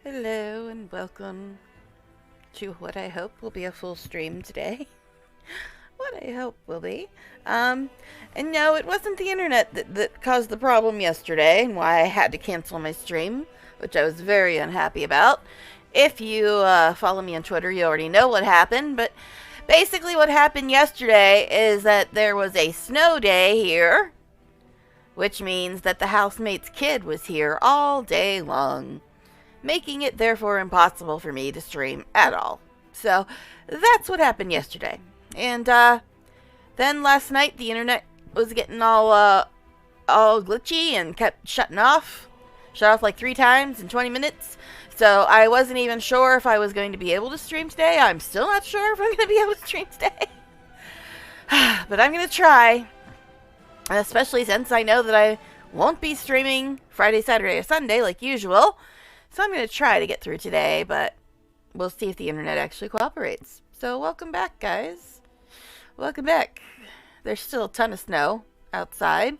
Hello and welcome to what I hope will be a full stream today. What I hope will be. And no, it wasn't the internet that caused the problem yesterday and why I had to cancel my stream, which I was very unhappy about. If you follow me on Twitter, you already know what happened, but basically what happened yesterday is that there was a snow day here, which means that the housemate's kid was here all day long, making it therefore impossible for me to stream at all. So that's what happened yesterday. And then last night the internet was getting all glitchy and kept shutting off. Shut off like 3 times in 20 minutes. So I wasn't even sure if I was going to be able to stream today. I'm still not sure if I'm going to be able to stream today. But I'm going to try. Especially since I know that I won't be streaming Friday, Saturday, or Sunday like usual. So I'm going to try to get through today, but we'll see if the internet actually cooperates. So welcome back, guys. Welcome back. There's still a ton of snow outside.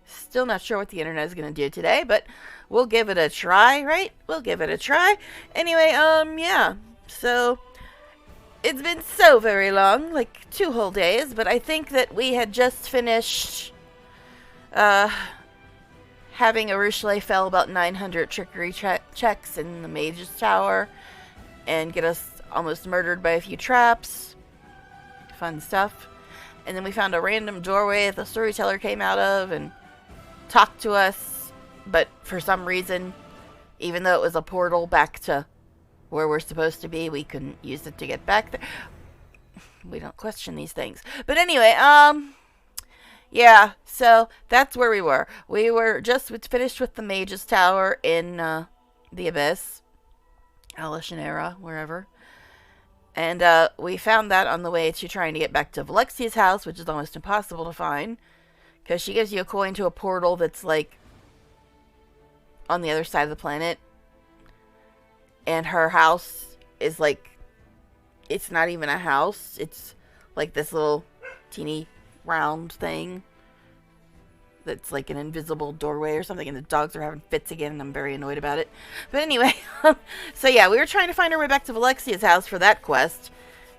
Still not sure what the internet is going to do today, but we'll give it a try, right? We'll give it a try. Anyway, yeah. So it's been so very long, like 2 whole days, but I think that we had just finished having a Ruchelet fell about 900 trickery checks in the Mage's Tower and get us almost murdered by a few traps. Fun stuff. And then we found a random doorway that the storyteller came out of and talked to us, but for some reason, even though it was a portal back to where we're supposed to be, we couldn't use it to get back there. We don't question these things. But anyway, yeah, so that's where we were. We were just finished with the Mage's Tower in the Abyss, Alishanera, wherever. And we found that on the way to trying to get back to Valexia's house, which is almost impossible to find. Because she gives you a coin to a portal that's like on the other side of the planet. And her house is like, it's not even a house. It's like this little teeny round thing that's like an invisible doorway or something, and the dogs are having fits again, and I'm very annoyed about it. But anyway, so yeah, we were trying to find our way back to Valexia's house for that quest,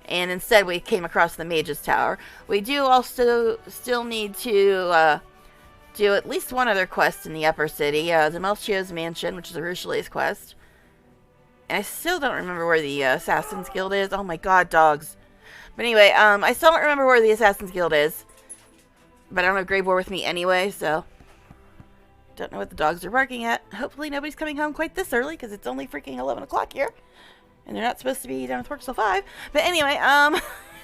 and instead we came across the Mage's Tower. We do also still need to do at least one other quest in the upper city, Demelchio's Mansion, which is a Ruchelet's quest. And I still don't remember where the Assassin's Guild is. Oh my god, dogs. But anyway, I still don't remember where the Assassin's Guild is. But I don't have Grey Boar with me anyway, so don't know what the dogs are barking at. Hopefully nobody's coming home quite this early, because it's only freaking 11 o'clock here. And they're not supposed to be done with work till 5. But anyway,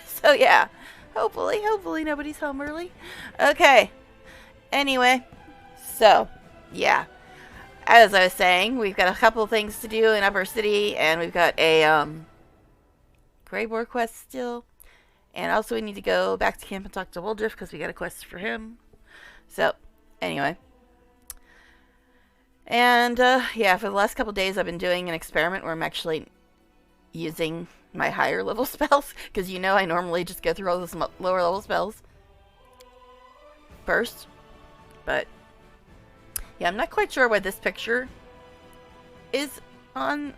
so yeah. Hopefully nobody's home early. Okay. Anyway, so, yeah. As I was saying, we've got a couple of things to do in Upper City, and we've got a, Grey Boar quest still. And also we need to go back to camp and talk to Woldriff because we got a quest for him. So, anyway. And, yeah, for the last couple days I've been doing an experiment where I'm actually using my higher level spells. Because you know I normally just go through all those lower level spells first. But, yeah, I'm not quite sure why this picture is on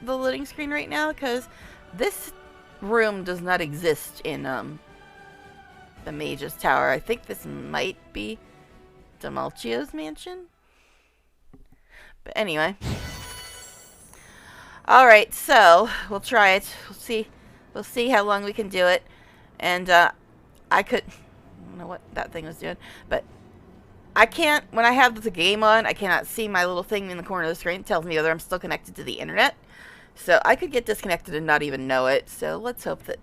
the loading screen right now. Because this room does not exist in the Mage's Tower. I think this might be Demelchio's mansion. But anyway. Alright, so we'll try it. We'll see how long we can do it. And I don't know what that thing was doing, but I can't, when I have the game on, I cannot see my little thing in the corner of the screen. It tells me whether I'm still connected to the internet. So I could get disconnected and not even know it. So let's hope that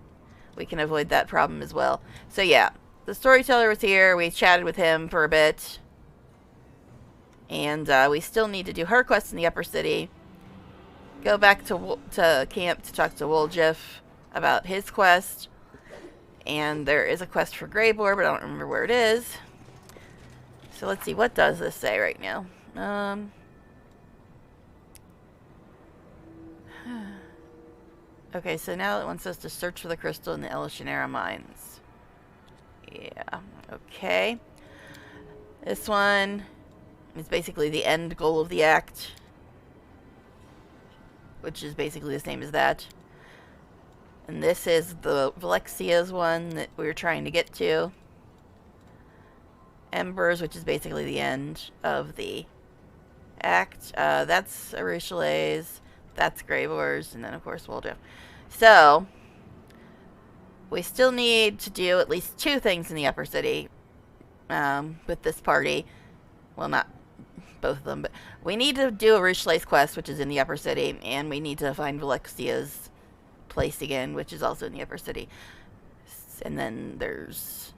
we can avoid that problem as well. So yeah, the storyteller was here. We chatted with him for a bit. And we still need to do her quest in the upper city. Go back to camp to talk to Woldriff about his quest. And there is a quest for Grey Boar, but I don't remember where it is. So let's see, what does this say right now? Okay, so now it wants us to search for the crystal in the Alishanera mines. Yeah, okay. This one is basically the end goal of the act. which is basically the same as that. And this is the Valexia's one that we were trying to get to. Embers, which is basically the end of the act. That's Arushale's. That's Gravor's. And then, of course, WotR. So, we still need to do at least 2 things in the upper city with this party. Well, not both of them, but we need to do Arushale's quest, which is in the upper city, and we need to find Valexia's place again, which is also in the upper city. And then there's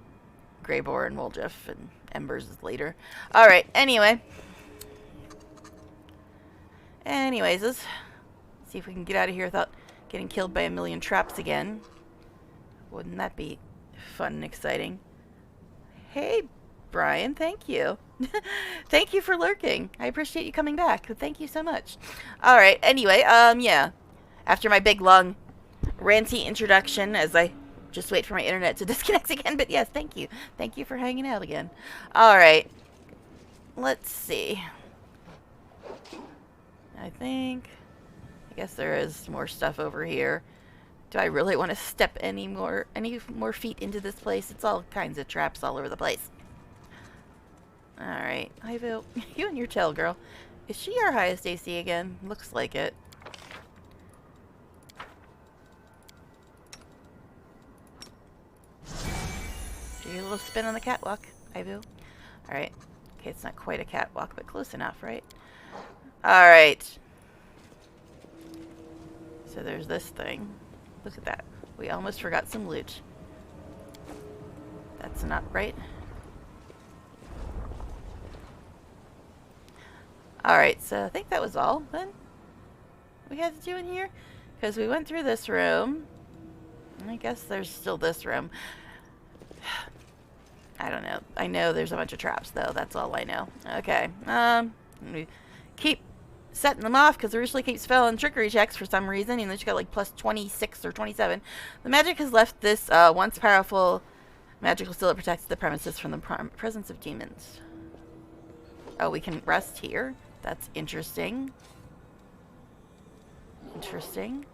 Graybor and WotR, and Embers is later. Alright, anyways, let's see if we can get out of here without getting killed by a million traps again. Wouldn't that be fun and exciting? Hey, Brian, thank you. Thank you for lurking. I appreciate you coming back. Thank you so much. Alright, anyway, yeah. After my big, long, ranty introduction, as I just wait for my internet to disconnect again, but yes, thank you. Thank you for hanging out again. Alright. Let's see. I guess there is more stuff over here. Do I really want to step any more feet into this place? It's all kinds of traps all over the place. Alright. Ivo, you and your tail, girl. Is she our highest AC again? Looks like it. Do your little spin on the catwalk, Ivo. Alright. Okay, it's not quite a catwalk, but close enough, right? Alright. So there's this thing. Look at that. We almost forgot some loot. That's not right. Alright, so I think that was all then we had to do in here. Because we went through this room. And I guess there's still this room. I don't know. I know there's a bunch of traps, though. That's all I know. Okay. We keep setting them off because Arusha keeps failing trickery checks for some reason. And then she got like plus 26 or 27. The magic has left this once powerful magical seal that protects the premises from the presence of demons. Oh, we can rest here. That's interesting. Interesting.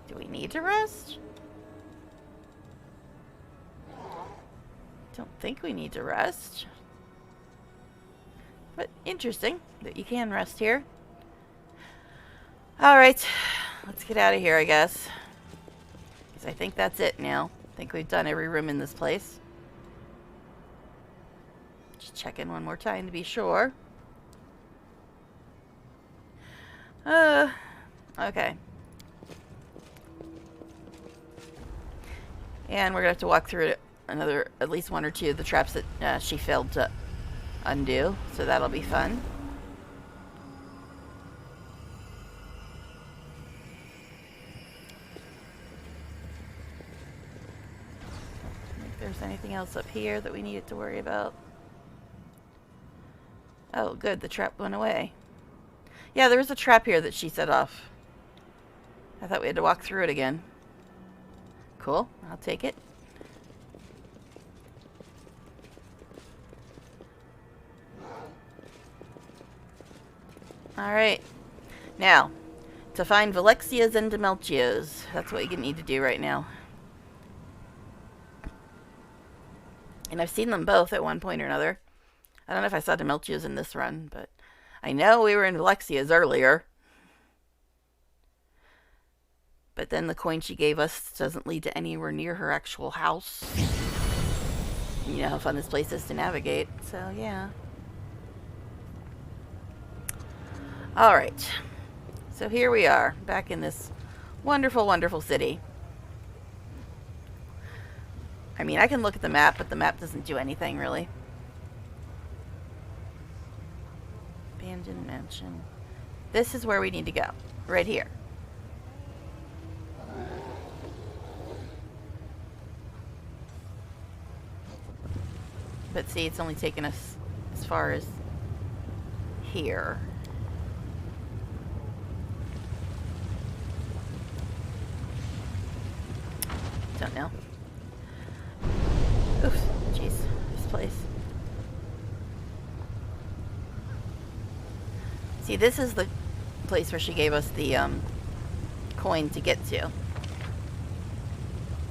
Do we need to rest? Don't think we need to rest. But interesting that you can rest here. Alright, let's get out of here, I guess. Because I think that's it now. I think we've done every room in this place. Just check in one more time to be sure. Okay. And we're going to have to walk through another, at least 1 or 2 of the traps that she failed to undo. So that'll be fun. I think there's anything else up here that we needed to worry about. Oh, good. The trap went away. Yeah, there was a trap here that she set off. I thought we had to walk through it again. Cool. I'll take it. Alright. Now, to find Valexia's and Demelchio's. That's what you need to do right now. And I've seen them both at one point or another. I don't know if I saw Demelchio's in this run, but I know we were in Valexia's earlier. But then the coin she gave us doesn't lead to anywhere near her actual house. You know how fun this place is to navigate, so yeah. Alright. So here we are, back in this wonderful, wonderful city. I mean, I can look at the map, but the map doesn't do anything, really. Abandoned mansion. This is where we need to go. Right here. But see, it's only taken us as far as here. Don't know. Oof, jeez, this place. See, this is the place where she gave us the coin to get to.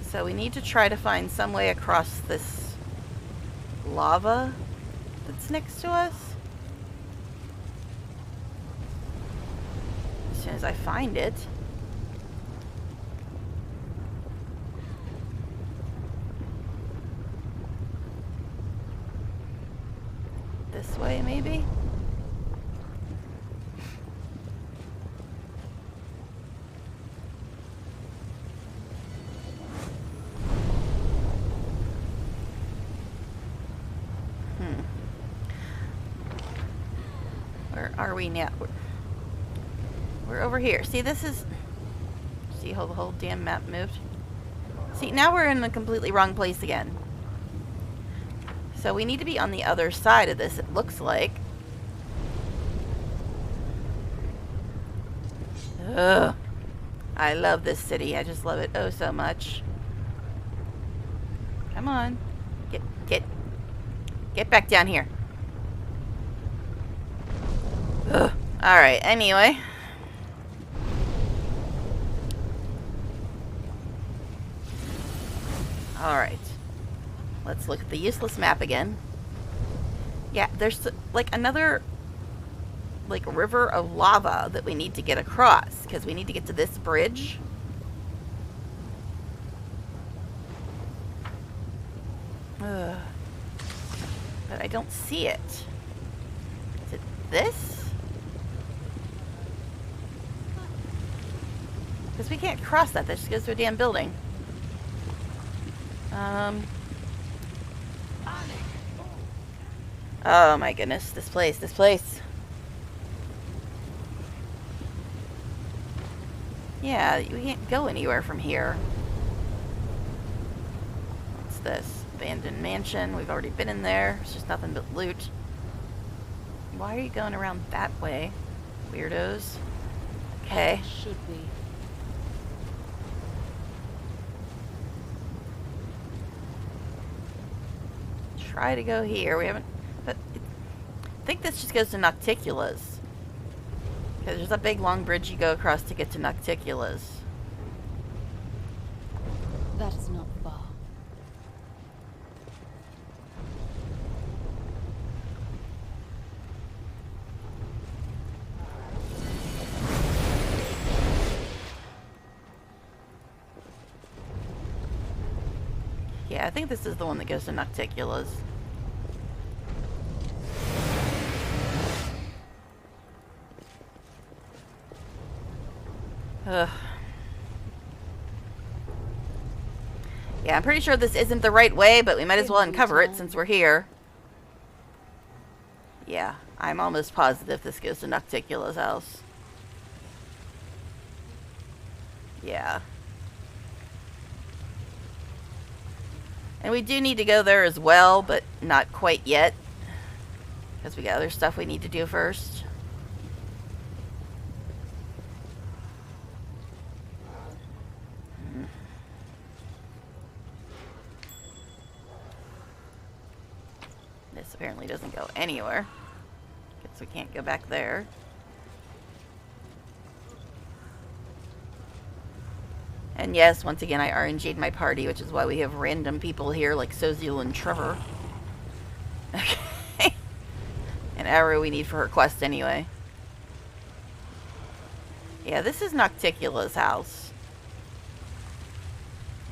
So we need to try to find some way across this lava that's next to us. As soon as I find it. This way, maybe? Where are we now? We're over here. See, this is... See how the whole damn map moved? See, now we're in the completely wrong place again. So we need to be on the other side of this, it looks like. Ugh. I love this city. I just love it oh so much. Come on. Get back down here. Ugh. Alright, anyway. Alright. Let's look at the useless map again. Yeah, there's like another like river of lava that we need to get across because we need to get to this bridge. Ugh. But I don't see it. Is it this? Because we can't cross that. That just goes to a damn building. Oh my goodness, this place. Yeah, we can't go anywhere from here. What's this? Abandoned mansion. We've already been in there. It's just nothing but loot. Why are you going around that way? Weirdos. Okay. Should be. Try to go here. We haven't... But I think this just goes to Nocticula's. Because there's a big long bridge you go across to get to Nocticula's. That is not far. Yeah, I think this is the one that goes to Nocticula's. Ugh. Yeah, I'm pretty sure this isn't the right way, but we might as well uncover it since we're here. Yeah, I'm almost positive this goes to Nocticula's house. Yeah. And we do need to go there as well, but not quite yet. Because we got other stuff we need to do first. This apparently doesn't go anywhere. Guess we can't go back there. And yes, once again, I RNG'd my party, which is why we have random people here like Soziel and Trevor. Okay. An arrow we need for her quest anyway. Yeah, this is Nocticula's house.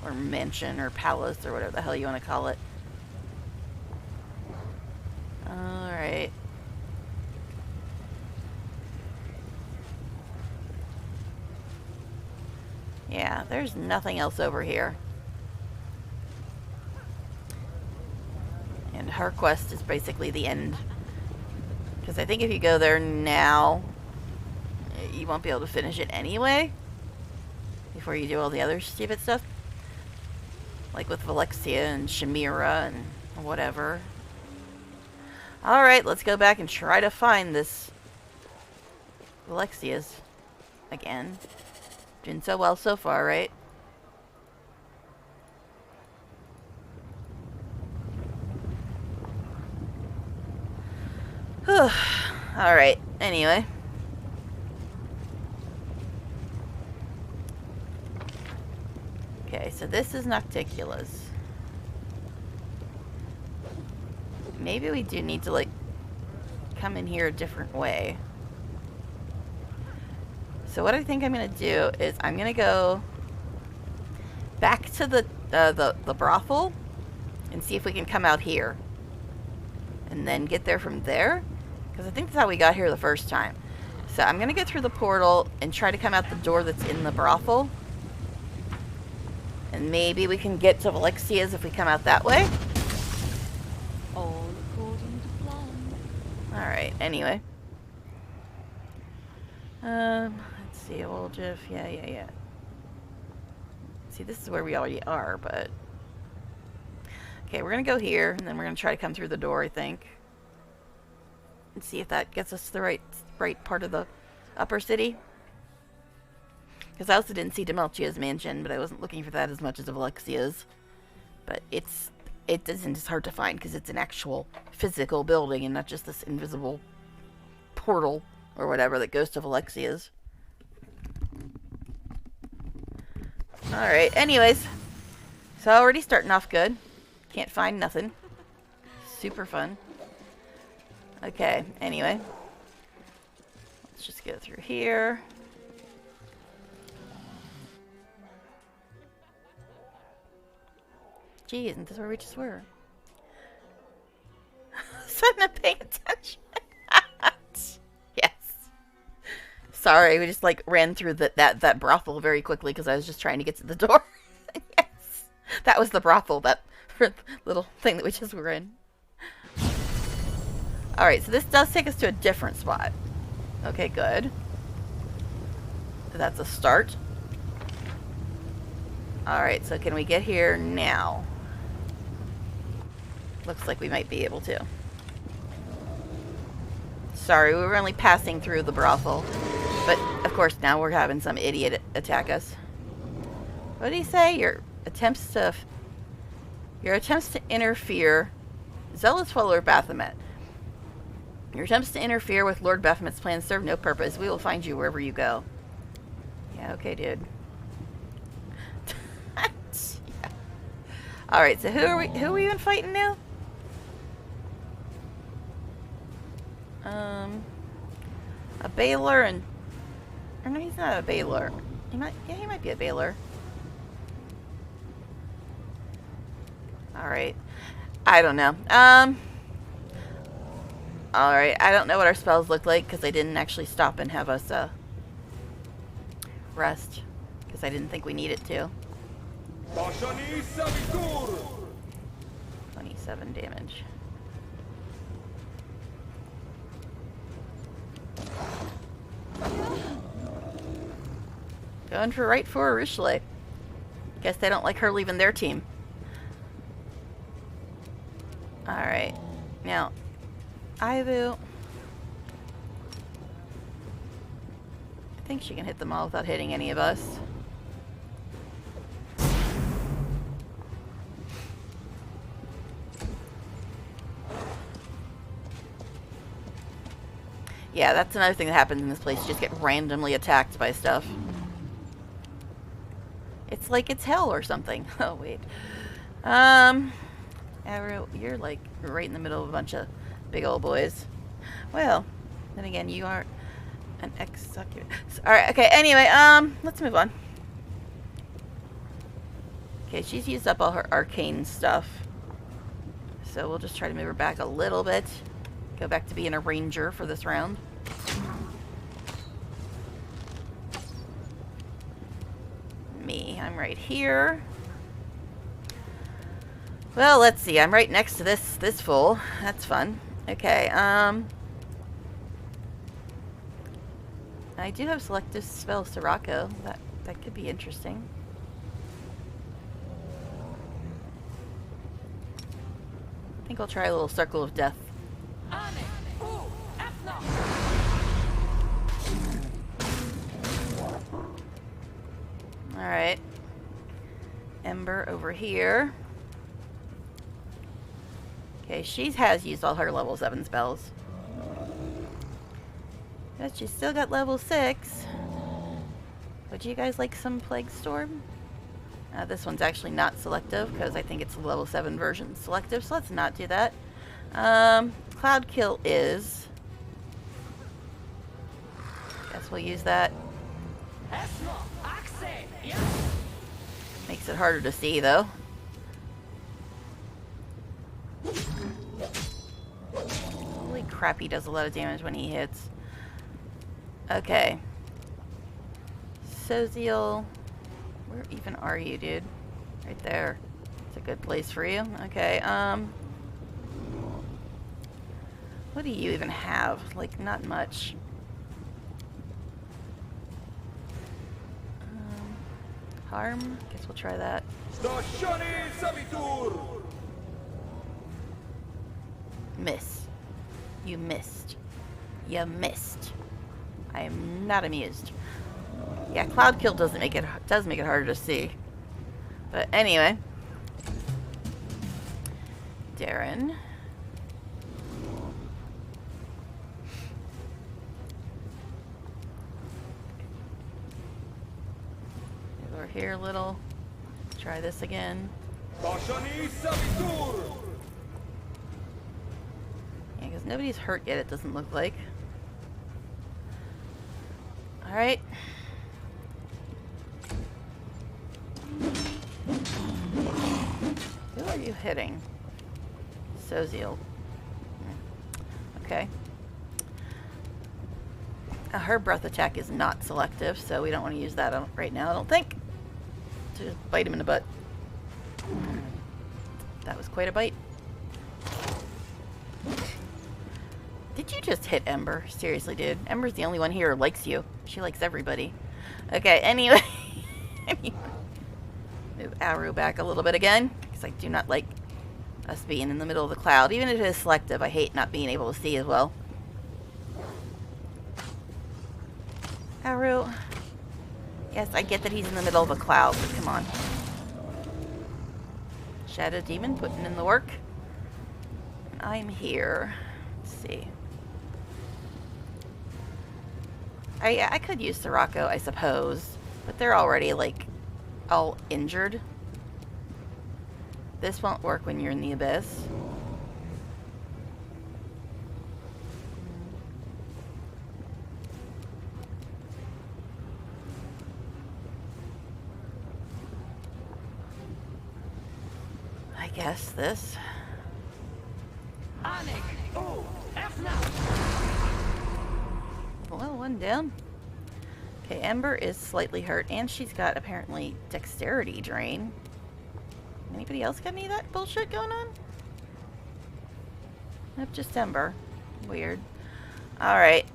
Or mansion, or palace, or whatever the hell you want to call it. Alright. Yeah, there's nothing else over here. And her quest is basically the end. Because I think if you go there now, you won't be able to finish it anyway. Before you do all the other stupid stuff. Like with Valexia and Shamira and whatever. Alright, let's go back and try to find this Valexia's again. Doing so well so far, right? Alright, anyway. Okay, so this is Nocticula's. Maybe we do need to, like, come in here a different way. So what I think I'm going to do is I'm going to go back to the brothel and see if we can come out here. And then get there from there. Because I think that's how we got here the first time. So I'm going to get through the portal and try to come out the door that's in the brothel. And maybe we can get to Valexia's if we come out that way. All according to plan. Alright, anyway. Let's see, old Jeff. Yeah. See, this is where we already are, but... Okay, we're going to go here, and then we're going to try to come through the door, I think. And see if that gets us to the right part of the upper city. Because I also didn't see Demelchia's mansion, but I wasn't looking for that as much as Alexia's. But it isn't as hard to find because it's an actual physical building and not just this invisible portal or whatever that goes to Alexia's. Alright, anyways. So already starting off good. Can't find nothing. Super fun. Okay, anyway. Let's just go through here. Gee, isn't this where we just were? So I'm not paying attention. Yes. Sorry, we just like ran through that brothel very quickly because I was just trying to get to the door. Yes. That was the brothel, that little thing that we just were in. Alright, so this does take us to a different spot. Okay, good. That's a start. Alright, so can we get here now? Looks like we might be able to. Sorry, we were only passing through the brothel. But, of course, now we're having some idiot attack us. What did he say? Your attempts to interfere... Zealous follower Baphomet. Your attempts to interfere with Lord Baphomet's plans serve no purpose. We will find you wherever you go. Yeah, okay, dude. Yeah. Alright, so who are we even fighting now? A Baylor and... Or no, he's not a Baylor. He might be a Baylor. Alright. I don't know. Alright, I don't know what our spells look like because I didn't actually stop and have us rest. Because I didn't think we needed to. 27 damage. Going for right for Richelieu. Guess they don't like her leaving their team. Alright. Now, Ivu. I think she can hit them all without hitting any of us. Yeah, that's another thing that happens in this place. You just get randomly attacked by stuff. It's like it's hell or something. Oh, wait. Arrow, you're like right in the middle of a bunch of big old boys. Well, then again, you are an ex-succubus. Alright, okay, anyway, let's move on. Okay, she's used up all her arcane stuff. So we'll just try to move her back a little bit. Go back to being a ranger for this round. Me, I'm right here. Well, let's see. I'm right next to this fool. That's fun. Okay, I do have selective spell Sirocco. That could be interesting. I think I'll try a little Circle of Death. Alright. Ember over here. Okay, she has used all her level 7 spells. But she's still got level 6. Would you guys like some Plague Storm? This one's actually not selective because I think it's a level 7 version selective, so let's not do that. Cloud Kill is. Guess we'll use that. Makes it harder to see, though. Holy crap, he does a lot of damage when he hits. Okay. Soziel. Where even are you, dude? Right there. It's a good place for you. Okay, what do you even have? Like, not much. Harm? Guess we'll try that. Miss. You missed. You missed. I am not amused. Yeah, Cloud Kill does make it harder to see. But anyway. Darren. Over here a little. Try this again. Yeah, because nobody's hurt yet, it doesn't look like. Alright. Who are you hitting? Soziel. Okay. Her breath attack is not selective, so we don't want to use that right now, I don't think. To just bite him in the butt. That was quite a bite. Did you just hit Ember? Seriously, dude. Ember's the only one here who likes you. She likes everybody. Okay, anyway. Move Aru back a little bit again, because I do not like us being in the middle of the cloud. Even if it is selective, I hate not being able to see as well. Aru. Yes, I get that he's in the middle of a cloud, but come on. Shadow Demon putting in the work. I'm here. Let's see. I could use Sirocco, I suppose, but they're already, like, all injured. This won't work when you're in the abyss. I guess this. Well, one down. Okay, Ember is slightly hurt, and she's got, apparently, Dexterity Drain. Anybody else got any of that bullshit going on? Nope, just Ember. Weird. Alright.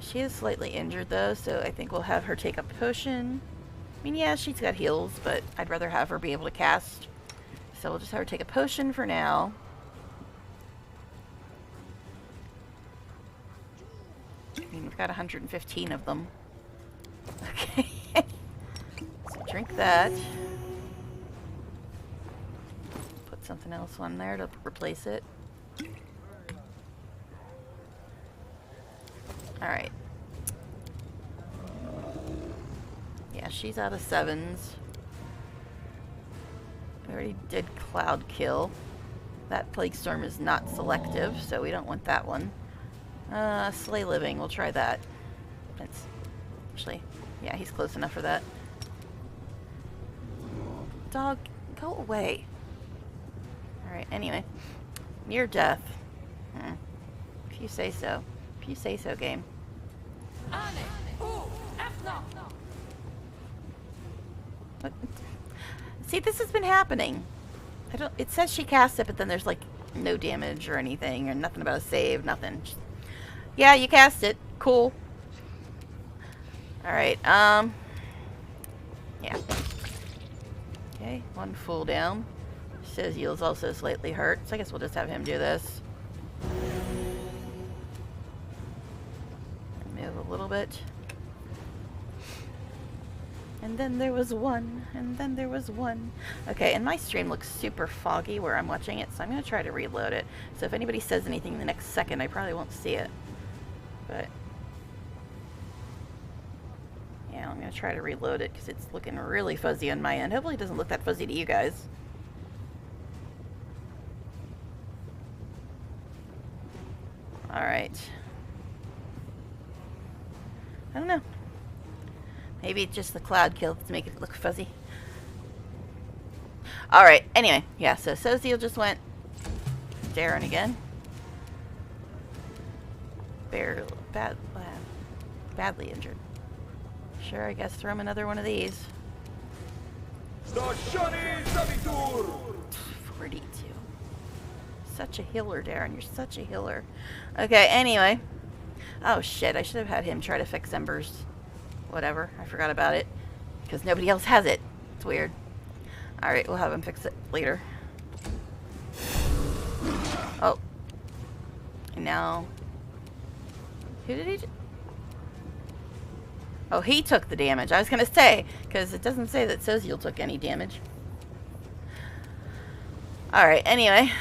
She is slightly injured, though, so I think we'll have her take a potion. I mean, yeah, she's got heals, but I'd rather have her be able to cast. So we'll just have her take a potion for now. I mean, we've got 115 of them. Okay. So drink that. Put something else on there to replace it. Alright. Yeah, she's out of 7s. We already did Cloud Kill. That Plague Storm is not selective, so we don't want that one. Slay Living, we'll try that. That's actually, yeah, he's close enough for that. Dog, go away. Alright, anyway. Near death. If you say so. If you say so, game. What? See, this has been happening. It says she cast it, but then there's like no damage or anything, or nothing about a save, nothing. Just, yeah, you cast it. Cool. Alright, yeah. Okay, one full down. Soziel's also slightly hurt, so I guess we'll just have him do this. Move a little bit. And then there was one, and then there was one. Okay, and my stream looks super foggy where I'm watching it, so I'm going to try to reload it. So if anybody says anything in the next second, I probably won't see it. But yeah, I'm going to to try to reload it because it's looking really fuzzy on my end. Hopefully it doesn't look that fuzzy to you guys. Alright. I don't know. Maybe it's just the cloud kill to make it look fuzzy. Alright, anyway. Yeah, so Soziel just went. Darren again. Badly injured. Sure, I guess throw him another one of these. 42. Such a healer, Darren. You're such a healer. Okay, anyway. Oh, shit. I should have had him try to fix Ember's. Whatever. I forgot about it. Because nobody else has it. It's weird. Alright, we'll have him fix it later. Oh. And now... Who did he... Oh, he took the damage. I was going to say, because it doesn't say that Soziel took any damage. Alright, anyway.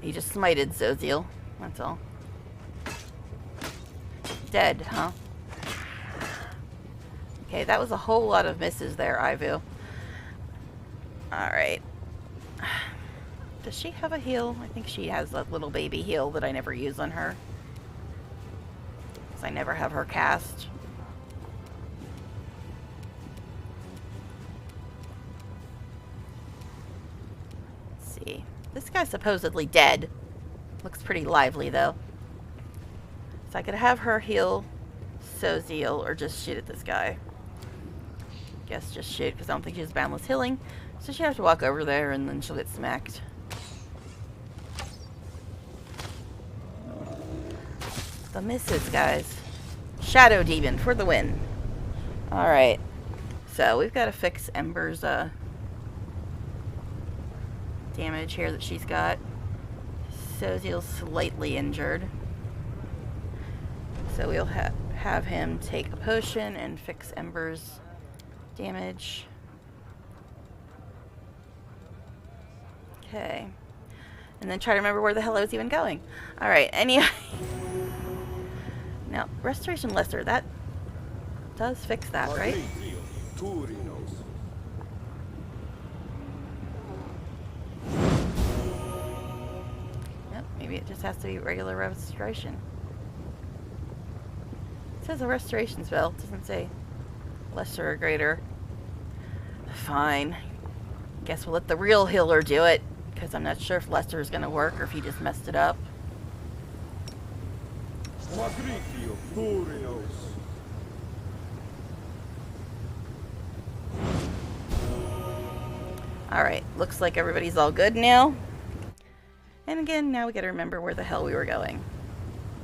He just smited Soziel. That's all. Dead, huh? Okay, that was a whole lot of misses there, Ivu. Alright. Does she have a heal? I think she has that little baby heal that I never use on her. Because I never have her cast. Let's see. This guy's supposedly dead. Looks pretty lively, though. So I could have her heal Soziel or just shoot at this guy. Guess just shoot, because I don't think she has boundless healing. So she has to walk over there and then she'll get smacked. The misses, guys. Shadow Demon for the win. Alright. So we've got to fix Ember's damage here that she's got. Soziel's slightly injured. So we'll have him take a potion and fix Ember's damage. Okay. And then try to remember where the hell I was even going. Alright, anyway. Now, Restoration Lesser, that does fix that, right? Yep, maybe it just has to be regular restoration. It says a restoration spell. It doesn't say lesser or greater. Fine. Guess we'll let the real healer do it, because I'm not sure if lesser is going to work or if he just messed it up. Alright, looks like everybody's all good now. And again, now we gotta remember where the hell we were going.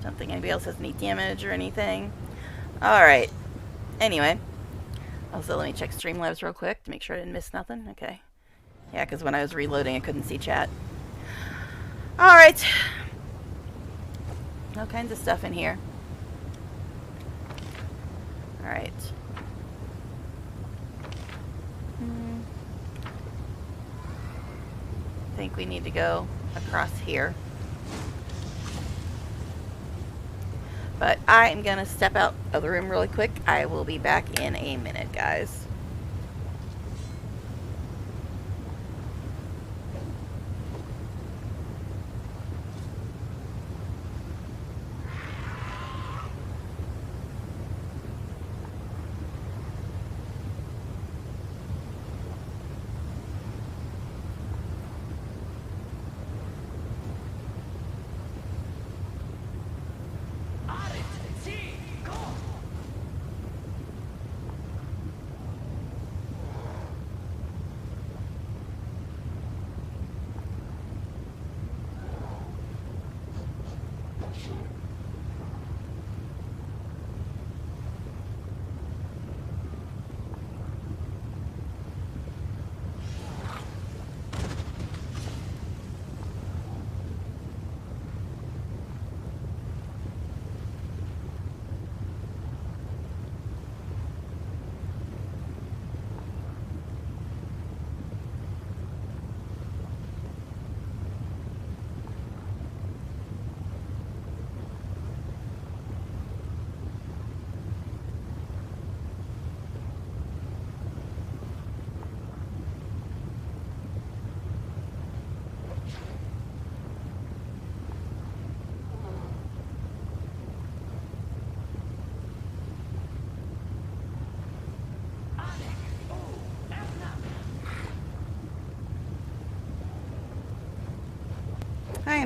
Don't think anybody else has any damage or anything. Alright. Anyway. Also, let me check Streamlabs real quick to make sure I didn't miss nothing. Okay. Yeah, because when I was reloading, I couldn't see chat. Alright. All kinds of stuff in here. Alright. I think we need to go across here. But I am going to step out of the room really quick. I will be back in a minute, guys.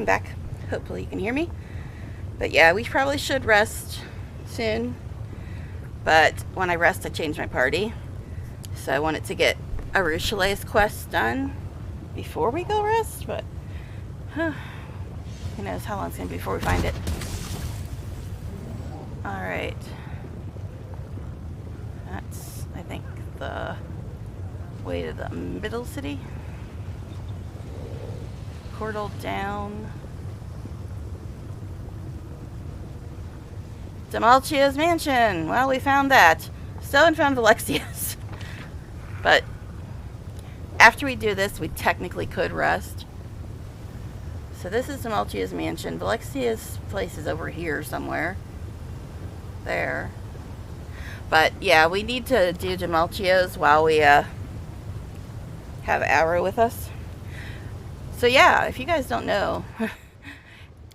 I'm back. Hopefully you can hear me. But yeah, we probably should rest soon. But when I rest, I change my party. So I wanted to get Arushale's quest done before we go rest, but who knows how long it's going to be before we find it. Alright. That's, I think, the way to the middle city. Portal down. Demalchia's mansion. Well, we found that. Still haven't found Alexia's. But after we do this, we technically could rest. So this is Demalchia's mansion. Valexia's place is over here somewhere. There. But yeah, we need to do Demalchia's while we have Arrow with us. So yeah, if you guys don't know,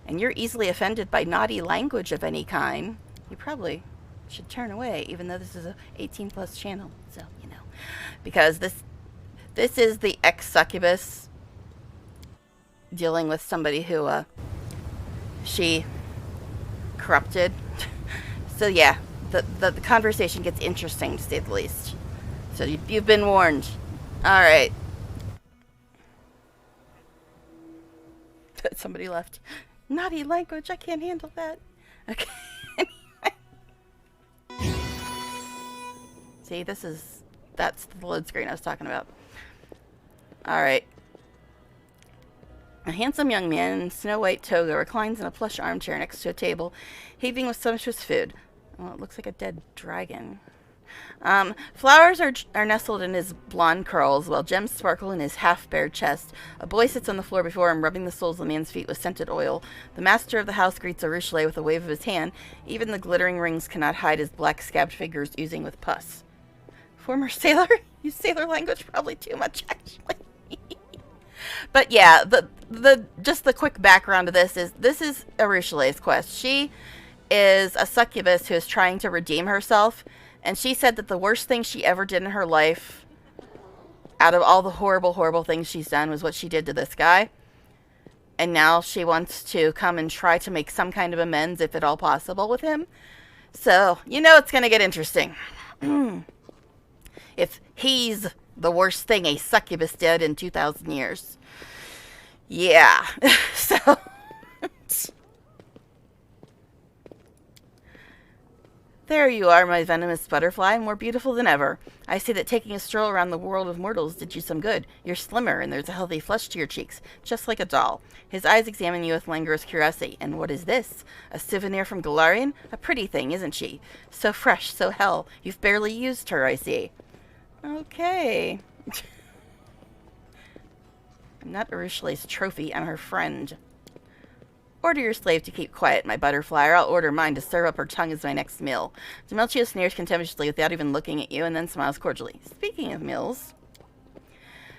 and you're easily offended by naughty language of any kind, you probably should turn away, even though this is a 18 plus channel. So, you know, because this is the ex-succubus dealing with somebody who she corrupted. So yeah, the conversation gets interesting, to say the least. So you've been warned. All right. Somebody left. Naughty language, I can't handle that. Okay. See, that's the load screen I was talking about. Alright. A handsome young man in snow-white toga reclines in a plush armchair next to a table, heaving with sumptuous food. Well, it looks like a dead dragon. Flowers are nestled in his blonde curls, while gems sparkle in his half-bared chest. A boy sits on the floor before him, rubbing the soles of the man's feet with scented oil. The master of the house greets Arushale with a wave of his hand. Even the glittering rings cannot hide his black scabbed fingers oozing with pus. Former sailor? You sailor language probably too much, actually. But yeah, just the quick background of this is Arushale's quest. She is a succubus who is trying to redeem herself. And she said that the worst thing she ever did in her life, out of all the horrible, horrible things she's done, was what she did to this guy. And now she wants to come and try to make some kind of amends, if at all possible, with him. So, you know it's going to get interesting. If he's the worst thing a succubus did in 2,000 years. Yeah. So... There you are, my venomous butterfly, more beautiful than ever. I see that taking a stroll around the world of mortals did you some good. You're slimmer, and there's a healthy flush to your cheeks, just like a doll. His eyes examine you with languorous curiosity. And what is this? A souvenir from Galarian? A pretty thing, isn't she? So fresh, so hell. You've barely used her, I see. Okay. I'm not Arushale's trophy, I'm her friend. Order your slave to keep quiet, my butterfly, or I'll order mine to serve up her tongue as my next meal. Demalchia sneers contemptuously without even looking at you, and then smiles cordially. Speaking of meals...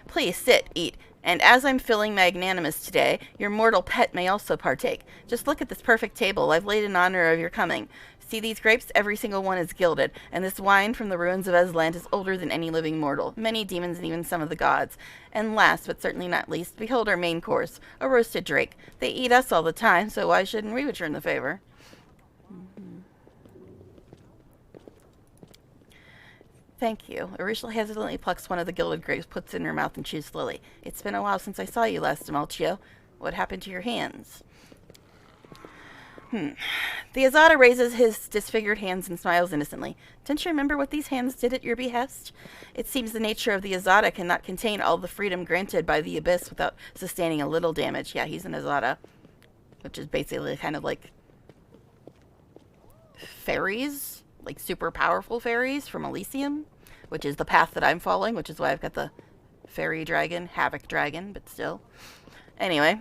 Please sit, eat, and as I'm filling magnanimous today, your mortal pet may also partake. Just look at this perfect table I've laid in honor of your coming. See these grapes? Every single one is gilded, and this wine from the ruins of Aslan is older than any living mortal, many demons and even some of the gods. And last, but certainly not least, behold our main course, a roasted drake. They eat us all the time, so why shouldn't we return the favor? Thank you. Arushale hesitantly plucks one of the gilded grapes, puts it in her mouth, and chews slowly. It's been a while since I saw you last, Demalchio. What happened to your hands? The Azata raises his disfigured hands and smiles innocently. Don't you remember what these hands did at your behest? It seems the nature of the Azata cannot contain all the freedom granted by the Abyss without sustaining a little damage. Yeah, he's an Azata, which is basically kind of like fairies, like super powerful fairies from Elysium, which is the path that I'm following, which is why I've got the fairy dragon, havoc dragon, but still. Anyway.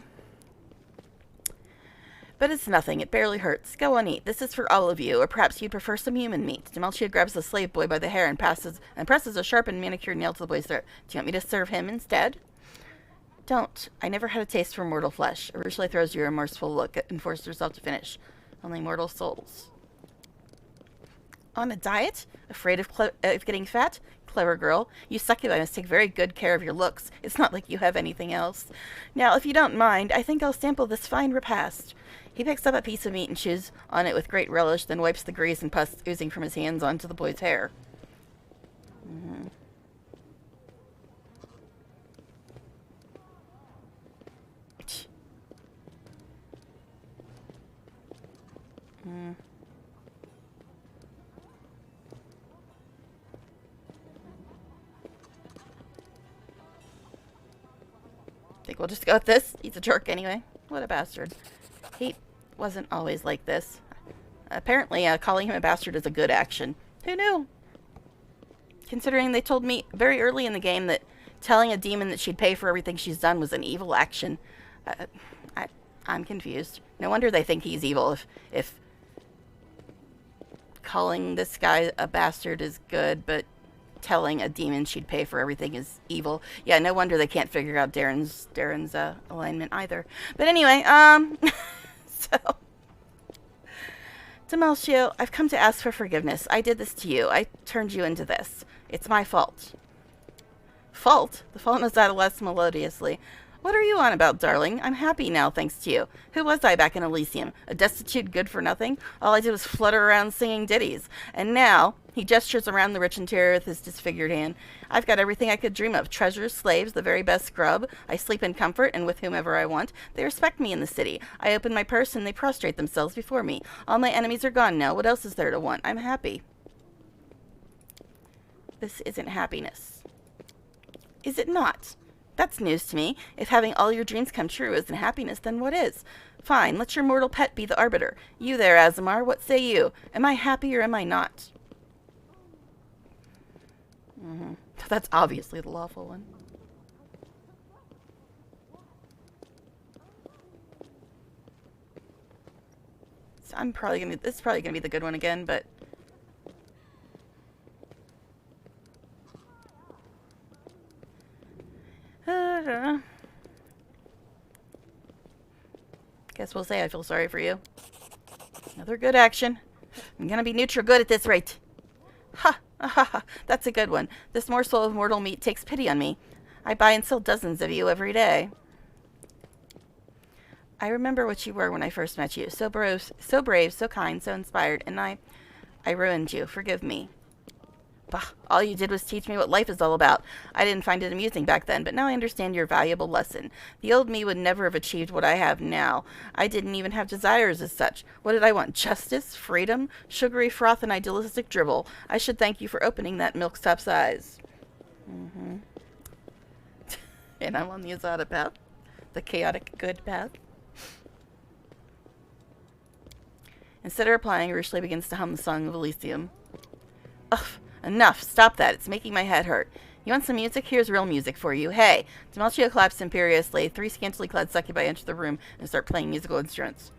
But it's nothing. It barely hurts. Go on, eat. This is for all of you, or perhaps you'd prefer some human meat. Demalchia grabs the slave boy by the hair and presses a sharpened manicure nail to the boy's throat. Do you want me to serve him instead? Don't. I never had a taste for mortal flesh. Arushale throws you a remorseful look and forces herself to finish. Only mortal souls. On a diet? Afraid of getting fat? Clever girl. You succubi must take very good care of your looks. It's not like you have anything else. Now, if you don't mind, I think I'll sample this fine repast. He picks up a piece of meat and chews on it with great relish, then wipes the grease and pus oozing from his hands onto the boy's hair. Mm-hmm. Mm. Think we'll just go with this? He's a jerk anyway. What a bastard. He wasn't always like this. Apparently, calling him a bastard is a good action. Who knew? Considering they told me very early in the game that telling a demon that she'd pay for everything she's done was an evil action. I'm confused. No wonder they think he's evil if calling this guy a bastard is good, but telling a demon she'd pay for everything is evil. Yeah, no wonder they can't figure out Darren's alignment either. But anyway, so Demelcio, I've come to ask for forgiveness. I did this to you. I turned you into this. It's my fault. Fault? The phone was out less melodiously. What are you on about, darling? I'm happy now, thanks to you. Who was I back in Elysium? A destitute good-for-nothing? All I did was flutter around singing ditties. And now, he gestures around the rich interior with his disfigured hand. I've got everything I could dream of. Treasures, slaves, the very best grub. I sleep in comfort and with whomever I want. They respect me in the city. I open my purse and they prostrate themselves before me. All my enemies are gone now. What else is there to want? I'm happy. This isn't happiness. Is it not? That's news to me. If having all your dreams come true isn't happiness, then what is? Fine, let your mortal pet be the arbiter. You there, Azamar, what say you? Am I happy or am I not? Mm-hmm. That's obviously the lawful one. So this is probably gonna be the good one again, but guess we'll say I feel sorry for you. Another good action. I'm gonna be neutral good at this rate. Ha! Ha! That's a good one. This morsel of mortal meat takes pity on me. I buy and sell dozens of you every day. I remember what you were when I first met you. So brave, so kind, so inspired, and I ruined you. Forgive me. Bah, all you did was teach me what life is all about. I didn't find it amusing back then, but now I understand your valuable lesson. The old me would never have achieved what I have now. I didn't even have desires as such. What did I want? Justice? Freedom? Sugary froth and idealistic dribble. I should thank you for opening that milksop's eyes. Mm-hmm. And I'm on the Azata path. The chaotic good path. Instead of replying, Rushley begins to hum the Song of Elysium. Ugh. Enough. Stop that. It's making my head hurt. You want some music? Here's real music for you. Hey! Demelcio claps imperiously. 3 scantily clad succubi enter the room and start playing musical instruments.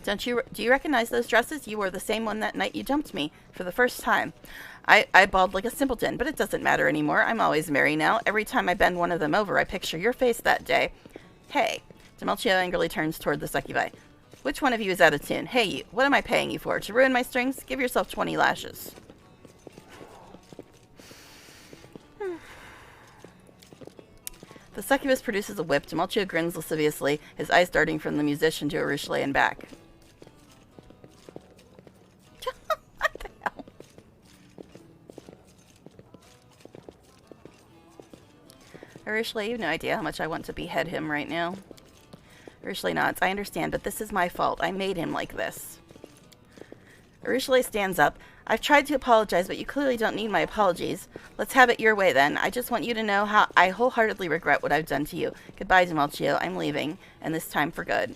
Do you recognize those dresses? You wore the same one that night you dumped me for the first time. I bawled like a simpleton, but it doesn't matter anymore. I'm always merry now. Every time I bend one of them over, I picture your face that day. Hey. Demelcio angrily turns toward the succubi. Which one of you is out of tune? Hey, you. What am I paying you for? To ruin my strings? Give yourself 20 lashes. The succubus produces a whip. Demelcio grins lasciviously, his eyes darting from the musician to Rushley and back. What the hell? Rushley, you have no idea how much I want to behead him right now. Rushley nods. I understand, but this is my fault. I made him like this. Rushley stands up. I've tried to apologize, but you clearly don't need my apologies. Let's have it your way, then. I just want you to know how I wholeheartedly regret what I've done to you. Goodbye, Demelcio. I'm leaving, and this time for good.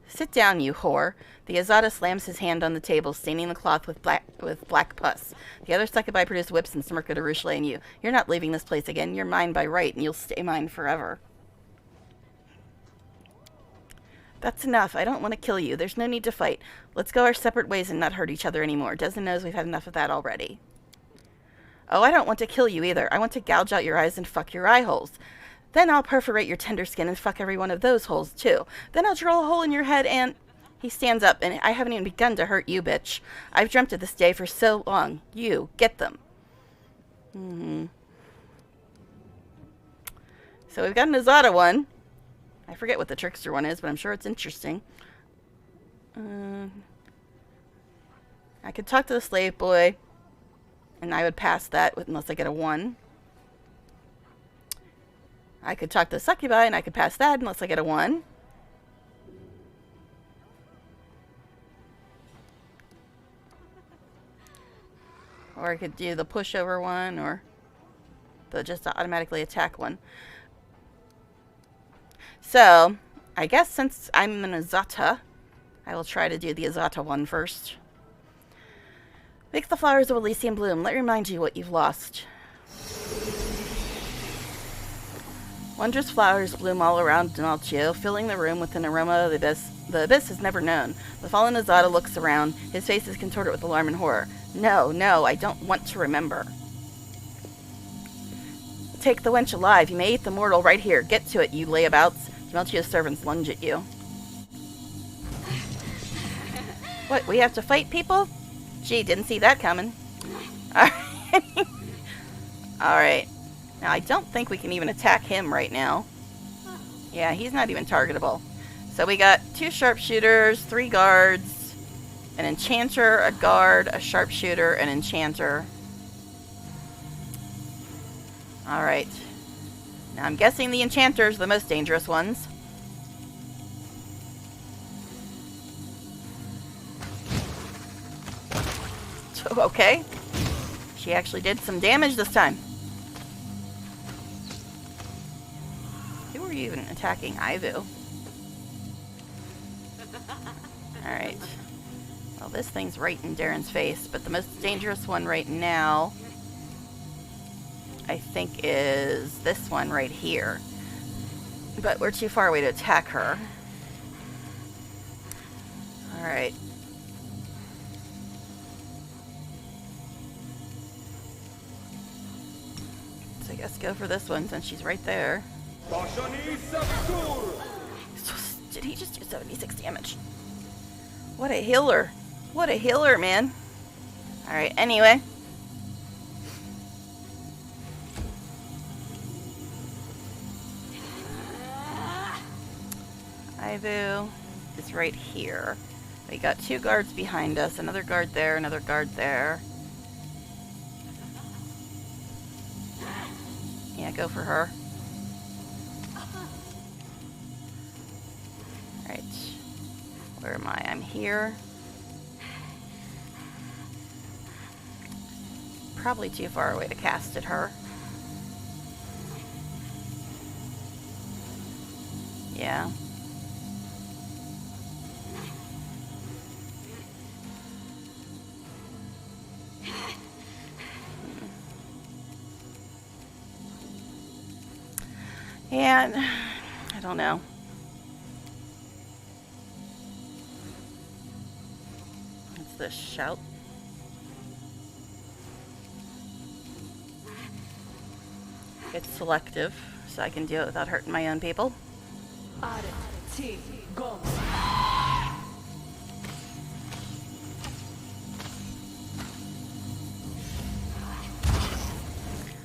Sit down, you whore. The Azata slams his hand on the table, staining the cloth with black pus. The other succubi produce whips and smirk at Rushley and you. You're not leaving this place again. You're mine by right, and you'll stay mine forever. That's enough. I don't want to kill you. There's no need to fight. Let's go our separate ways and not hurt each other anymore. Desmond knows we've had enough of that already. Oh, I don't want to kill you either. I want to gouge out your eyes and fuck your eye holes. Then I'll perforate your tender skin and fuck every one of those holes, too. Then I'll drill a hole in your head and... He stands up, and I haven't even begun to hurt you, bitch. I've dreamt of this day for so long. You, get them. So we've got an Azata one. I forget what the trickster one is, but I'm sure it's interesting. I could talk to the slave boy, and I would pass that unless I get a 1. I could talk to the succubi, and I could pass that unless I get a 1. Or I could do the pushover one, or the just automatically attack one. So, I guess since I'm an Azata, I will try to do the Azata one first. Make the flowers of Elysium bloom. Let me remind you what you've lost. Wondrous flowers bloom all around Demalchio, filling the room with an aroma of the abyss. The abyss has never known. The fallen Azata looks around. His face is contorted with alarm and horror. No, no, I don't want to remember. Take the wench alive. You may eat the mortal right here. Get to it, you layabouts. Demalchio's servants lunge at you. What, we have to fight people? Gee, didn't see that coming. Alright. Alright. Now, I don't think we can even attack him right now. Yeah, he's not even targetable. So we got 2 sharpshooters, 3 guards, an enchanter, a guard, a sharpshooter, an enchanter. Alright. Now, I'm guessing the enchanters are the most dangerous ones. Okay. She actually did some damage this time. Who are you even attacking? Ivu. Alright. Well, this thing's right in Darren's face, but the most dangerous one right now, I think, is this one right here. But we're too far away to attack her. Alright. So I guess go for this one since she's right there. Did he just do 76 damage? What a healer. What a healer, man. Alright, anyway. Ivu is right here. We got 2 guards behind us. Another guard there, another guard there. Yeah, go for her. Alright. Where am I? I'm here. Probably too far away to cast at her. Yeah. And I don't know. What's this? Shout? It's selective, so I can do it without hurting my own people.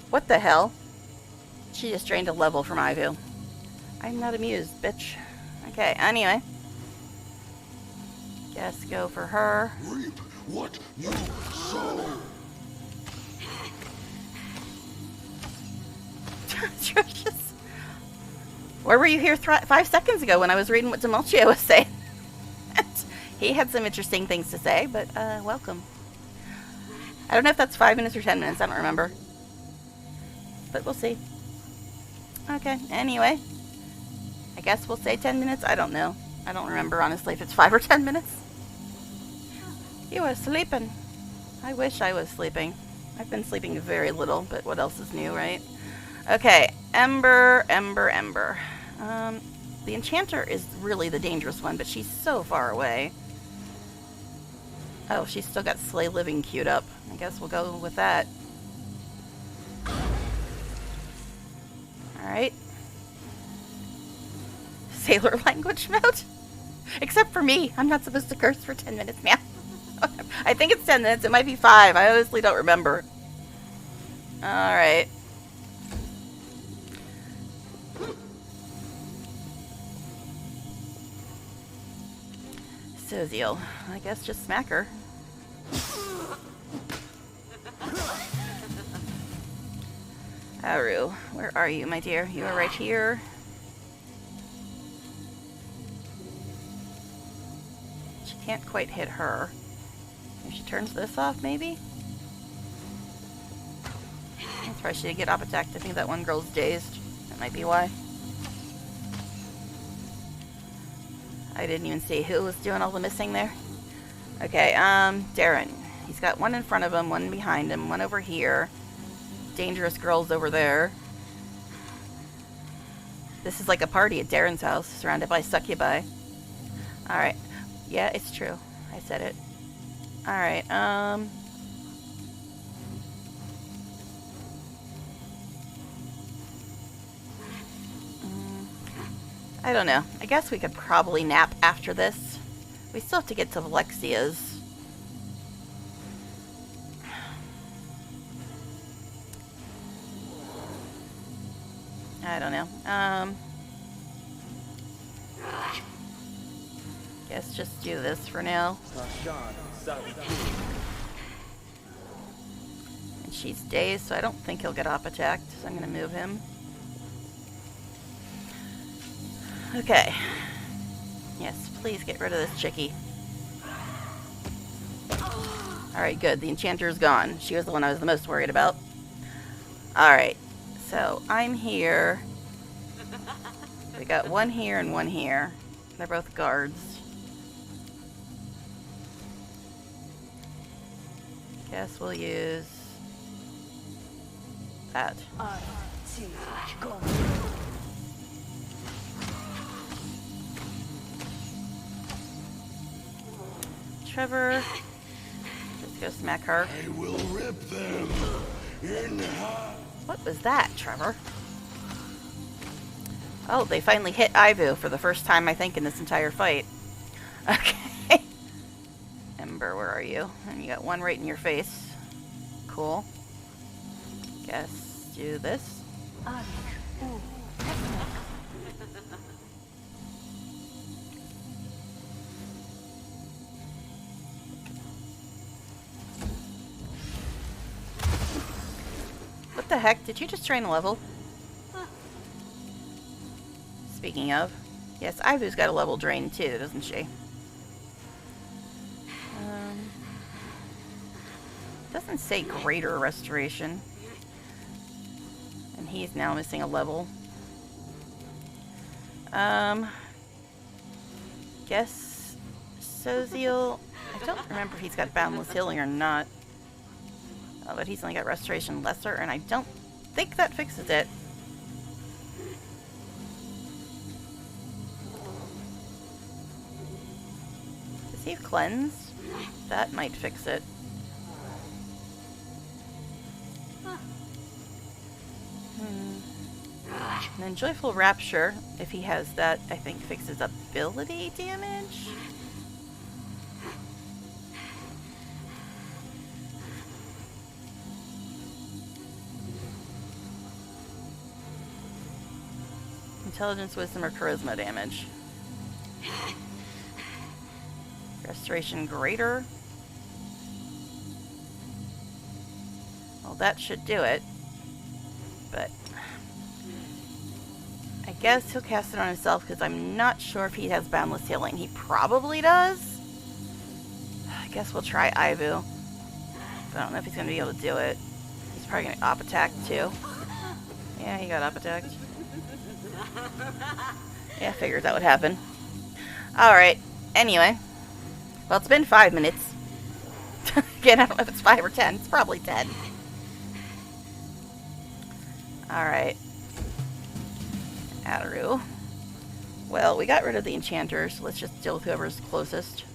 What the hell? She just drained a level from Ivu. I'm not amused, bitch. Okay, anyway. Guess go for her. Reap what you sow. Atrocious. Where were you here 5 seconds ago when I was reading what Demalchio was saying? He had some interesting things to say, but welcome. I don't know if that's 5 minutes or 10 minutes. I don't remember. But we'll see. Okay, anyway. I guess we'll say 10 minutes. I don't know. I don't remember, honestly, if it's 5 or 10 minutes. You are sleeping. I wish I was sleeping. I've been sleeping very little, but what else is new, right? Okay, Ember, Ember, Ember. The Enchanter is really the dangerous one, but she's so far away. Oh, she's still got Slay Living queued up. I guess we'll go with that. Alright. Sailor language mode? Except for me. I'm not supposed to curse for 10 minutes now. I think it's 10 minutes. It might be 5. I honestly don't remember. Alright. So, Zeal, I guess just smack her. Aru, where are you, my dear? You are right here. She can't quite hit her. If she turns this off, maybe? That's why she didn't get up attacked. I think that one girl's dazed. That might be why. I didn't even see who was doing all the missing there. Okay, Darren. He's got one in front of him, one behind him, one over here. Dangerous girls over there. This is like a party at Darren's house, surrounded by succubi. Alright. Yeah, it's true. I said it. Alright, I don't know. I guess we could probably nap after this. We still have to get to Valexia's. I don't know. Guess just do this for now. And she's dazed, so I don't think he'll get op attacked, so I'm gonna move him. Okay. Yes, please get rid of this chickie. Alright, good. The enchanter's gone. She was the one I was the most worried about. Alright. So, I'm here. We got one here and one here. They're both guards. Guess we'll use that. Trevor, just go smack her. I will rip them in half. What was that, Trevor? Oh, they finally hit Ivu for the first time, I think, in this entire fight. Okay. Ember, where are you? And you got one right in your face. Cool. Guess do this. What the heck? Did you just drain a level? Speaking of. Yes, Ivu's got a level drain too, doesn't she? Doesn't say greater restoration. And he's now missing a level. Guess Soziel. I don't remember if he's got boundless healing or not. Oh, but he's only got restoration lesser, and I don't think that fixes it. Does he have cleanse? That might fix it. And then Joyful Rapture, if he has that, I think fixes ability damage? Intelligence, Wisdom, or Charisma damage. Restoration greater. Well, that should do it. But I guess he'll cast it on himself because I'm not sure if he has boundless healing. He probably does. I guess we'll try Ivu. But I don't know if he's going to be able to do it. He's probably going to op attack too. Yeah, he got op attacked. Yeah, I figured that would happen. Alright, anyway. Well, it's been 5 minutes. Again, I don't know if it's 5 or 10. It's probably 10. Alright. Adaru. Well, we got rid of the enchanters. So let's just deal with whoever's closest.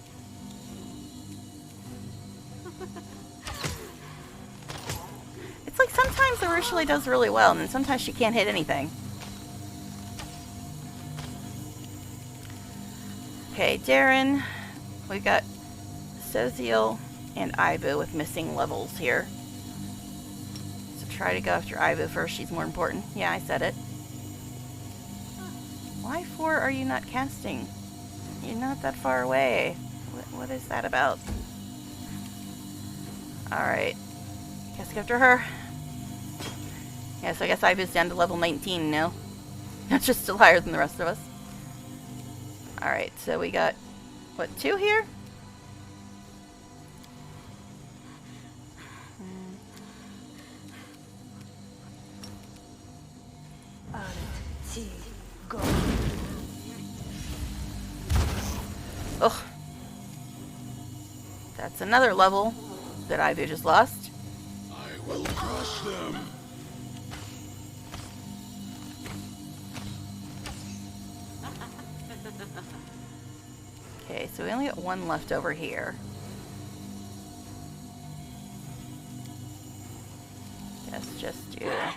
It's like sometimes Urushiele does really well, and then sometimes she can't hit anything. Darren. We've got Soziel and Ivu with missing levels here. So try to go after Ivu first. She's more important. Yeah, I said it. Why for are you not casting? You're not that far away. What is that about? Alright. Guess go after her. Yeah, so I guess Ivu's down to level 19 now. That's just still higher than the rest of us. Alright, so we got, what, 2 here? Ugh. That's another level that Ivu just lost. I will crush them. Okay, so we only got 1 left over here. Let's just do that.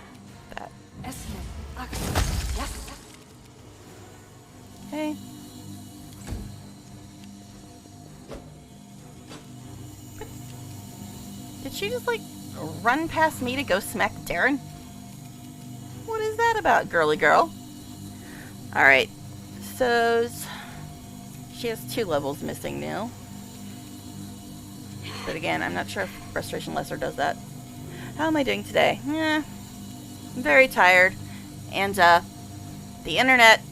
Okay. Did she just, like, run past me to go smack Darren? What is that about, girly girl? Alright, so she has 2 levels missing now. But again, I'm not sure if Restoration Lesser does that. How am I doing today? I'm very tired. And the internet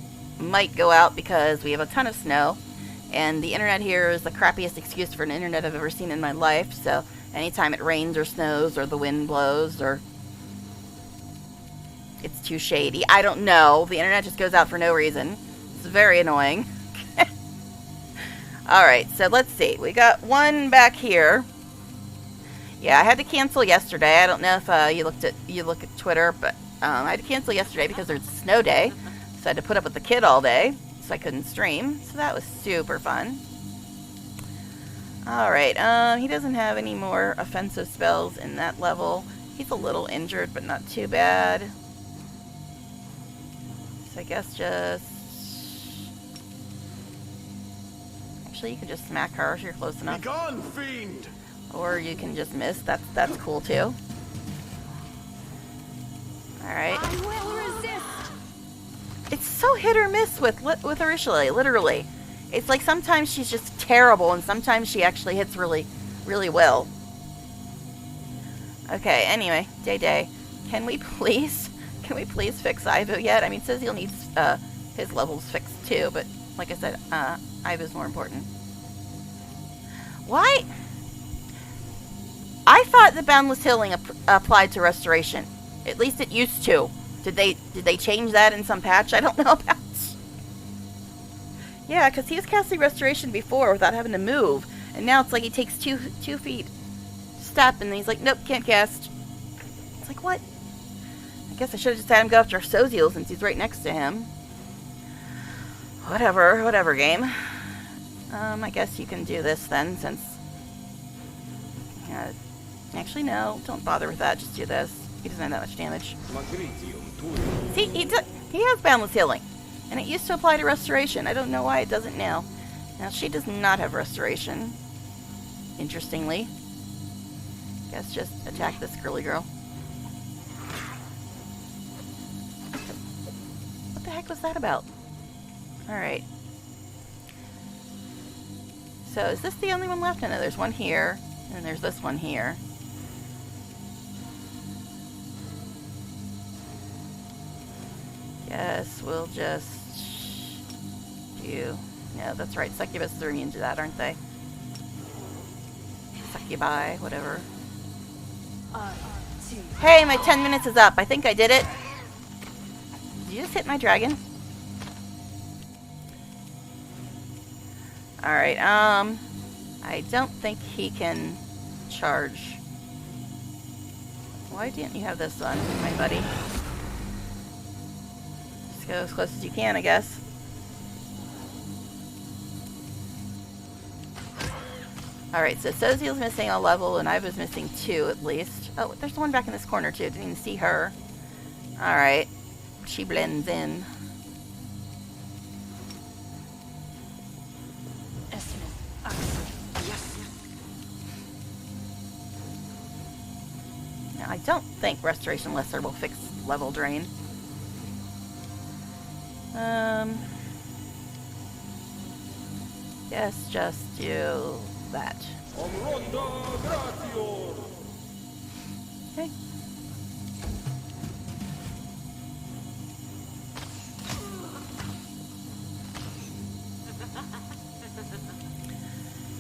might go out because we have a ton of snow. And the internet here is the crappiest excuse for an internet I've ever seen in my life. So anytime it rains or snows or the wind blows or it's too shady, I don't know. The internet just goes out for no reason. It's very annoying. Alright, so let's see. We got 1 back here. Yeah, I had to cancel yesterday. I don't know if you look at Twitter, but I had to cancel yesterday because there's a snow day. So I had to put up with the kid all day, so I couldn't stream. So that was super fun. Alright, he doesn't have any more offensive spells in that level. He's a little injured, but not too bad. So I guess just... Actually, you can just smack her if you're close enough. Be gone, fiend! Or you can just miss. That's cool too. Alright. I will resist. It's so hit or miss with Arishale, literally. It's like sometimes she's just terrible and sometimes she actually hits really, really well. Okay, anyway, Day. Can we please fix Ivu yet? I mean, Soziel needs his levels fixed too, but like I said, Ivu's more important. Why? I thought the boundless healing applied to restoration. At least it used to. Did they change that in some patch I don't know about? Yeah, because he was casting restoration before without having to move, and now it's like he takes two feet step, and he's like, nope, can't cast. It's like, what? I guess I should have just had him go after Soziel since he's right next to him. Whatever, game. I guess you can do this then, since... actually, no, don't bother with that, just do this. He doesn't have that much damage. See, he has boundless healing. And it used to apply to restoration. I don't know why it doesn't now. Now, she does not have restoration. Interestingly. Guess just attack this girly girl. What the heck was that about? Alright. So, is this the only one left? No, there's one here. And then there's this one here. Guess we'll just do... No, that's right. Succubus are immune to that, aren't they? Succubi, whatever. Hey, my 10 minutes is up. I think I did it. Did you just hit my dragon? Alright, I don't think he can charge. Why didn't you have this on, my buddy? Just go as close as you can, I guess. Alright, so Soziel's missing a level, and I was missing 2 at least. Oh, there's one back in this corner, too. Didn't even see her. Alright. She blends in. don't think Restoration Lesser will fix level drain. Yes, just do that. Okay.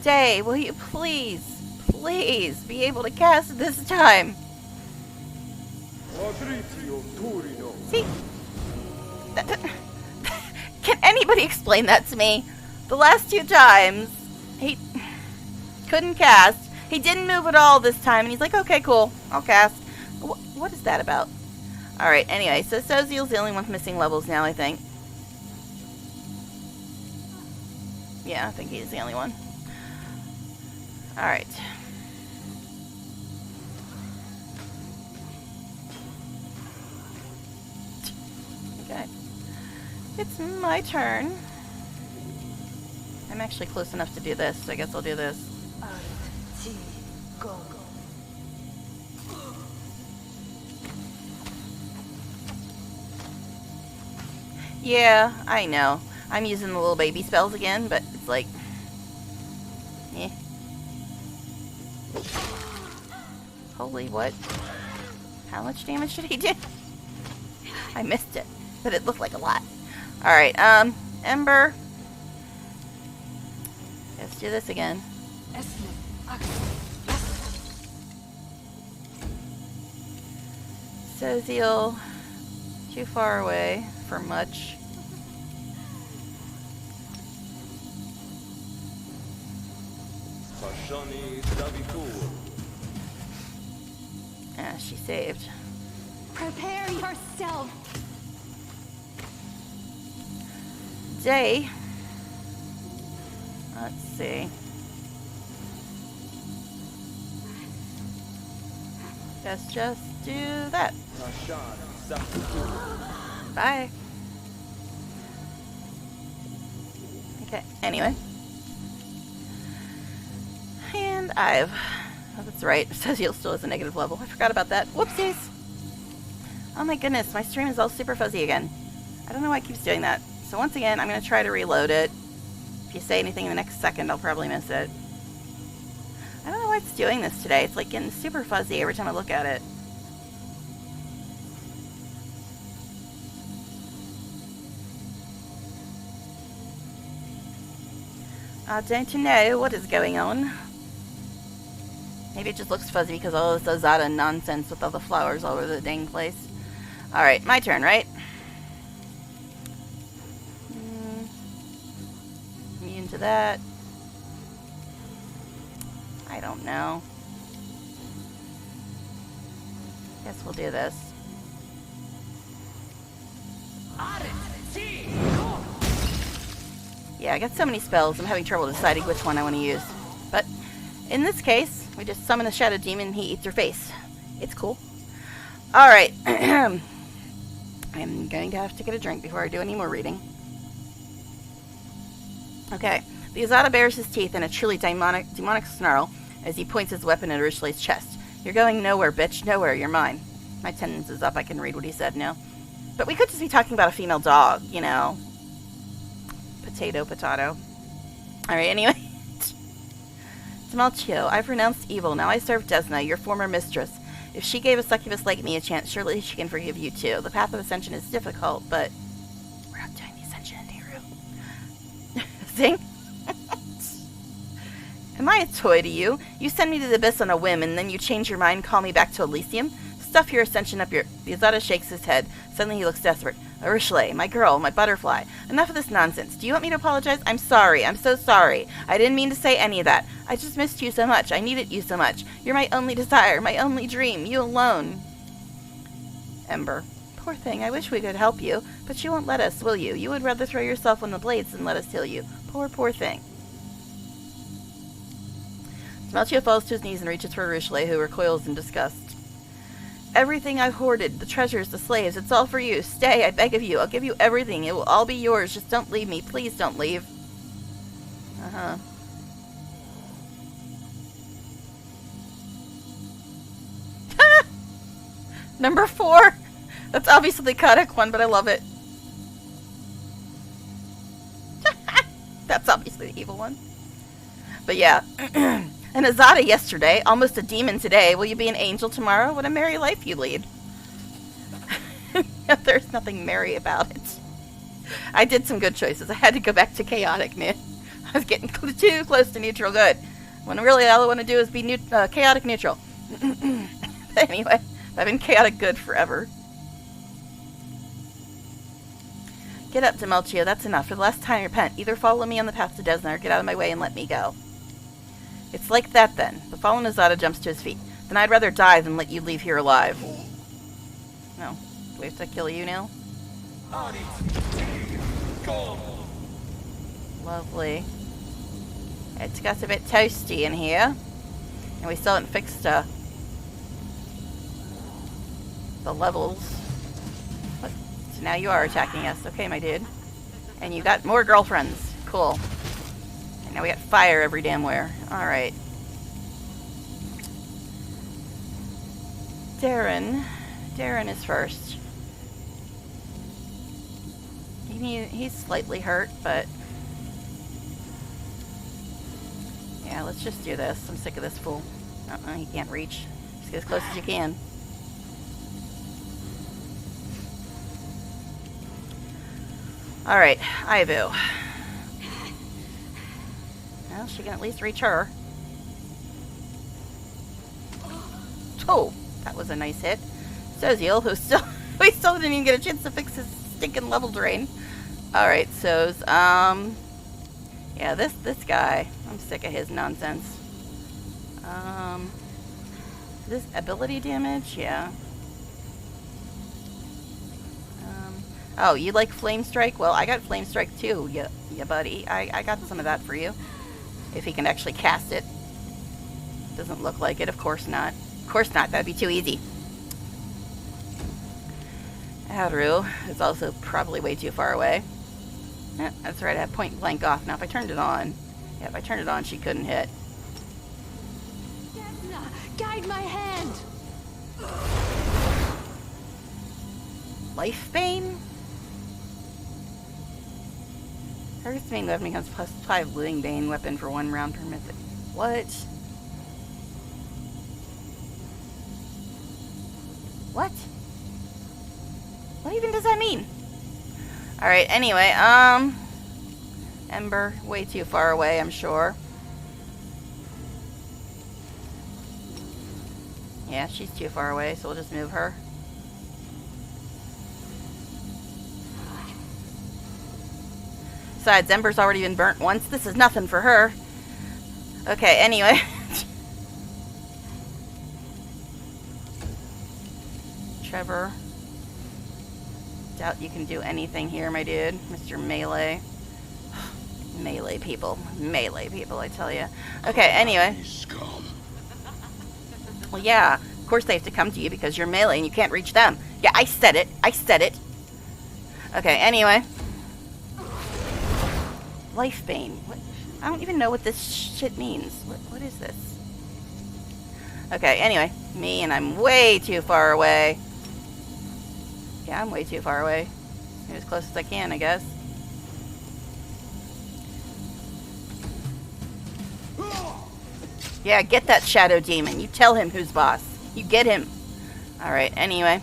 Day, will you please be able to cast this time? See? Can anybody explain that to me? The last 2 times, he couldn't cast. He didn't move at all this time, and he's like, okay, cool, I'll cast. What is that about? Alright, anyway, so Soziel's the only one missing levels now, I think. Yeah, I think he's the only one. Alright. Okay. It's my turn. I'm actually close enough to do this, so I guess I'll do this. Go. Yeah, I know. I'm using the little baby spells again, but it's like... eh. Holy what? How much damage did he do? I missed it, but it looked like a lot. Alright, Ember. Let's do this again. Soziel, too far away for much. Ah, she saved. Prepare yourself. Day. Let's see. Let's just do that. Bye. Okay, anyway. And I've... oh, that's right. Soziel still has a negative level. I forgot about that. Whoopsies! Oh my goodness, my stream is all super fuzzy again. I don't know why it keeps doing that. So once again, I'm going to try to reload it. If you say anything in the next second, I'll probably miss it. I don't know why it's doing this today. It's like getting super fuzzy every time I look at it. I don't know what is going on. Maybe it just looks fuzzy because all this Azata nonsense with all the flowers all over the dang place. Alright, my turn, right? Immune to that. I don't know. Guess we'll do this. Yeah, I got so many spells, I'm having trouble deciding which one I want to use. But in this case, we just summon a shadow demon and he eats your face. It's cool. Alright. I'm going to have to get a drink before I do any more reading. Okay. The Azata bares his teeth in a truly demonic snarl as he points his weapon at Urushile's chest. You're going nowhere, bitch. Nowhere. You're mine. My attendance is up. I can read what he said now. But we could just be talking about a female dog, you know. Potato. Alright, anyway. Tamalchio, I've renounced evil. Now I serve Desna, your former mistress. If she gave a succubus like me a chance, surely she can forgive you too. The path of ascension is difficult, but we're not doing the ascension in Nehru. Zing? Am I a toy to you? You send me to the abyss on a whim, and then you change your mind and call me back to Elysium? Stuff your ascension up your... The Azata shakes his head. Suddenly he looks desperate. Urushley, my girl, my butterfly. Enough of this nonsense. Do you want me to apologize? I'm sorry. I'm so sorry. I didn't mean to say any of that. I just missed you so much. I needed you so much. You're my only desire, my only dream. You alone. Ember. Poor thing. I wish we could help you, but you won't let us, will you? You would rather throw yourself on the blades than let us heal you. Poor thing. Tamalchio falls to his knees and reaches for Urushley, who recoils in disgust. Everything I've hoarded, the treasures, the slaves, it's all for you. Stay, I beg of you. I'll give you everything. It will all be yours. Just don't leave me. Please don't leave. Uh-huh. Number 4. That's obviously the chaotic one, but I love it. That's obviously the evil one. But yeah. An Azata yesterday, almost a demon today. Will you be an angel tomorrow? What a merry life you lead. There's nothing merry about it. I did some good choices. I had to go back to chaotic, man. I was getting too close to neutral good. When really all I want to do is be chaotic neutral. Anyway, I've been chaotic good forever. Get up, Demelchio. That's enough. For the last time, repent. Either follow me on the path to Desna or get out of my way and let me go. It's like that, then. The fallen Azata jumps to his feet. Then I'd rather die than let you leave here alive. No. Do we have to kill you now? Lovely. It's got a bit toasty in here. And we still haven't fixed the levels. What? So now you are attacking us. Okay, my dude. And you got more girlfriends. Cool. And now we got fire every damn where. Alright. Darren. Darren is first. He's slightly hurt, but... yeah, let's just do this. I'm sick of this fool. He can't reach. Just get as close as you can. Alright, Ivu. Well, she can at least reach her. Oh, that was a nice hit. Soziel, who still... we still didn't even get a chance to fix his stinking level drain. Alright, Soz, yeah, this guy. I'm sick of his nonsense. This ability damage? Yeah. Oh, you like Flame Strike? Well, I got Flame Strike too, ya buddy. I got some of that for you. If he can actually cast it. Doesn't look like it, of course not. Of course not, that'd be too easy. Haru is also probably way too far away. Eh, that's right, I have point blank off. Now if I turned it on... yeah, if I turned it on, she couldn't hit. Desna, guide my hand! Life Bane? Target's main weapon becomes plus 5 Living Bane weapon for 1 round per minute. What? What? What even does that mean? Alright, anyway, Ember, way too far away, I'm sure. Yeah, she's too far away, so we'll just move her. Besides, Ember's already been burnt once. This is nothing for her. Okay, anyway. Trevor. Doubt you can do anything here, my dude. Mr. Melee. Melee people. Melee people, I tell you. Okay, anyway. Well, yeah. Of course they have to come to you because you're melee and you can't reach them. Yeah, I said it. I said it. Okay, anyway. Life Bane. What? I don't even know what this shit means. What is this? Okay, anyway. Me, and I'm way too far away. Yeah, I'm way too far away. Get as close as I can, I guess. Yeah, get that shadow demon. You tell him who's boss. You get him. Alright, anyway.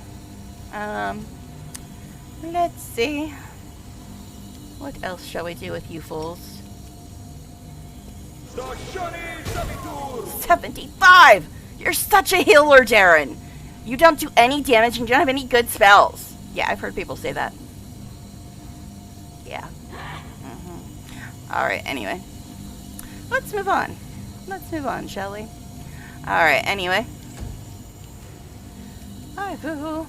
Let's see. What else shall we do with you fools? 75! You're such a healer, Darren! You don't do any damage and you don't have any good spells. Yeah, I've heard people say that. Yeah. Alright, anyway. Let's move on. Let's move on, shall we? Alright, anyway. Hi, boo.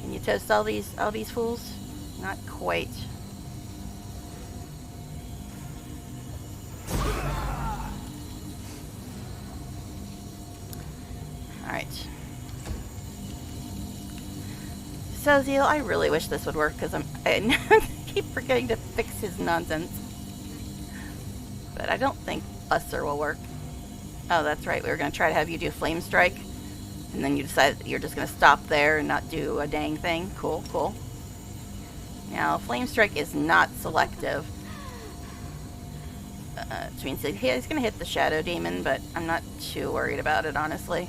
Can you toast all these fools? Not quite. Alright. Soziel, I really wish this would work because I keep forgetting to fix his nonsense. But I don't think Buster will work. Oh, that's right. We were going to try to have you do Flame Strike. And then you decide that you're just going to stop there and not do a dang thing. Cool, cool. Now, Flame Strike is not selective. Which means that he's going to hit the Shadow Demon, but I'm not too worried about it, honestly.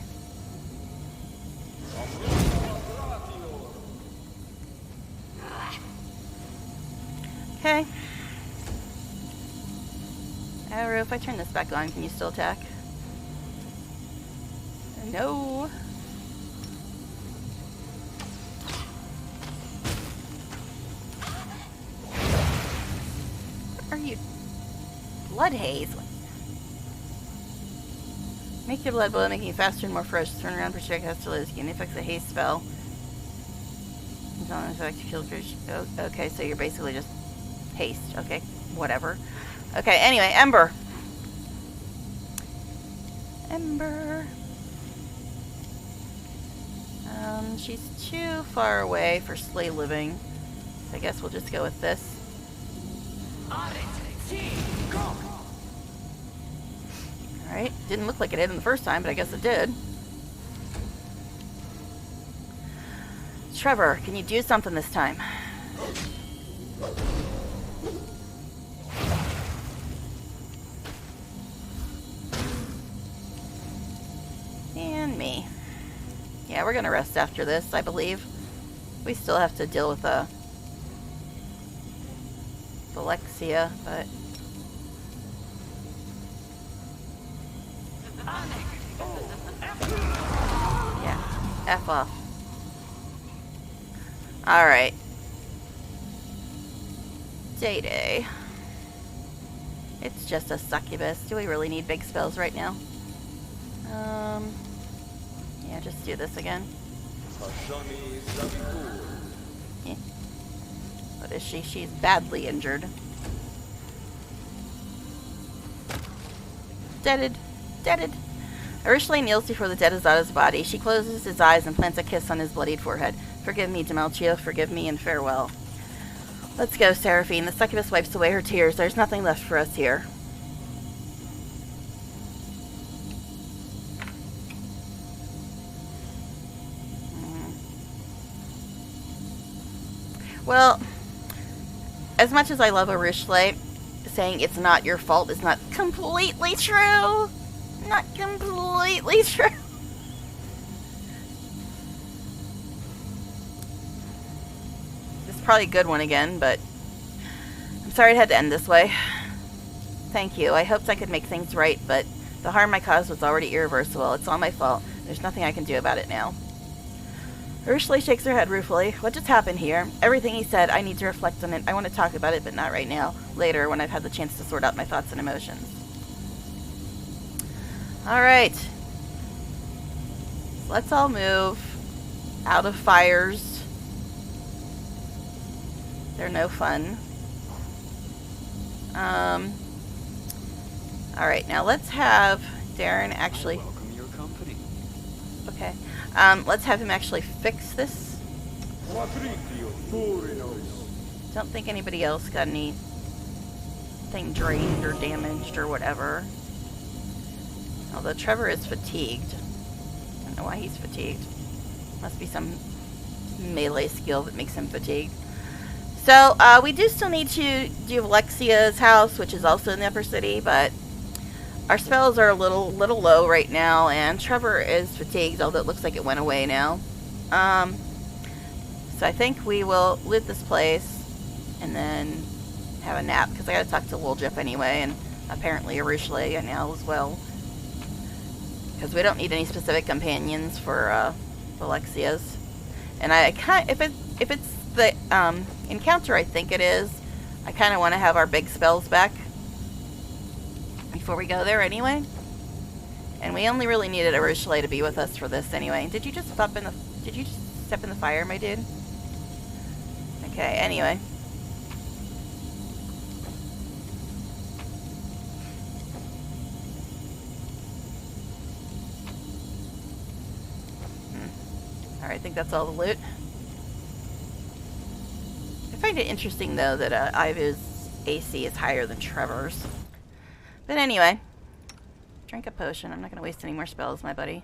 Okay. Arrow, if I turn this back on, can you still attack? No. What are you? Blood haze. Make your blood bullet, making you faster and more fresh. Turn around, protect, has to lose. Gain the effects of haste spell. It's on effect to kill creatures. Oh, okay, so you're basically just haste. Okay, whatever. Okay, anyway, Ember. Ember. She's too far away for Slay Living. So I guess we'll just go with this. Alright, didn't look like it hit him the first time, but I guess it did. Trevor, can you do something this time? And me. Yeah, we're gonna rest after this, I believe. We still have to deal with Alexia, but... yeah, F off. Alright. Day-Day. It's just a succubus. Do we really need big spells right now? Yeah, just do this again. Yeah. What is she? She's badly injured. Deaded. Deaded. Arishle kneels before the dead Azata's body. She closes his eyes and plants a kiss on his bloodied forehead. Forgive me, Demelchio. Forgive me and farewell. Let's go, Seraphine. The succubus wipes away her tears. There's nothing left for us here. Well, as much as I love Arishle, saying it's not your fault is not completely true. Not completely true. This is probably a good one again, but I'm sorry it had to end this way. Thank you. I hoped I could make things right, but the harm I caused was already irreversible. It's all my fault. There's nothing I can do about it now. Arishle shakes her head ruefully. What just happened here? Everything he said, I need to reflect on it. I want to talk about it, but not right now. Later, when I've had the chance to sort out my thoughts and emotions. Alright. Let's all move out of fires. They're no fun. Alright, now let's have Darren actually... Welcome your company. Okay. Let's have him actually fix this. Don't think anybody else got anything drained or damaged or whatever. Although Trevor is fatigued. I don't know why he's fatigued. Must be some melee skill that makes him fatigued. So, we do still need to do Alexia's house, which is also in the upper city, but our spells are a little low right now, and Trevor is fatigued, although it looks like it went away now. So I think we will loot this place, and then have a nap, because I gotta talk to Woljif anyway, and apparently Arishle now as well. Because we don't need any specific companions for Alexia's. And I if it's the encounter, I think it is, I kind of want to have our big spells back before we go there anyway. And we only really needed Arishle to be with us for this anyway. Did you just step in the fire, my dude? Okay, anyway. Alright, I think that's all the loot. I find it interesting, though, that Ivu's AC is higher than Trevor's. But anyway. Drink a potion. I'm not going to waste any more spells, my buddy.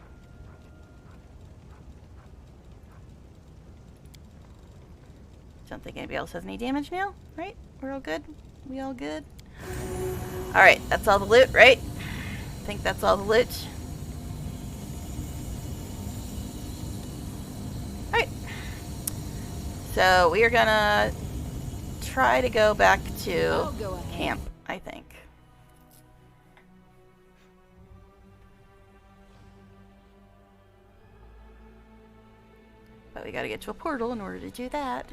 Don't think anybody else has any damage now, right? We're all good? We all good? Alright, that's all the loot, right? I think that's all the loot. Alright. So we are gonna try to go back to camp, I think. But we gotta get to a portal in order to do that.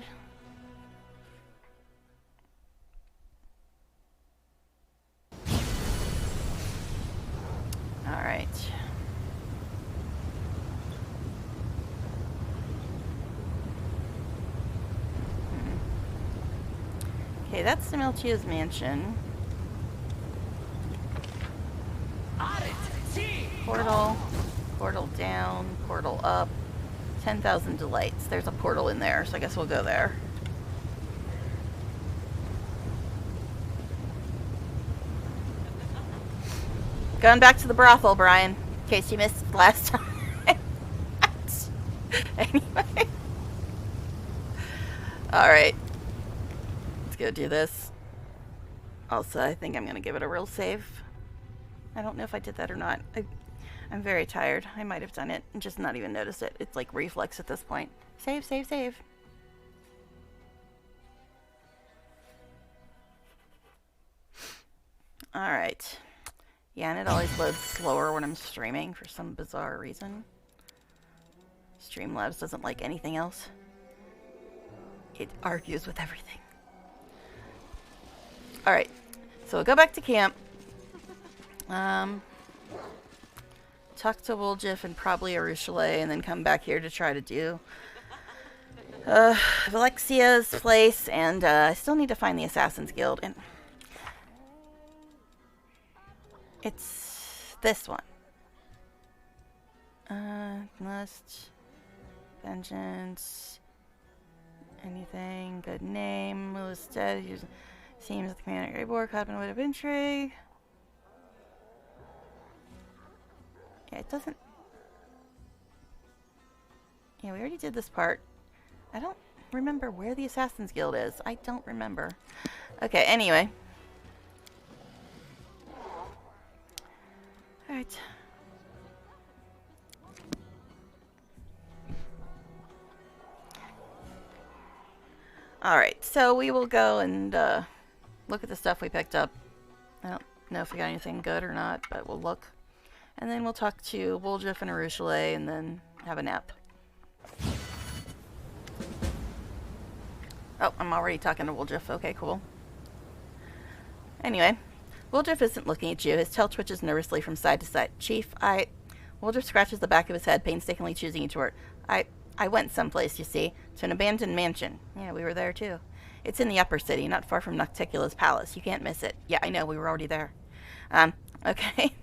Alright. Okay, that's Melchia's mansion. Portal. Portal down. Portal up. 10,000 delights. There's a portal in there, so I guess we'll go there. Going back to the brothel, Brian, in case you missed last time. Anyway. Alright. Let's go do this. Also, I think I'm going to give it a real save. I don't know if I did that or not. I'm very tired. I might have done it and just not even noticed it. It's like reflex at this point. Save, save, save. Alright. Yeah, and it always loads slower when I'm streaming for some bizarre reason. Streamlabs doesn't like anything else. It argues with everything. Alright, so we'll go back to camp. Talk to Woljif and probably Arushale, and then come back here to try to do Valexia's place, and I still need to find the Assassin's Guild, and it's this one. Must vengeance, anything, good name, Lewis dead, seems that the commander Grey Boar caught in a bit of intrigue. Yeah, it doesn't. Yeah, we already did this part. I don't remember where the Assassin's Guild is. I don't remember. Okay, anyway. Alright. Alright, so we will go and look at the stuff we picked up. I don't know if we got anything good or not, but we'll look. And then we'll talk to Woljif and Arushale and then have a nap. Oh, I'm already talking to Woljif. Okay, cool. Anyway, Woljif isn't looking at you. His tail twitches nervously from side to side. Chief, Woljif scratches the back of his head, painstakingly choosing each word. I went someplace, you see, to an abandoned mansion. Yeah, we were there too. It's in the upper city, not far from Nocticula's palace. You can't miss it. Yeah, I know, we were already there. Okay.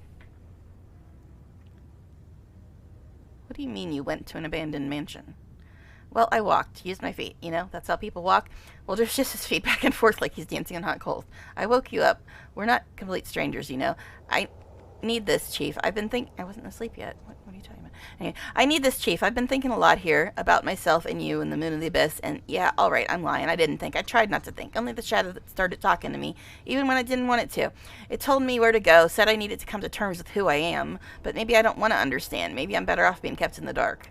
What do you mean you went to an abandoned mansion? Well, I walked, used my feet, you know, that's how people walk. Well, there's just his feet back and forth like he's dancing on hot coals. I woke you up. We're not complete strangers, you know. I need this, Chief. I wasn't asleep yet. What are you talking about? Anyway, I need this, Chief. I've been thinking a lot here about myself and you and the moon of the abyss, and yeah, alright, I'm lying. I didn't think. I tried not to think. Only the shadow that started talking to me, even when I didn't want it to. It told me where to go, said I needed to come to terms with who I am, but maybe I don't want to understand. Maybe I'm better off being kept in the dark.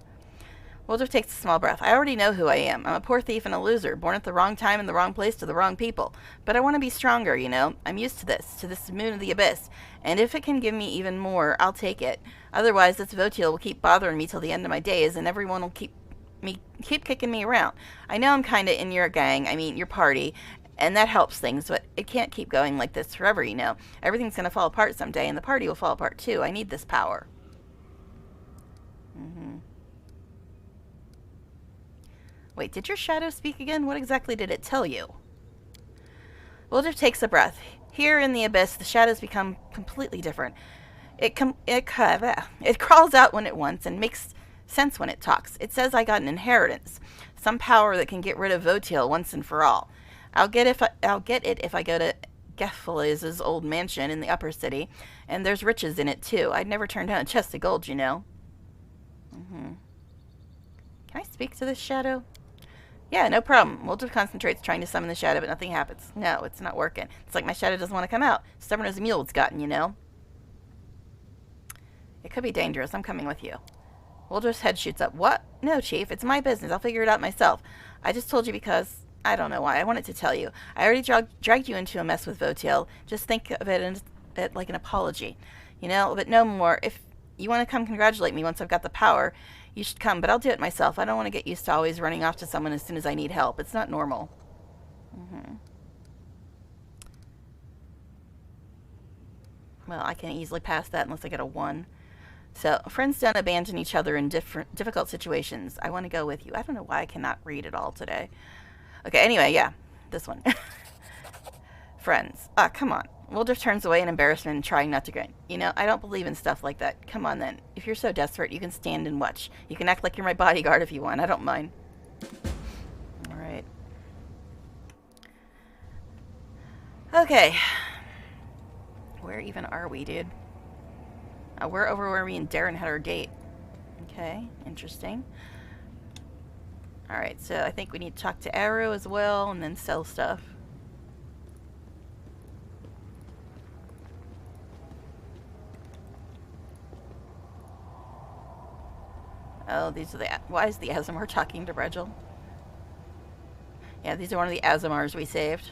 Woljif takes a small breath. I already know who I am. I'm a poor thief and a loser, born at the wrong time in the wrong place to the wrong people. But I want to be stronger, you know. I'm used to this moon of the abyss. And if it can give me even more, I'll take it. Otherwise, this Votiel will keep bothering me till the end of my days, and everyone will keep kicking me around. I know I'm kind of in your gang, I mean your party, and that helps things, but it can't keep going like this forever, you know. Everything's going to fall apart someday, and the party will fall apart too. I need this power. Wait, did your shadow speak again? What exactly did it tell you? Woljif takes a breath. Here in the abyss, the shadows become completely different. It crawls out when it wants and makes sense when it talks. It says I got an inheritance, some power that can get rid of Votiel once and for all. I'll get it if I go to Geffel's old mansion in the upper city, and there's riches in it too. I'd never turn down a chest of gold, you know. Mm-hmm. Can I speak to this shadow? Yeah, no problem. Wolter concentrates trying to summon the shadow, but nothing happens. No, it's not working. It's like my shadow doesn't want to come out. Stubborn as a mule it's gotten, you know. It could be dangerous. I'm coming with you. Wolter's head shoots up. What? No, Chief. It's my business. I'll figure it out myself. I just told you because... I don't know why. I wanted to tell you. I already dragged you into a mess with WotR. Just think of it like an apology. You know, but no more. If you want to come congratulate me once I've got the power, you should come, but I'll do it myself. I don't want to get used to always running off to someone as soon as I need help. It's not normal. Mm-hmm. Well, I can easily pass that unless I get a 1. So, friends don't abandon each other in difficult situations. I want to go with you. I don't know why I cannot read it all today. Okay, anyway, yeah, this one. Friends. Ah, come on. Wolter turns away in embarrassment, trying not to grin. You know, I don't believe in stuff like that. Come on, then. If you're so desperate, you can stand and watch. You can act like you're my bodyguard if you want. I don't mind. Alright. Okay. Where even are we, dude? We're over where me and Darren had our date. Okay, interesting. Alright, so I think we need to talk to Arrow as well, and then sell stuff. Oh, these are the... Why is the Aasimar talking to Bregel? Yeah, these are one of the Aasimars we saved.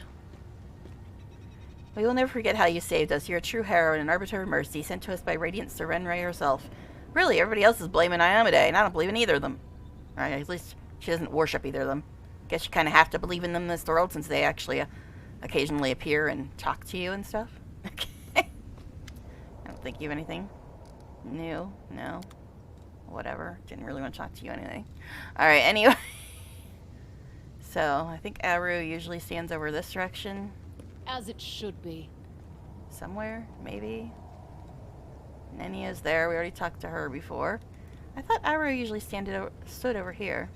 We will never forget how you saved us. You're a true hero and an arbiter of mercy, sent to us by Radiant Serenray herself. Really, everybody else is blaming Iamade, and I don't believe in either of them. Alright, at least she doesn't worship either of them. Guess you kind of have to believe in them in this world, since they actually occasionally appear and talk to you and stuff. Okay. I don't think you have anything new. No. Whatever. Didn't really want to talk to you anyway. Alright, anyway. So, I think Aru usually stands over this direction. As it should be. Somewhere, maybe. Nenia's there. We already talked to her before. I thought Aru usually stood over here.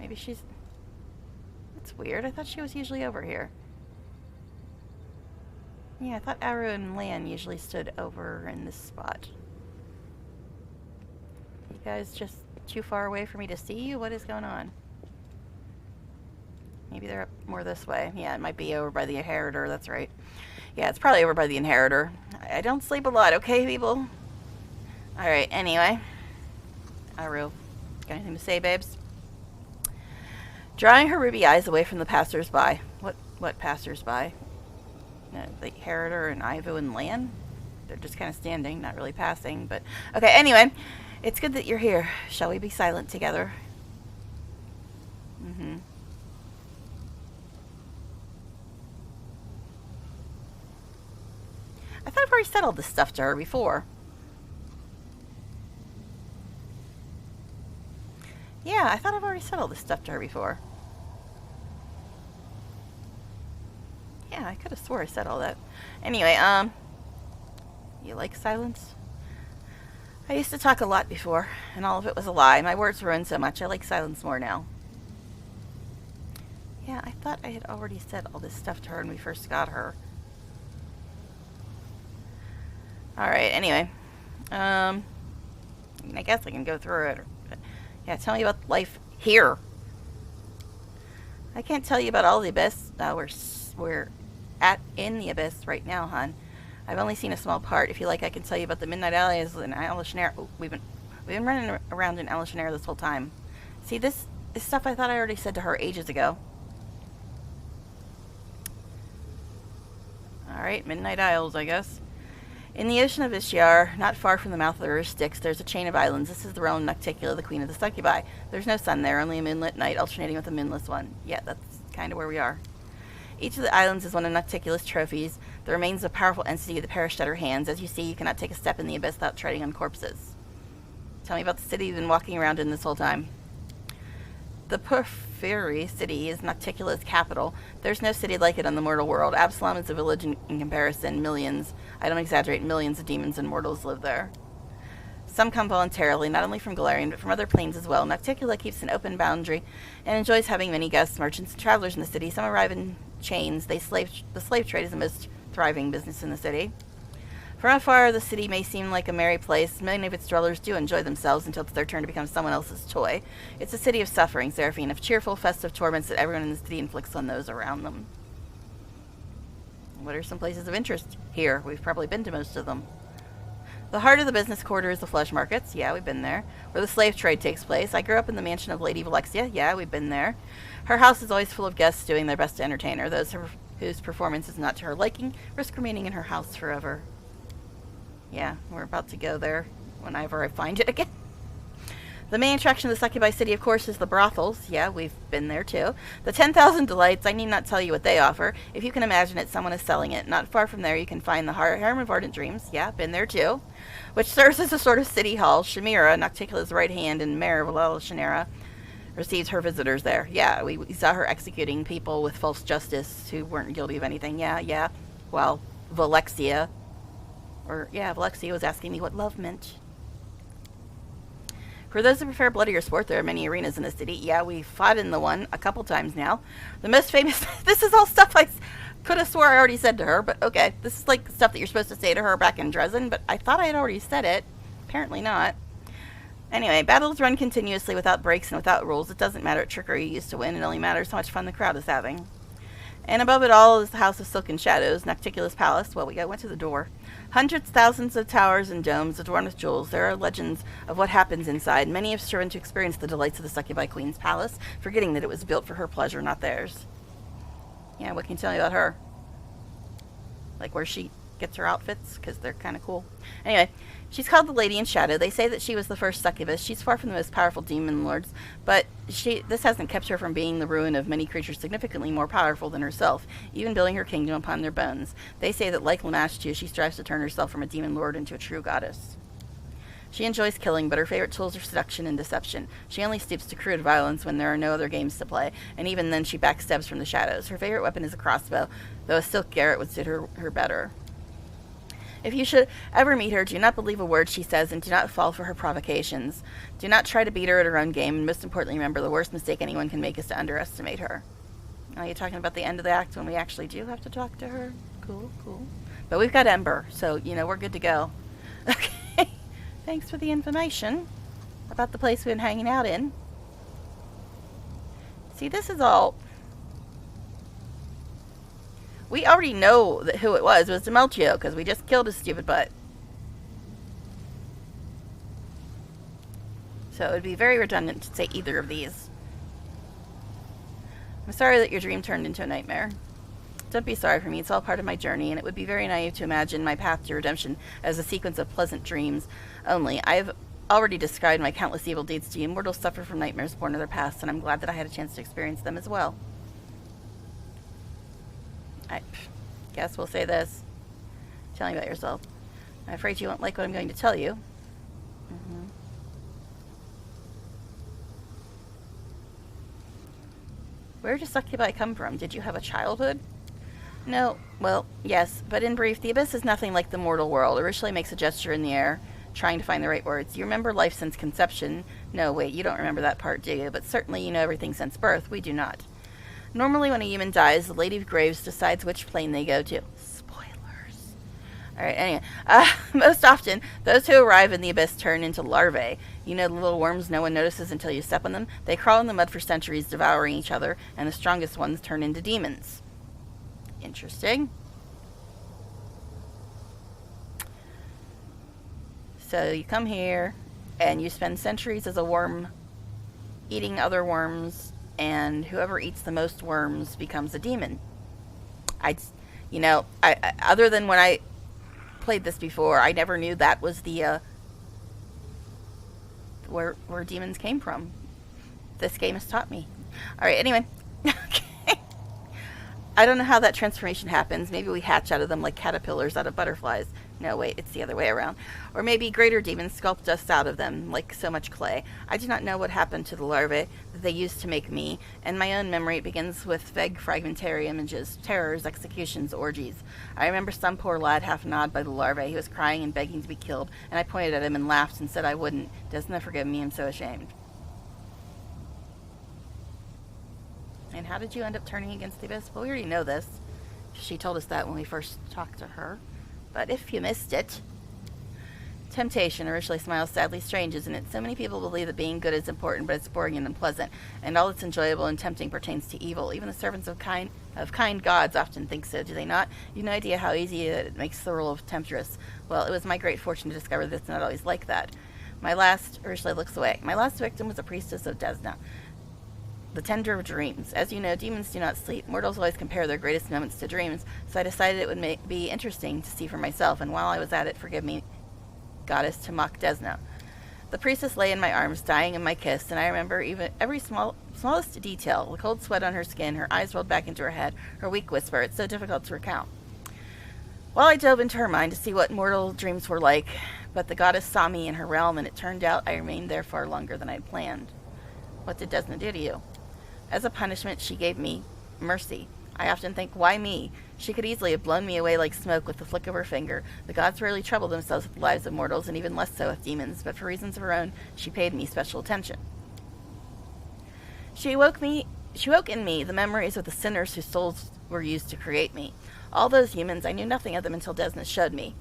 Maybe she's... That's weird. I thought she was usually over here. Yeah, I thought Aru and Lan usually stood over in this spot. You guys just too far away for me to see you? What is going on? Maybe they're up more this way. Yeah, it might be over by the Inheritor. That's right. Yeah, it's probably over by the Inheritor. I don't sleep a lot, okay, people? Alright, anyway. Aru, got anything to say, babes? Drawing her ruby eyes away from the passers-by. What passers-by? The Inheritor and Ivu and Lan? They're just kind of standing, not really passing, but... Okay, anyway. It's good that you're here. Shall we be silent together? Mm-hmm. I thought I've already said all this stuff to her before. Yeah, I thought I've already said all this stuff to her before. Yeah, I could have swore I said all that. Anyway, you like silence? I used to talk a lot before, and all of it was a lie. My words ruined so much. I like silence more now. Yeah, I thought I had already said all this stuff to her when we first got her. Alright, anyway. I guess I can go through it. But yeah, tell me about life here. I can't tell you about all the Abyss. We're in the Abyss right now, hon. I've only seen a small part. If you like, I can tell you about the Midnight Alleys and Alishnair. Oh, we've been running around in Alishnair this whole time. See, this is stuff I thought I already said to her ages ago. Alright, Midnight Isles, I guess. In the ocean of Ishiar, not far from the mouth of the river Styx, there's a chain of islands. This is the realm Nocticula, the queen of the succubi. There's no sun there, only a moonlit night alternating with a moonless one. Yeah, that's kind of where we are. Each of the islands is one of Nocticula's trophies. The remains of a powerful entity that perished at her hands. As you see, you cannot take a step in the abyss without treading on corpses. Tell me about the city you've been walking around in this whole time. The Porphyry city is Nocticula's capital. There's no city like it on the mortal world. Absalom is a village in comparison. Millions, I don't exaggerate, millions of demons and mortals live there. Some come voluntarily, not only from Galarian, but from other planes as well. Nocticula keeps an open boundary and enjoys having many guests, merchants, and travelers in the city. Some arrive in chains. The slave trade is the most thriving business in the city. From afar, the city may seem like a merry place. Many of its dwellers do enjoy themselves until it's their turn to become someone else's toy. It's a city of suffering, Seraphine, of cheerful, festive torments that everyone in the city inflicts on those around them. What are some places of interest here? We've probably been to most of them. The heart of the business quarter is the flesh markets. Yeah, we've been there. Where the slave trade takes place. I grew up in the mansion of Lady Valexia. Yeah, we've been there. Her house is always full of guests doing their best to entertain her. Those whose performance is not to her liking risk remaining in her house forever. Yeah, we're about to go there whenever I find it again. The main attraction of the succubi city, of course, is the brothels. Yeah, we've been there too. The 10,000 delights, I need not tell you what they offer. If you can imagine it, someone is selling it. Not far from there, you can find the harem of ardent dreams. Yeah, been there too. Which serves as a sort of city hall. Shamira, Nocticula's right hand and mayor of Shanera, receives her visitors there. Yeah, we saw her executing people with false justice who weren't guilty of anything. Yeah. Well, Valexia was asking me what love meant. For those who prefer bloodier sport, there are many arenas in the city. Yeah, we fought in the one a couple times now. The most famous... This is all stuff I could have swore I already said to her, but okay. This is like stuff that you're supposed to say to her back in Dresden, but I thought I had already said it. Apparently not. Anyway, battles run continuously without breaks and without rules. It doesn't matter what trickery you used to win. It only matters how much fun the crowd is having. And above it all is the House of Silken Shadows, Nocticula's palace. Well, we went to the door. Hundreds, thousands of towers and domes adorned with jewels. There are legends of what happens inside. Many have striven to experience the delights of the Succubi Queen's palace, forgetting that it was built for her pleasure, not theirs. Yeah, what can you tell me about her? Like where she gets her outfits, because they're kind of cool. Anyway, she's called the Lady in Shadow. They say that she was the first succubus. She's far from the most powerful demon lords, but this hasn't kept her from being the ruin of many creatures significantly more powerful than herself, even building her kingdom upon their bones. They say that, like Lamash too, she strives to turn herself from a demon lord into a true goddess. She enjoys killing, but her favorite tools are seduction and deception. She only stoops to crude violence when there are no other games to play, and even then she backstabs from the shadows. Her favorite weapon is a crossbow, though a silk garret would suit her better. If you should ever meet her, do not believe a word she says, and do not fall for her provocations. Do not try to beat her at her own game, and most importantly, remember, the worst mistake anyone can make is to underestimate her. Are you talking about the end of the act when we actually do have to talk to her? Cool. But we've got Ember, so, we're good to go. Okay. Thanks for the information about the place we've been hanging out in. See, this is all... We already know who it was. It was Demelchio, because we just killed his stupid butt. So it would be very redundant to say either of these. I'm sorry that your dream turned into a nightmare. Don't be sorry for me. It's all part of my journey, and it would be very naive to imagine my path to redemption as a sequence of pleasant dreams only. I have already described my countless evil deeds to you. Mortals suffer from nightmares born of their past, and I'm glad that I had a chance to experience them as well. I guess we'll say this. Tell me about yourself. I'm afraid you won't like what I'm going to tell you. Where does succubi come from? Did you have a childhood? No. Well, yes. But in brief, the abyss is nothing like the mortal world. Originally makes a gesture in the air, trying to find the right words. You remember life since conception. No, wait, you don't remember that part, do you? But certainly you know everything since birth. We do not. Normally, when a human dies, the Lady of Graves decides which plane they go to. Spoilers. Alright, anyway. Most often, those who arrive in the abyss turn into larvae. You know the little worms no one notices until you step on them? They crawl in the mud for centuries, devouring each other, and the strongest ones turn into demons. Interesting. So you come here, and you spend centuries as a worm, eating other worms, and whoever eats the most worms becomes a demon. I other than when I played this before, I never knew that was the where demons came from. This game has taught me. All right, anyway. Okay. I don't know how that transformation happens. Maybe we hatch out of them like caterpillars out of butterflies. No, wait, it's the other way around. Or maybe greater demons sculpt us out of them, like so much clay. I do not know what happened to the larvae that they used to make me, and my own memory begins with vague fragmentary images, terrors, executions, orgies. I remember some poor lad half gnawed by the larvae. He was crying and begging to be killed, and I pointed at him and laughed and said I wouldn't. Doesn't that forgive me? I'm so ashamed. And how did you end up turning against the Abyss? Well, we already know this. She told us that when we first talked to her. But if you missed it... Temptation, originally smiles sadly strange, isn't it? So many people believe that being good is important, but it's boring and unpleasant, and all that's enjoyable and tempting pertains to evil. Even the servants of kind gods often think so, do they not? You've no idea how easy it makes the role of temptress. Well, it was my great fortune to discover that it's not always like that. Ursula looks away. My last victim was a priestess of Desna, the tender of dreams. As you know, demons do not sleep. Mortals always compare their greatest moments to dreams, so I decided it would be interesting to see for myself, and while I was at it, forgive me, goddess, to mock Desna. The priestess lay in my arms, dying in my kiss, and I remember even every smallest detail, the cold sweat on her skin, her eyes rolled back into her head, her weak whisper. It's so difficult to recount. Well, I dove into her mind to see what mortal dreams were like, but the goddess saw me in her realm, and it turned out I remained there far longer than I had planned. What did Desna do to you? As a punishment, she gave me mercy. I often think, why me? She could easily have blown me away like smoke with the flick of her finger. The gods rarely trouble themselves with the lives of mortals, and even less so with demons, but for reasons of her own, she paid me special attention. She awoke in me the memories of the sinners whose souls were used to create me. All those humans, I knew nothing of them until Desna showed me.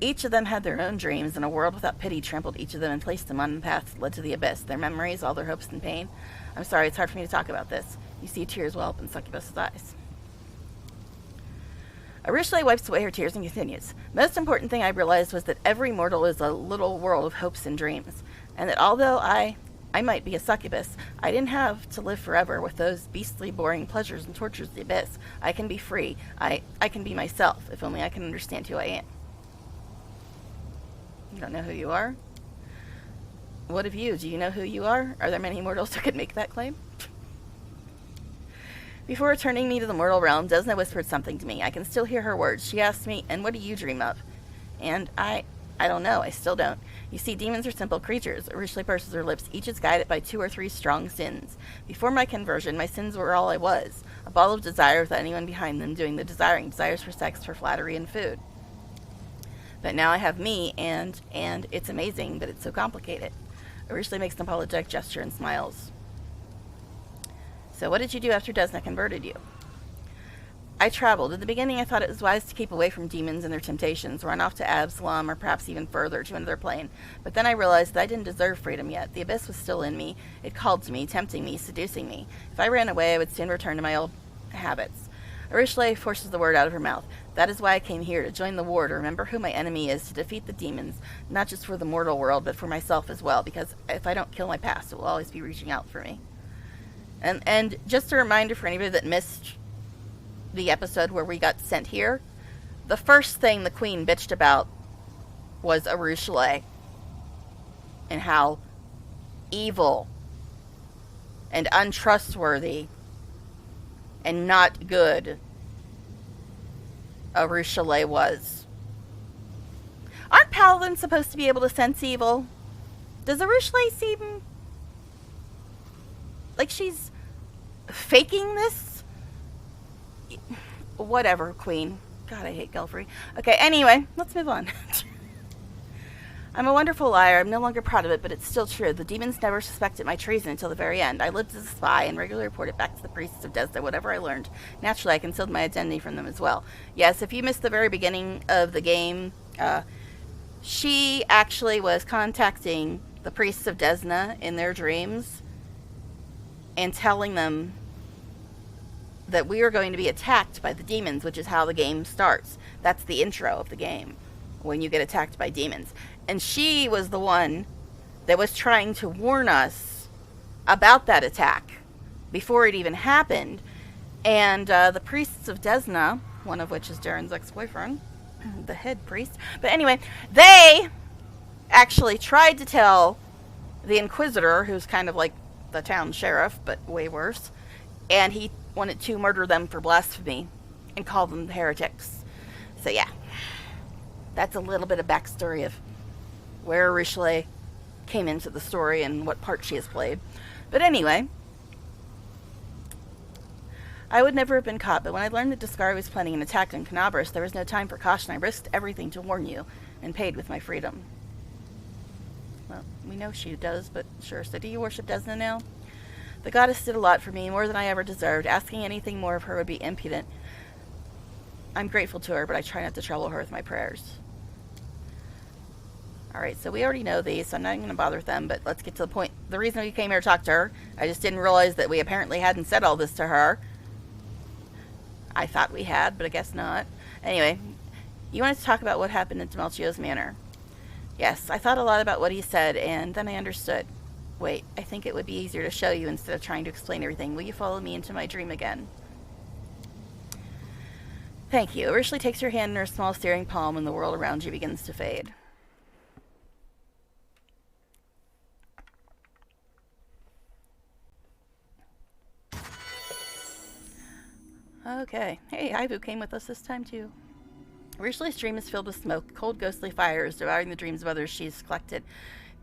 Each of them had their own dreams, and a world without pity trampled each of them and placed them on the path that led to the abyss. Their memories, all their hopes and pain. I'm sorry, it's hard for me to talk about this. You see tears well up in Succubus's eyes. Arishale wipes away her tears and continues. Most important thing I realized was that every mortal is a little world of hopes and dreams, and that although I might be a succubus, I didn't have to live forever with those beastly, boring pleasures and tortures of the abyss. I can be free. I can be myself, if only I can understand who I am. You don't know who you are? What of you? Do you know who you are? Are there many mortals who could make that claim? Before returning me to the mortal realm, Desna whispered something to me. I can still hear her words. She asked me, and what do you dream of? And I don't know. I still don't. You see, demons are simple creatures. Arishale purses her lips. Each is guided by 2 or 3 strong sins. Before my conversion, my sins were all I was. A ball of desire without anyone behind them doing the desiring. Desires for sex, for flattery, and food. But now I have me, and it's amazing, but it's so complicated. Arishale makes an apologetic gesture and smiles. So what did you do after Desna converted you? I traveled. In the beginning, I thought it was wise to keep away from demons and their temptations, run off to Absalom, or perhaps even further, to another plane. But then I realized that I didn't deserve freedom yet. The abyss was still in me. It called to me, tempting me, seducing me. If I ran away, I would soon return to my old habits. Arishale forces the word out of her mouth. That is why I came here, to join the war, to remember who my enemy is, to defeat the demons, not just for the mortal world, but for myself as well, because if I don't kill my past, it will always be reaching out for me. And just a reminder for anybody that missed the episode where we got sent here, the first thing the queen bitched about was Arishale and how evil and untrustworthy and not good Arishale was. Aren't paladins supposed to be able to sense evil? Does Arishale seem like she's faking this? Whatever, queen. God, I hate Gelfrey. Okay, anyway, let's move on. I'm a wonderful liar. I'm no longer proud of it, but it's still true. The demons never suspected my treason until the very end. I lived as a spy and regularly reported back to the priests of Desna whatever I learned. Naturally, I concealed my identity from them as well. Yes, if you missed the very beginning of the game, she actually was contacting the priests of Desna in their dreams and telling them that we are going to be attacked by the demons, which is how the game starts. That's the intro of the game, when you get attacked by demons. And she was the one that was trying to warn us about that attack before it even happened. And the priests of Desna, one of which is Darren's ex-boyfriend, the head priest. But anyway, they actually tried to tell the Inquisitor, who's kind of like the town sheriff, but way worse, and he wanted to murder them for blasphemy and call them heretics. So yeah, that's a little bit of backstory of where Arishale came into the story and what part she has played. But anyway, I would never have been caught, but when I learned that Discari was planning an attack on Canabras, there was no time for caution. I risked everything to warn you, and paid with my freedom. Well, we know she does, but sure. So do you worship Desna now? The goddess did a lot for me, more than I ever deserved. Asking anything more of her would be impudent. I'm grateful to her, but I try not to trouble her with my prayers. Alright, so we already know these, so I'm not even going to bother with them, but let's get to the point. The reason we came here to talk to her, I just didn't realize that we apparently hadn't said all this to her. I thought we had, but I guess not. Anyway, you wanted to talk about what happened in Demelchio's manor. Yes, I thought a lot about what he said, and then I understood. Wait, I think it would be easier to show you instead of trying to explain everything. Will you follow me into my dream again? Thank you. Urshli takes your hand in her small steering palm and the world around you begins to fade. Okay. Hey, Ivu came with us this time too. Urshli's dream is filled with smoke. Cold, ghostly fires devouring the dreams of others she's collected.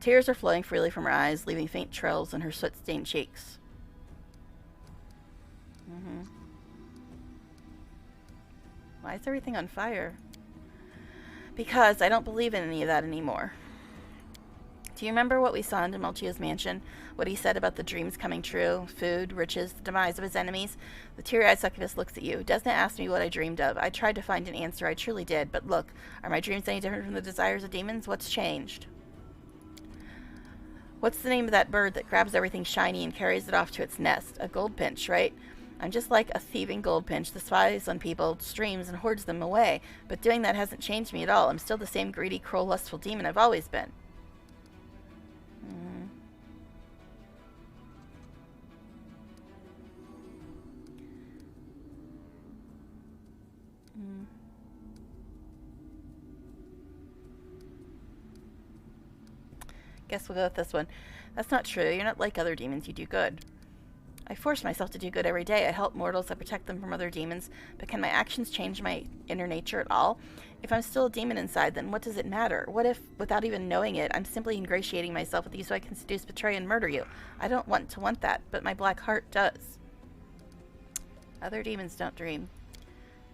Tears are flowing freely from her eyes, leaving faint trails on her soot-stained cheeks. Why is everything on fire? Because I don't believe in any of that anymore. Do you remember what we saw in Demelchio's mansion? What he said about the dreams coming true? Food, riches, the demise of his enemies? The teary-eyed succubus looks at you. Doesn't ask me what I dreamed of. I tried to find an answer. I truly did. But look, are my dreams any different from the desires of demons? What's changed? What's the name of that bird that grabs everything shiny and carries it off to its nest? A goldfinch, right? I'm just like a thieving goldfinch that spies on people, streams, and hoards them away. But doing that hasn't changed me at all. I'm still the same greedy, cruel, lustful demon I've always been. Guess we'll go with this one. That's not true. You're not like other demons. You do good. I force myself to do good every day. I help mortals. I protect them from other demons. But can my actions change my inner nature at all? If I'm still a demon inside, then what does it matter? What if, without even knowing it, I'm simply ingratiating myself with you so I can seduce, betray, and murder you? I don't want to want that, but my black heart does. Other demons don't dream.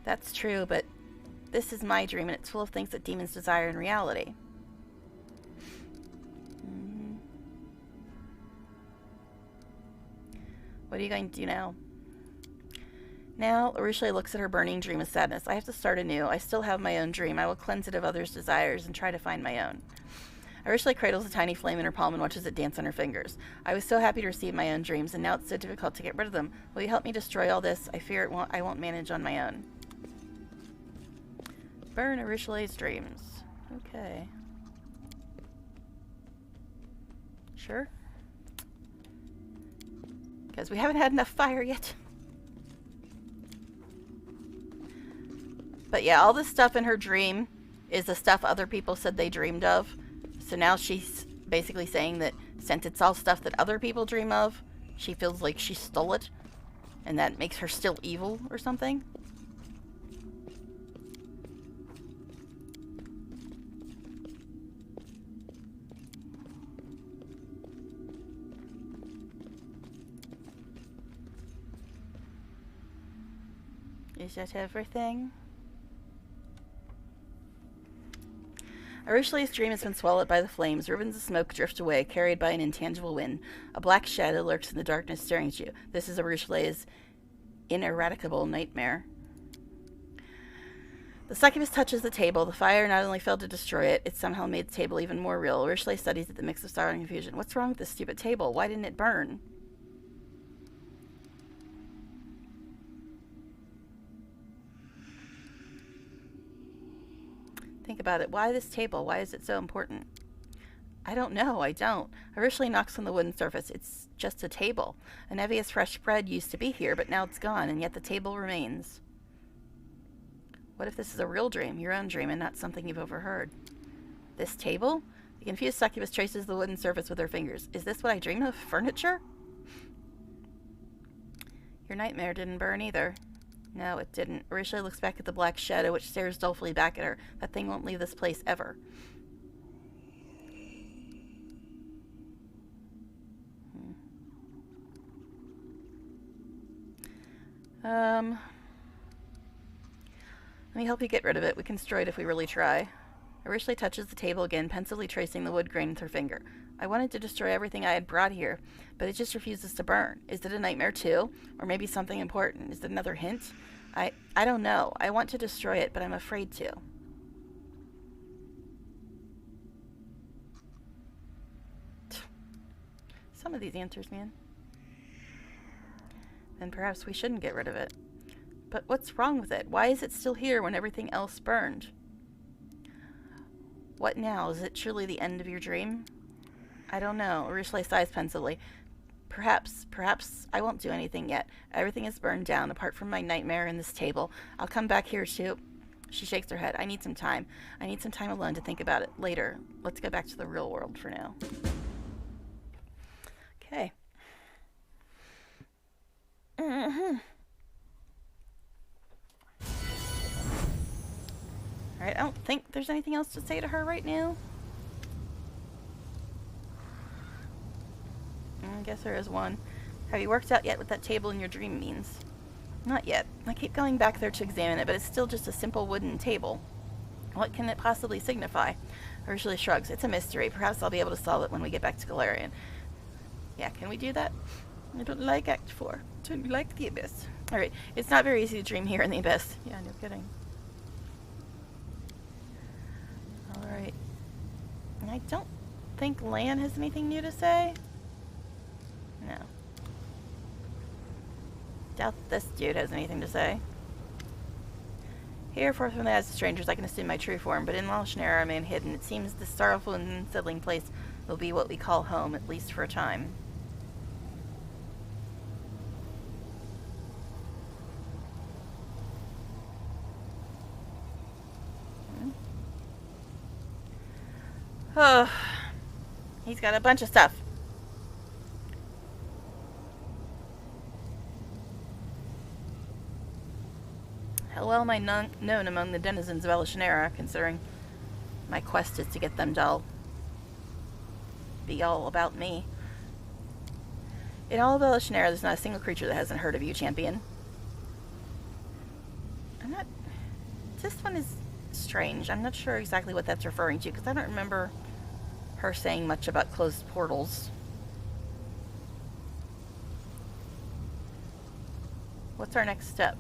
That's true, but this is my dream, and it's full of things that demons desire in reality. What are you going to do now? Now, Urshli looks at her burning dream with sadness. I have to start anew. I still have my own dream. I will cleanse it of others' desires and try to find my own. Urshli cradles a tiny flame in her palm and watches it dance on her fingers. I was so happy to receive my own dreams, and now it's so difficult to get rid of them. Will you help me destroy all this? I fear I won't manage on my own. Burn Urshli's dreams. Okay. Sure. Because we haven't had enough fire yet. But yeah, all this stuff in her dream is the stuff other people said they dreamed of. So now she's basically saying that since it's all stuff that other people dream of, she feels like she stole it. And that makes her still evil or something. Is that everything? Urshli's dream has been swallowed by the flames. Ribbons of smoke drift away, carried by an intangible wind. A black shadow lurks in the darkness, staring at you. This is Urshli's ineradicable nightmare. The succubus touches the table. The fire not only failed to destroy it, it somehow made the table even more real. Urshli studies it, the mix of sorrow and confusion. What's wrong with this stupid table? Why didn't it burn? Think about it. Why this table? Why is it so important? I don't know. I don't. Urshli knocks on the wooden surface. It's just a table. Anevia's fresh bread used to be here, but now it's gone, and yet the table remains. What if this is a real dream, your own dream, and not something you've overheard? This table? The confused succubus traces the wooden surface with her fingers. Is this what I dream of? Furniture? Your nightmare didn't burn either. No, it didn't. Urshli looks back at the black shadow, which stares dolefully back at her. That thing won't leave this place ever. Let me help you get rid of it. We can destroy it if we really try. Urshli touches the table again, pensively tracing the wood grain with her finger. I wanted to destroy everything I had brought here, but it just refuses to burn. Is it a nightmare too? Or maybe something important? Is it another hint? I don't know. I want to destroy it, but I'm afraid to. Some of these answers, man. Then perhaps we shouldn't get rid of it. But what's wrong with it? Why is it still here when everything else burned? What now? Is it truly the end of your dream? I don't know. Urushley sighs pensively. Perhaps I won't do anything yet. Everything is burned down, apart from my nightmare and this table. I'll come back here too. She shakes her head. I need some time. I need some time alone to think about it later. Let's go back to the real world for now. Okay. Alright, I don't think there's anything else to say to her right now. I guess there is one. Have you worked out yet what that table in your dream means? Not yet. I keep going back there to examine it, but it's still just a simple wooden table. What can it possibly signify? Ursula shrugs. It's a mystery. Perhaps I'll be able to solve it when we get back to Galarian. Yeah, can we do that? I don't like Act 4. I don't like the Abyss. Alright, it's not very easy to dream here in the Abyss. Yeah, no kidding. Alright. I don't think Lan has anything new to say. No. Doubt this dude has anything to say. Here, far from the eyes of strangers, I can assume my true form, but in Lalshnare I remain hidden. It seems this sorrowful and unsettling place will be what we call home, at least for a time. Oh, he's got a bunch of stuff. How well am I known among the denizens of Lalshnare, considering my quest is to get them to be all about me? In all of Lalshnare, there's not a single creature that hasn't heard of you, champion. This one is strange. I'm not sure exactly what that's referring to, because I don't remember her saying much about closed portals. What's our next step?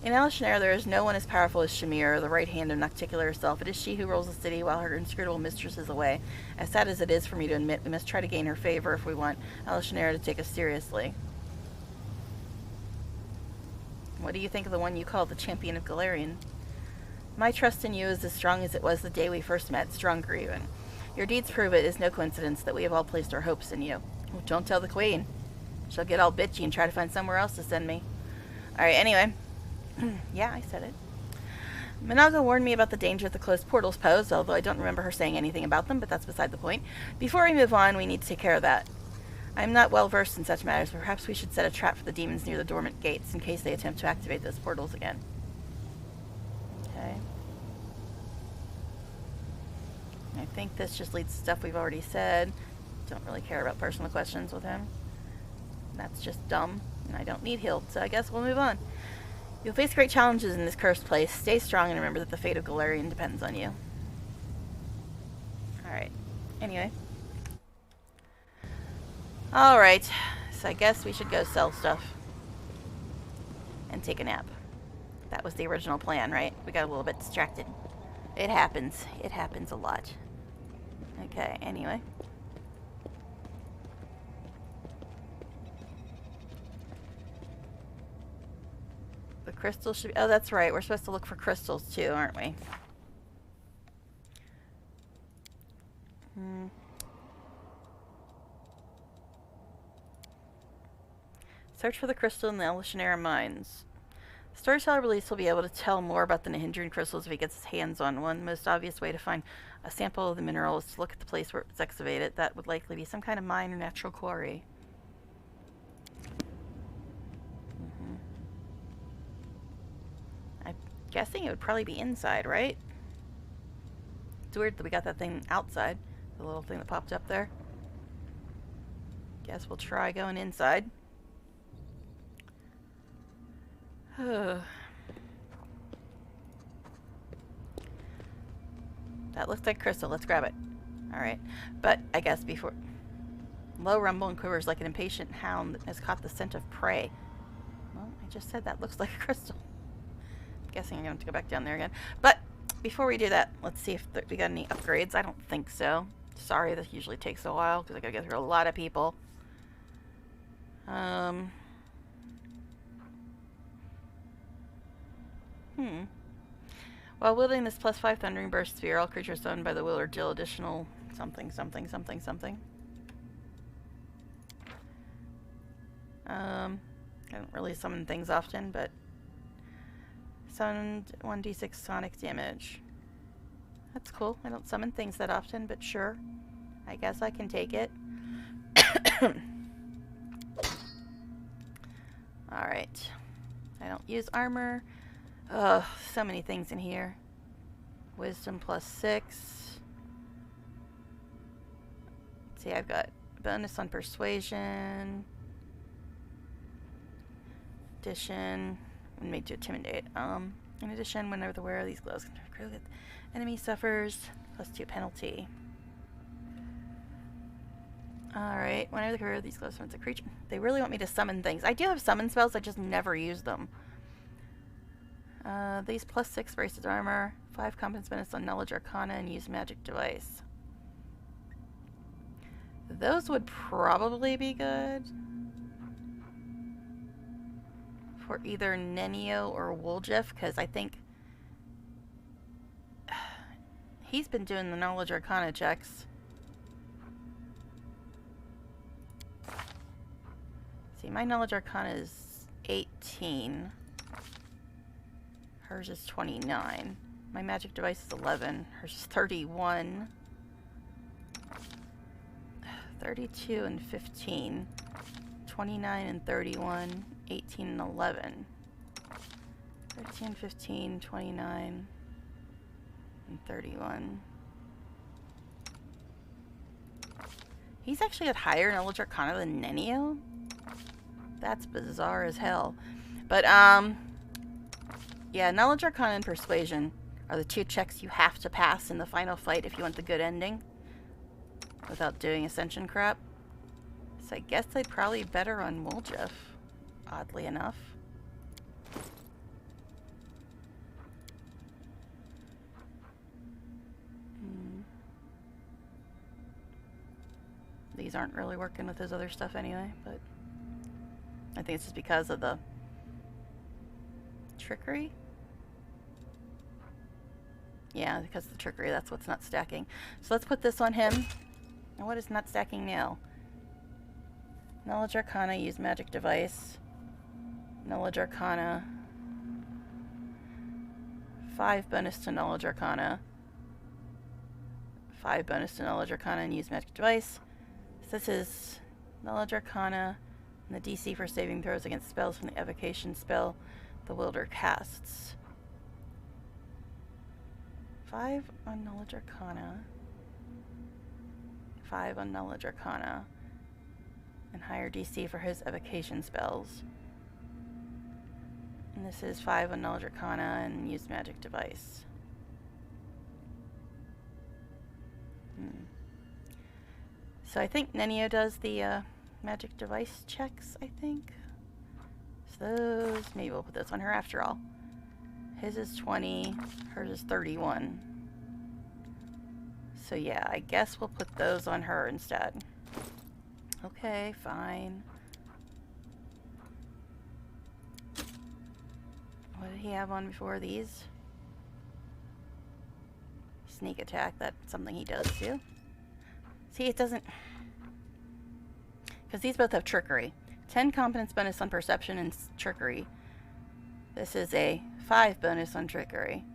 In Lalshnare, there is no one as powerful as Shamir, the right hand of Nocticular herself. It is she who rules the city while her inscrutable mistress is away. As sad as it is for me to admit, we must try to gain her favor if we want Lalshnare to take us seriously. What do you think of the one you call the champion of Galarian? My trust in you is as strong as it was the day we first met, stronger even. Your deeds prove it is no coincidence that we have all placed our hopes in you. Oh, don't tell the queen. She'll get all bitchy and try to find somewhere else to send me. Alright, anyway. Yeah, I said it. Minaga warned me about the danger the closed portals pose, although I don't remember her saying anything about them, but that's beside the point. Before we move on, we need to take care of that. I'm not well versed in such matters, but perhaps we should set a trap for the demons near the dormant gates in case they attempt to activate those portals again. Okay. I think this just leads to stuff we've already said. Don't really care about personal questions with him. That's just dumb, and I don't need healed, so I guess we'll move on. You'll face great challenges in this cursed place. Stay strong and remember that the fate of Galarian depends on you. Alright. Anyway. Alright. So I guess we should go sell stuff. And take a nap. That was the original plan, right? We got a little bit distracted. It happens. It happens a lot. Okay, anyway. The crystals should be... Oh, that's right. We're supposed to look for crystals, too, aren't we? Search for the crystal in the Lalshnare mines. Storyteller Release will be able to tell more about the Nahindran crystals if he gets his hands on one. The most obvious way to find a sample of the mineral is to look at the place where it's excavated. That would likely be some kind of mine or natural quarry. I'm guessing it would probably be inside, right? It's weird that we got that thing outside. The little thing that popped up there. Guess we'll try going inside. That looks like crystal. Let's grab it. Alright. But I guess before... Low rumble and quivers like an impatient hound that has caught the scent of prey. Well, I just said that looks like a crystal. I'm guessing I'm going to have to go back down there again. But before we do that, let's see if we got any upgrades. I don't think so. Sorry, this usually takes a while because I got to go through a lot of people. While wielding this +5 Thundering Burst Sphere, all creatures summoned by the wielder deal additional something, something, something, something. I don't really summon things often, but summoned 1d6 sonic damage. That's cool. I don't summon things that often, but sure. I guess I can take it. Alright. I don't use armor. Ugh, so many things in here. Wisdom +6. Let's see, I've got bonus on persuasion. Addition. And made to intimidate. In addition, whenever the wearer of these gloves enemy suffers +2 penalty. Alright, whenever the wearer of these gloves summons a creature. They really want me to summon things. I do have summon spells, I just never use them. These +6 braces armor, 5 competence bonus on knowledge arcana, and use magic device. Those would probably be good for either Nenio or Woljif, because I think he's been doing the knowledge arcana checks. See, my knowledge arcana is 18. Hers is 29. My magic device is 11. Hers is 31. 32 and 15. 29 and 31. 18 and 11. 13, 15, 29, and 31. He's actually got higher knowledge arcana than Nenio? That's bizarre as hell. But, yeah, knowledge arcana and persuasion are the 2 checks you have to pass in the final fight if you want the good ending without doing ascension crap. So I guess I'd probably be better on Woljif, oddly enough. These aren't really working with his other stuff anyway, but I think it's just because of the trickery. Yeah, because of the trickery, that's what's not stacking. So let's put this on him. And what is not stacking now? Knowledge Arcana, use magic device. Knowledge Arcana. 5 bonus to Knowledge Arcana. 5 bonus to Knowledge Arcana and use magic device. So this is Knowledge Arcana and the DC for saving throws against spells from the evocation spell the wielder casts. 5 on Knowledge Arcana. 5 on Knowledge Arcana. And higher DC for his evocation spells. And this is 5 on Knowledge Arcana and use magic device. So I think Nenio does the magic device checks, I think. So those, maybe we'll put those on her after all. His is 20, hers is 31. So yeah, I guess we'll put those on her instead. Okay, fine. What did he have on before these? Sneak attack, that's something he does too. See, it doesn't... Because these both have trickery. 10 competence bonus on perception and trickery. This is a 5 bonus on trickery.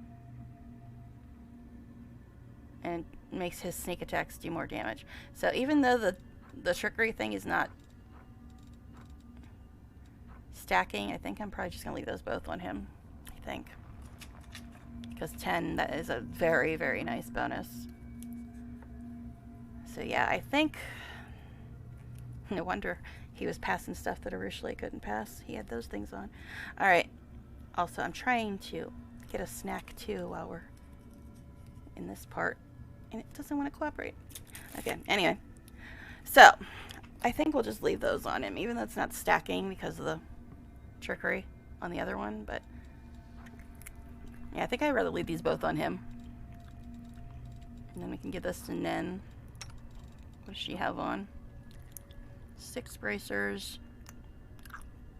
And it makes his sneak attacks do more damage. So even though the trickery thing is not stacking, I think I'm probably just going to leave those both on him. I think. Because 10, that is a very, very nice bonus. So yeah, I think... No wonder he was passing stuff that originally couldn't pass. He had those things on. Alright. Also, I'm trying to get a snack too while we're in this part. And it doesn't want to cooperate. Okay, anyway. So, I think we'll just leave those on him, even though it's not stacking because of the trickery on the other one, but yeah, I think I'd rather leave these both on him. And then we can give this to Nen. What does she have on? 6 bracers,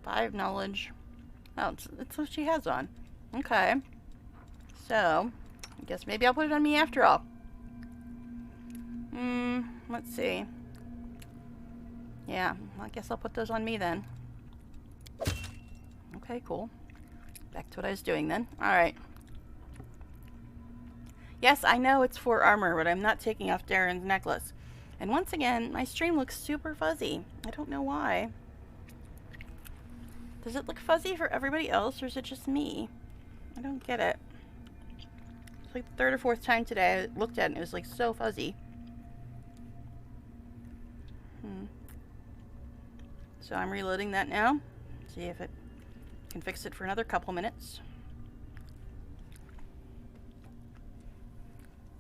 5 knowledge. Oh, it's what she has on. Okay. So, I guess maybe I'll put it on me after all. Let's see. Yeah, I guess I'll put those on me then. Okay, cool. Back to what I was doing then. Alright. Yes, I know it's 4 armor, but I'm not taking off Darren's necklace. And once again, my stream looks super fuzzy. I don't know why. Does it look fuzzy for everybody else, or is it just me? I don't get it. It's like the 3rd or 4th time today I looked at it and it was like so fuzzy. So I'm reloading that now. See if it can fix it for another couple minutes.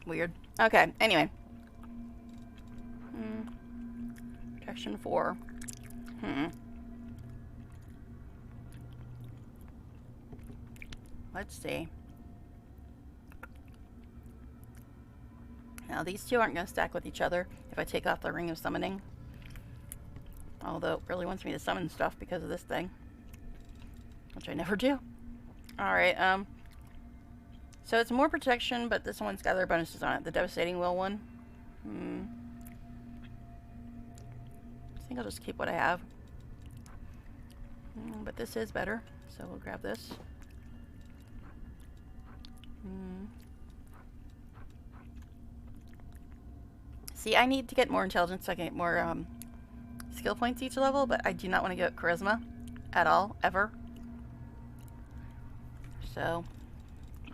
Weird. Okay, anyway. Protection 4. Let's see. Now these two aren't going to stack with each other if I take off the Ring of Summoning. Although it really wants me to summon stuff because of this thing. Which I never do. Alright, so it's more protection, but this one's got other bonuses on it. The Devastating Will one. I think I'll just keep what I have. But this is better, so we'll grab this. See, I need to get more intelligence so I can get more skill points each level, but I do not want to get charisma at all, ever. So,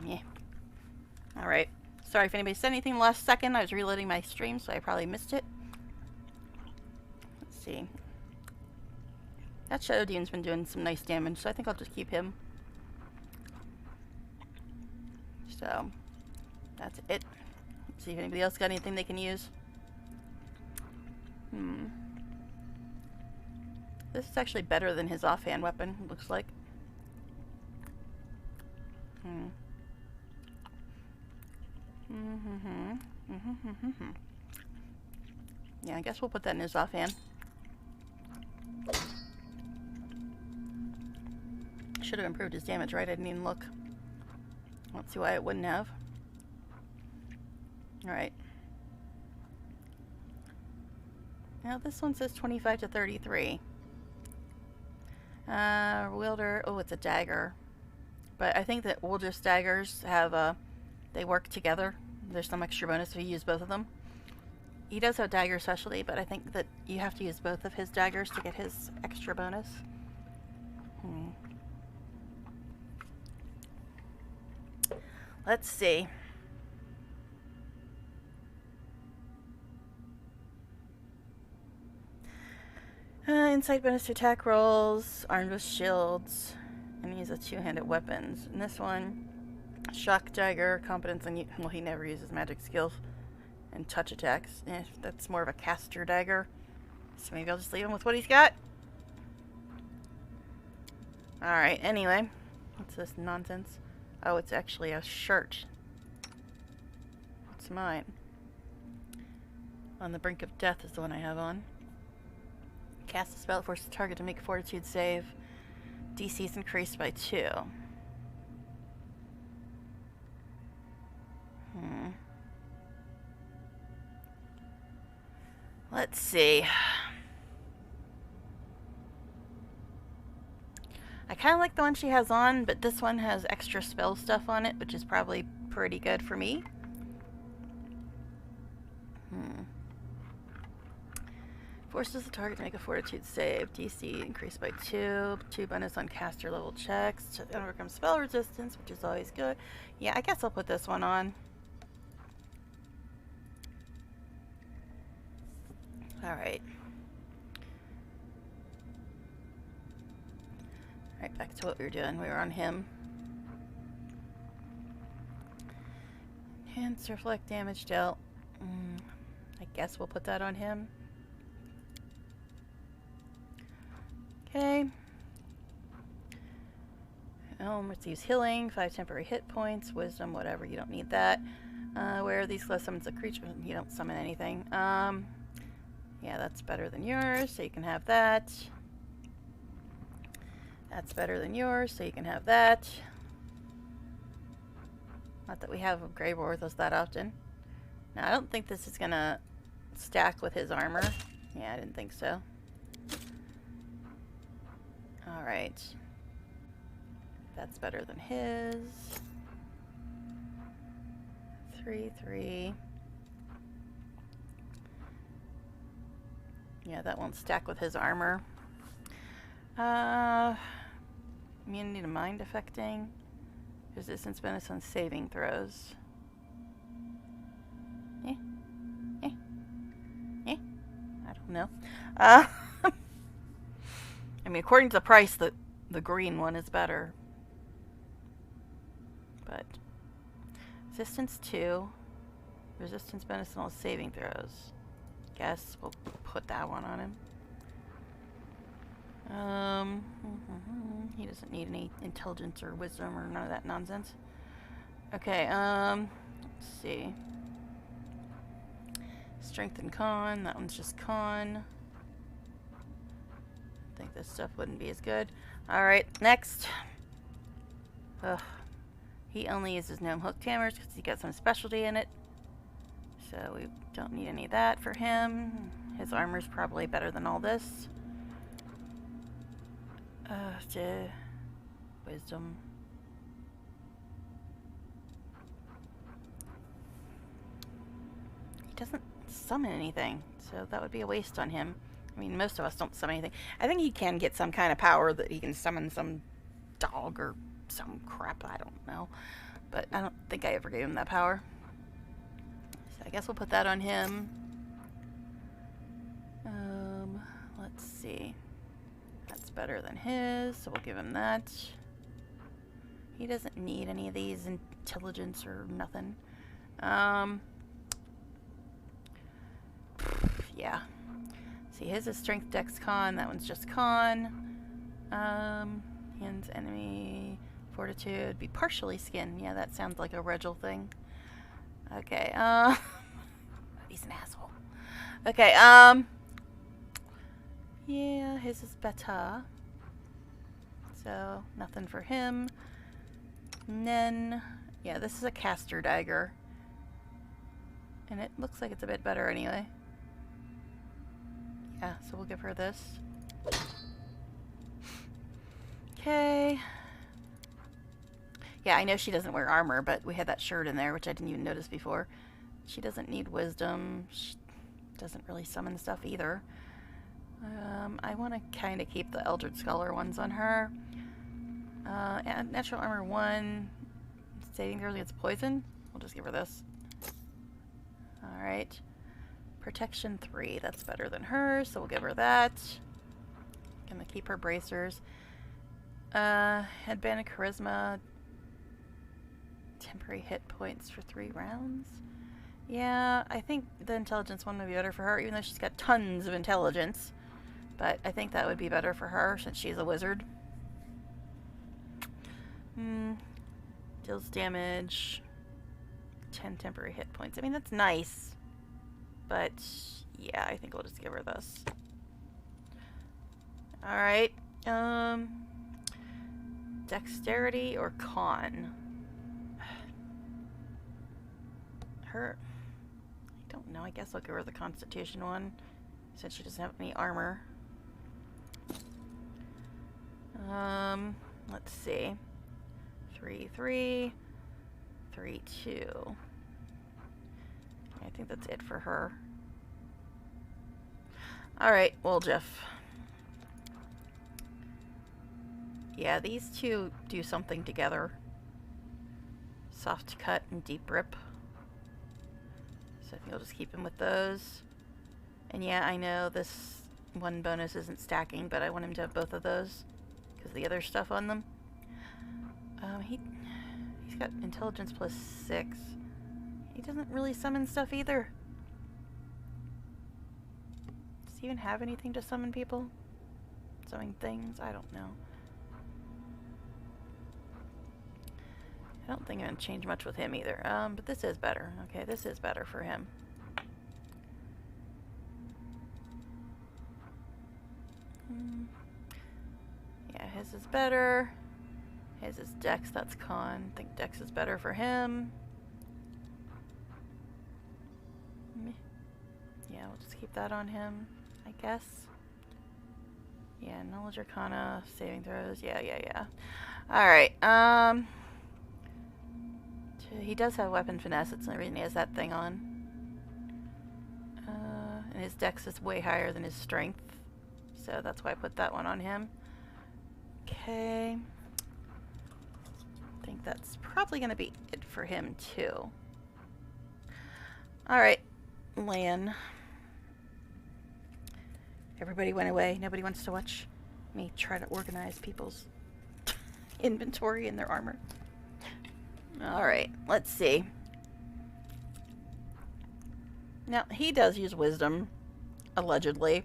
yeah. Alright. Sorry if anybody said anything last second. I was reloading my stream, so I probably missed it. Let's see. That Shadow Demon's been doing some nice damage, so I think I'll just keep him. So, that's it. Let's see if anybody else got anything they can use. This is actually better than his offhand weapon, looks like. Yeah, I guess we'll put that in his offhand. Should have improved his damage, right? I didn't even look. I don't see why it wouldn't have. Alright. Now this one says 25 to 33. Wielder, oh, it's a dagger. But I think that Wilder's daggers have, they work together. There's some extra bonus if you use both of them. He does have dagger specialty, but I think that you have to use both of his daggers to get his extra bonus. Let's see. Insight bonus to attack rolls, armed with shields, and use a 2-handed weapons. And this one, shock dagger, competence, and well, he never uses magic skills, and touch attacks. That's more of a caster dagger. So maybe I'll just leave him with what he's got. Alright, anyway. What's this nonsense? Oh, it's actually a shirt. It's mine. On the Brink of Death is the one I have on. Cast a spell that forces the target to make a fortitude save. DC is increased by 2. Let's see. I kind of like the one she has on, but this one has extra spell stuff on it, which is probably pretty good for me. Forces the target to make a fortitude save. DC increased by 2. 2 bonus on caster level checks. To overcome spell resistance, which is always good. Yeah, I guess I'll put this one on. Alright. Alright, back to what we were doing. We were on him. Enhance reflect damage dealt. I guess we'll put that on him. Okay. Receives healing, 5 temporary hit points, wisdom, whatever, you don't need that. Where these class summons a creature, you don't summon anything. Yeah, that's better than yours, so you can have that. That's better than yours, so you can have that. Not that we have a Grey Orthos that often. Now, I don't think this is gonna stack with his armor. Yeah, I didn't think so. Alright. That's better than his. 3/3. Yeah, that won't stack with his armor. Immunity to mind affecting. Resistance bonus on saving throws. I don't know. I mean, according to the price, the green one is better. But resistance 2. Resistance bonus on all saving throws. Guess we'll put that one on him. He doesn't need any intelligence or wisdom or none of that nonsense. Okay, let's see. Strength and con, that one's just con. I think this stuff wouldn't be as good. Alright, next. Ugh. He only uses gnome hook hammers because he got some specialty in it. So we don't need any of that for him. His armor's probably better than all this. Wisdom. He doesn't summon anything, so that would be a waste on him. I mean, most of us don't summon anything. I think he can get some kind of power that he can summon some dog or some crap, I don't know. But I don't think I ever gave him that power. So I guess we'll put that on him. Let's see. That's better than his, so we'll give him that. He doesn't need any of these intelligence or nothing. Yeah. See, his is strength, dex, con. That one's just con. Hands, enemy, fortitude. Be partially skin. Yeah, that sounds like a Regil thing. Okay, he's an asshole. Okay, yeah, his is better. So, nothing for him. And then, yeah, this is a caster dagger. And it looks like it's a bit better anyway. Yeah, so we'll give her this. Okay. Yeah, I know she doesn't wear armor, but we had that shirt in there, which I didn't even notice before. She doesn't need wisdom. She doesn't really summon stuff either. I want to kind of keep the Eldritch Scholar ones on her. Natural Armor 1. Saving throws against poison. We'll just give her this. Alright. Protection 3. That's better than hers, so we'll give her that. Gonna keep her bracers. Headband of Charisma. Temporary hit points for 3 rounds. Yeah, I think the intelligence one would be better for her, even though she's got tons of intelligence. But I think that would be better for her since she's a wizard. Deals damage. 10 temporary hit points. I mean, that's nice. But, yeah, I think we'll just give her this. Alright. Dexterity or con? Her... I don't know. I guess I'll give her the Constitution one. Since she doesn't have any armor. Let's see. 3/3. 3/2. I think that's it for her. Alright, well, Jeff. Yeah, these two do something together. Soft cut and deep rip. So I think I'll just keep him with those. And yeah, I know this one bonus isn't stacking, but I want him to have both of those because of the other stuff on them. He's got intelligence plus 6. He doesn't really summon stuff either. he even have anything to summon people? Summon things? I don't know. I don't think I'm going to change much with him either. But this is better. Okay, this is better for him. Yeah, his is better. His is Dex, that's Con. I think Dex is better for him. Yeah, we'll just keep that on him, I guess. Yeah, Knowledge Arcana, saving throws. Yeah. Alright, he does have weapon finesse, that's the only reason he has that thing on. And his Dex is way higher than his strength, so that's why I put that one on him. Okay. I think that's probably going to be it for him, too. Alright, Lan. Everybody went away. Nobody wants to watch me try to organize people's inventory and their armor. Alright, let's see. Now, he does use wisdom, allegedly.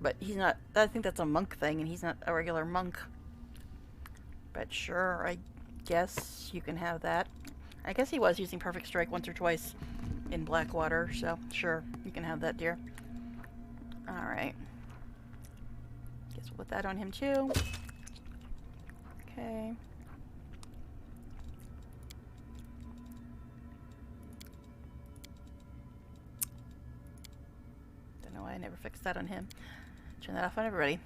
But he's not, I think that's a monk thing, and he's not a regular monk. But sure, I guess you can have that. I guess he was using Perfect Strike once or twice in Blackwater, so sure, you can have that, dear. Alright. Guess we'll put that on him too. Okay. Don't know why I never fixed that on him. Turn that off on everybody.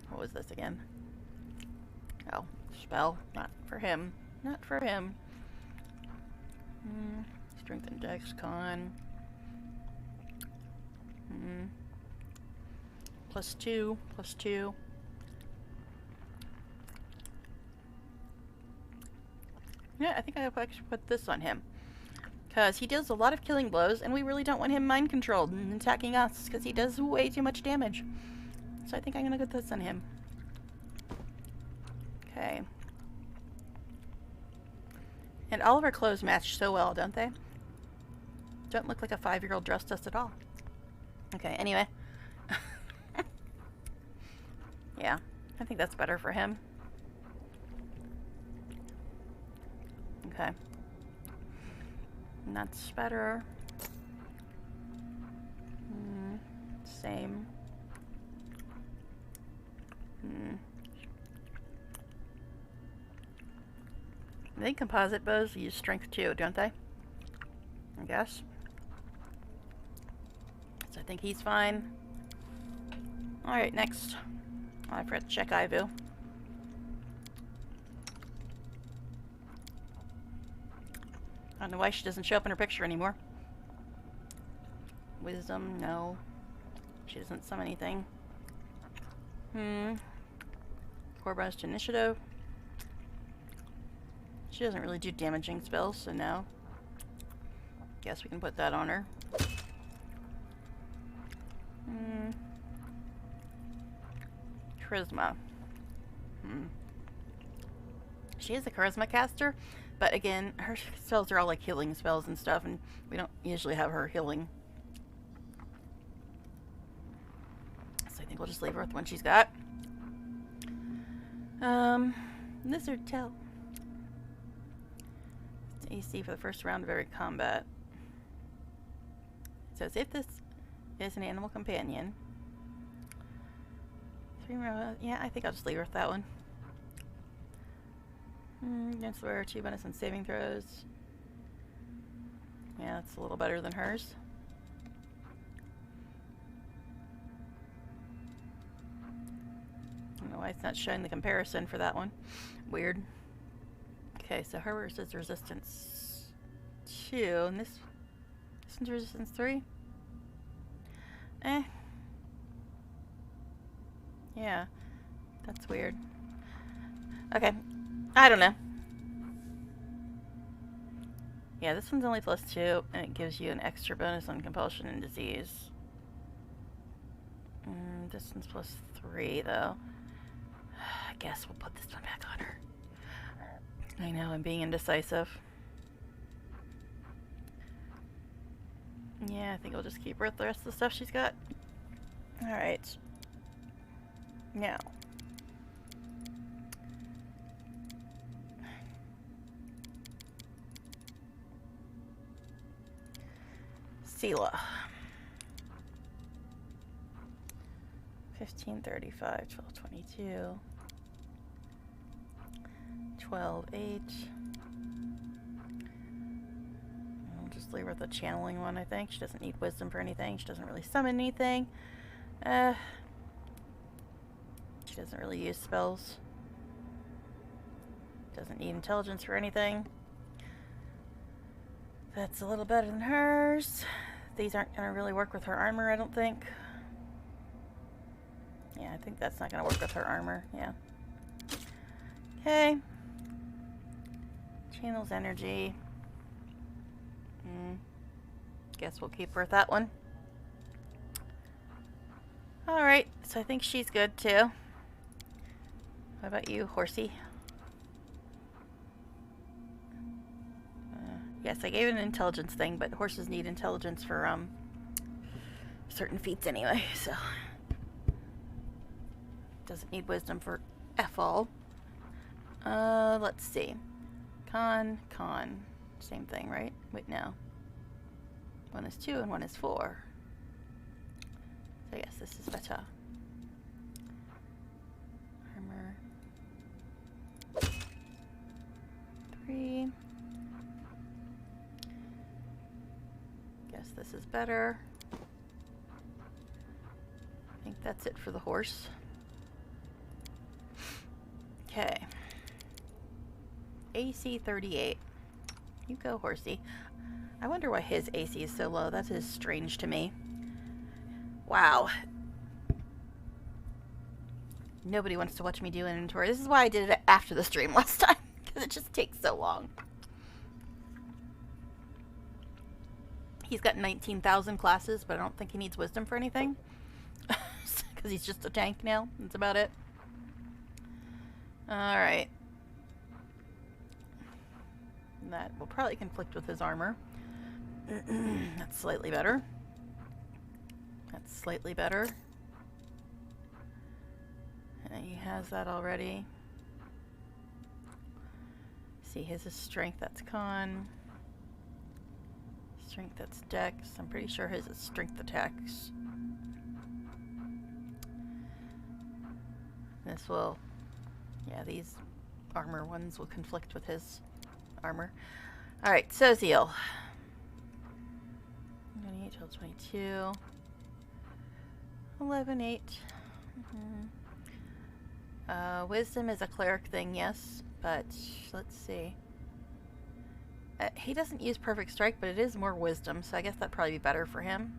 What was this again? Oh, spell. Not for him. Not for him. Strength and Dex, Con. +2. +2. Yeah, I think I actually put this on him. Because he deals a lot of killing blows, and we really don't want him mind-controlled and attacking us, because he does way too much damage. So I think I'm going to put this on him. Okay. And all of our clothes match so well, don't they? Don't look like a 5-year-old dressed us at all. Okay, anyway. Yeah, I think that's better for him. Okay. And that's better. Same. I think composite bows use strength too, don't they? I guess. So I think he's fine. Alright, next. Oh, I forgot to check Ivu. I don't know why she doesn't show up in her picture anymore. Wisdom, no. She doesn't summon anything. Core bonus to initiative. She doesn't really do damaging spells, so no. Guess we can put that on her. Charisma. She is a charisma caster, but again, her spells are all like healing spells and stuff, and we don't usually have her healing. So I think we'll just leave her with the one she's got. Lizard Tail. It's AC for the first round of every combat. It says if this is an animal companion. Yeah, I think I'll just leave her with that one. Against the wearer, 2 bonus on saving throws. Yeah, that's a little better than hers. I don't know why it's not showing the comparison for that one. Weird. Okay, so hers is resistance 2, and this one's resistance 3? Yeah, that's weird. Okay, I don't know. Yeah, this one's only +2, and it gives you an extra bonus on compulsion and disease. This one's +3, though. I guess we'll put this one back on her. I know, I'm being indecisive. Yeah, I think I'll just keep her with the rest of the stuff she's got. Alright. Now. Sela. 1535, 1222. 12-8. I'll just leave her the channeling one, I think. She doesn't need wisdom for anything. She doesn't really summon anything. She doesn't really use spells. Doesn't need intelligence for anything. That's a little better than hers. These aren't going to really work with her armor, I don't think. Yeah, I think that's not going to work with her armor. Yeah. Okay. Channels energy. Guess we'll keep her with that one. Alright, so I think she's good too. What about you, horsey? Yes, I gave it an intelligence thing, but horses need intelligence for certain feats anyway, so doesn't need wisdom for F all. Let's see. Con. Same thing, right? Wait, no. One is 2 and one is 4. So yes, this is better. Armor. 3. Guess this is better. I think that's it for the horse. Okay. AC 38. You go, horsey. I wonder why his AC is so low. That is strange to me. Wow. Nobody wants to watch me do inventory. This is why I did it after the stream last time, because it just takes so long. He's got 19,000 classes, but I don't think he needs wisdom for anything. Because he's just a tank now. That's about it. Alright. That will probably conflict with his armor. That's slightly better. That's slightly better. And he has that already. See, his is strength, that's con. Strength, that's dex. I'm pretty sure his is strength attacks. This will, yeah, these armor ones will conflict with his armor. Alright, Soziel. 28 till 22. 11-8. Wisdom is a cleric thing, yes, but let's see. He doesn't use perfect strike, but it is more wisdom, so I guess that'd probably be better for him.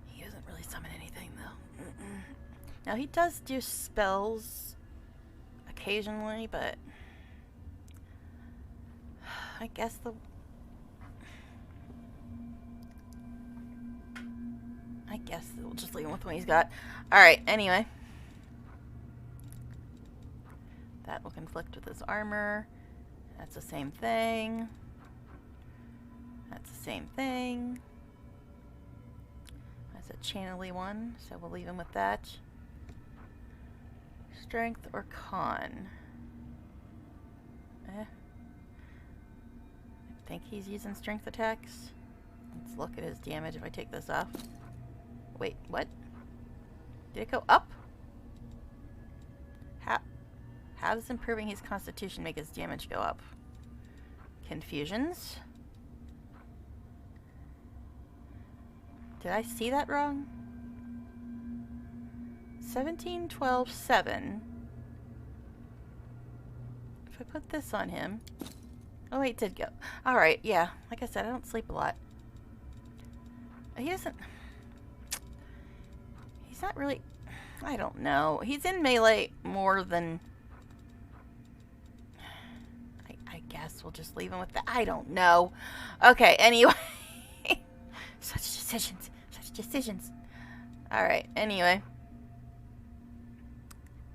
He doesn't really summon anything, though. Now, he does do spells occasionally, but I guess we'll just leave him with what he's got. Alright, anyway. That will conflict with his armor. That's the same thing. That's the same thing. That's a channel-y one, so we'll leave him with that. Strength or con? I think he's using strength attacks. Let's look at his damage if I take this off. Wait, what? Did it go up? How does improving his constitution make his damage go up? Confusions? Did I see that wrong? 17, 12, 7. If I put this on him... Oh, wait, it did go. Alright, yeah. Like I said, I don't sleep a lot. He doesn't... He's not really... I don't know. He's in melee more than... I guess we'll just leave him with that. I don't know. Okay, anyway. Such decisions. Such decisions. Alright, anyway.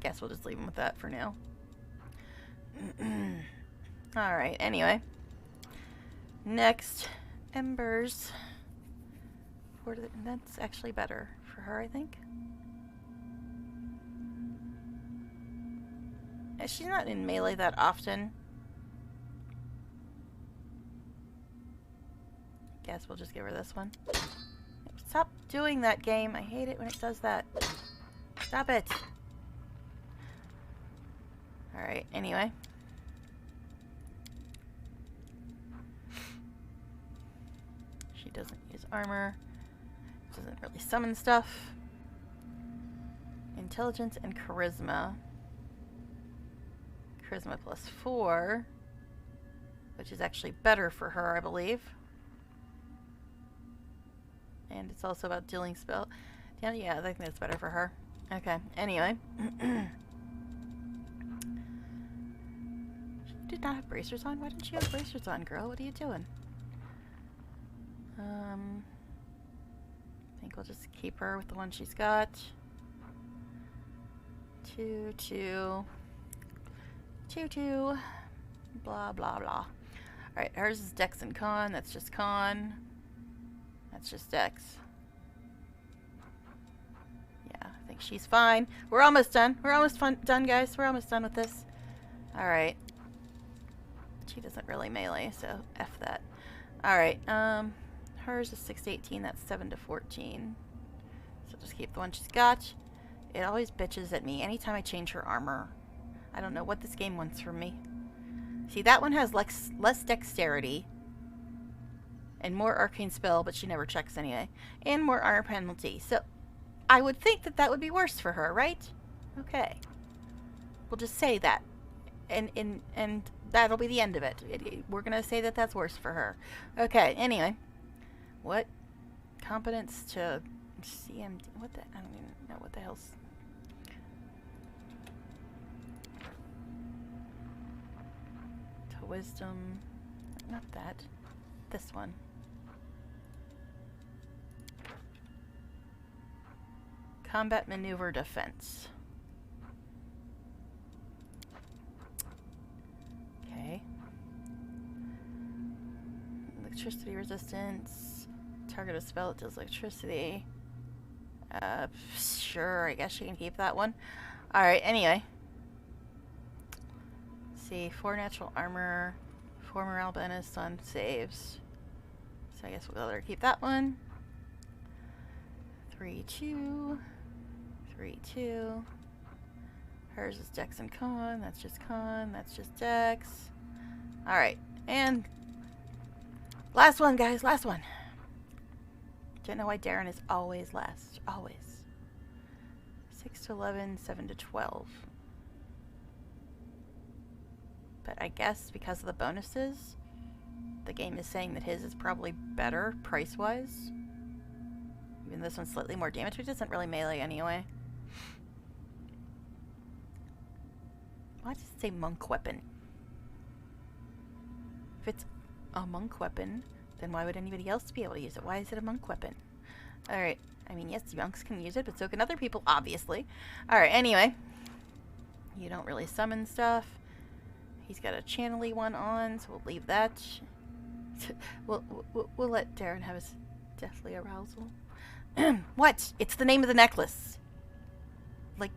Guess we'll just leave him with that for now. Alright, anyway. Next, Embers. That's actually better for her, I think. She's not in melee that often. Guess we'll just give her this one. Stop doing that, game. I hate it when it does that. Stop it. Alright, anyway. She doesn't use armor. Doesn't really summon stuff. Intelligence and charisma. Charisma +4. Which is actually better for her, I believe. And it's also about dealing spell. Yeah, I think that's better for her. Okay, anyway. She did not have bracers on? Why didn't you have bracers on, girl? What are you doing? I think we'll just keep her with the one she's got. 2, 2. 2, 2. Blah, blah, blah. Alright, hers is Dex and Con. That's just Con. That's just Dex. Yeah, I think she's fine. We're almost done. We're almost done, guys. We're almost done with this. Alright. She doesn't really melee, so F that. Alright, hers is 6 to 18. That's 7 to 14. So just keep the one she's got. It always bitches at me anytime I change her armor. I don't know what this game wants from me. See, that one has less dexterity. And more arcane spell, but she never checks anyway. And more armor penalty. So, I would think that that would be worse for her, right? Okay. We'll just say that. And that'll be the end of it. We're going to say that that's worse for her. Okay, anyway. What? Competence to CMD. What the? I don't even know what the hell's... To wisdom. Not that. This one. Combat maneuver defense. Okay. Electricity resistance. Target a spell that does electricity. Sure, I guess you can keep that one. Alright, anyway. Let's see, 4 natural armor, 4 morale bonus on saves. So I guess we'll let her keep that one. 3, 2. 3, 2. Hers is Dex and Con. That's just Con. That's just Dex. Alright. And last one, guys. Last one. Don't know why Darren is always last. Always. 6 to 11, 7 to 12. But I guess because of the bonuses, the game is saying that his is probably better price-wise. Even this one's slightly more damage, which isn't really melee anyway. Why does it say monk weapon? If it's a monk weapon, then why would anybody else be able to use it? Why is it a monk weapon? Alright. I mean, yes, monks can use it, but so can other people, obviously. Alright, anyway. You don't really summon stuff. He's got a channel-y one on, so we'll leave that. we'll let Darren have his deathly arousal. What? It's the name of the necklace. Like,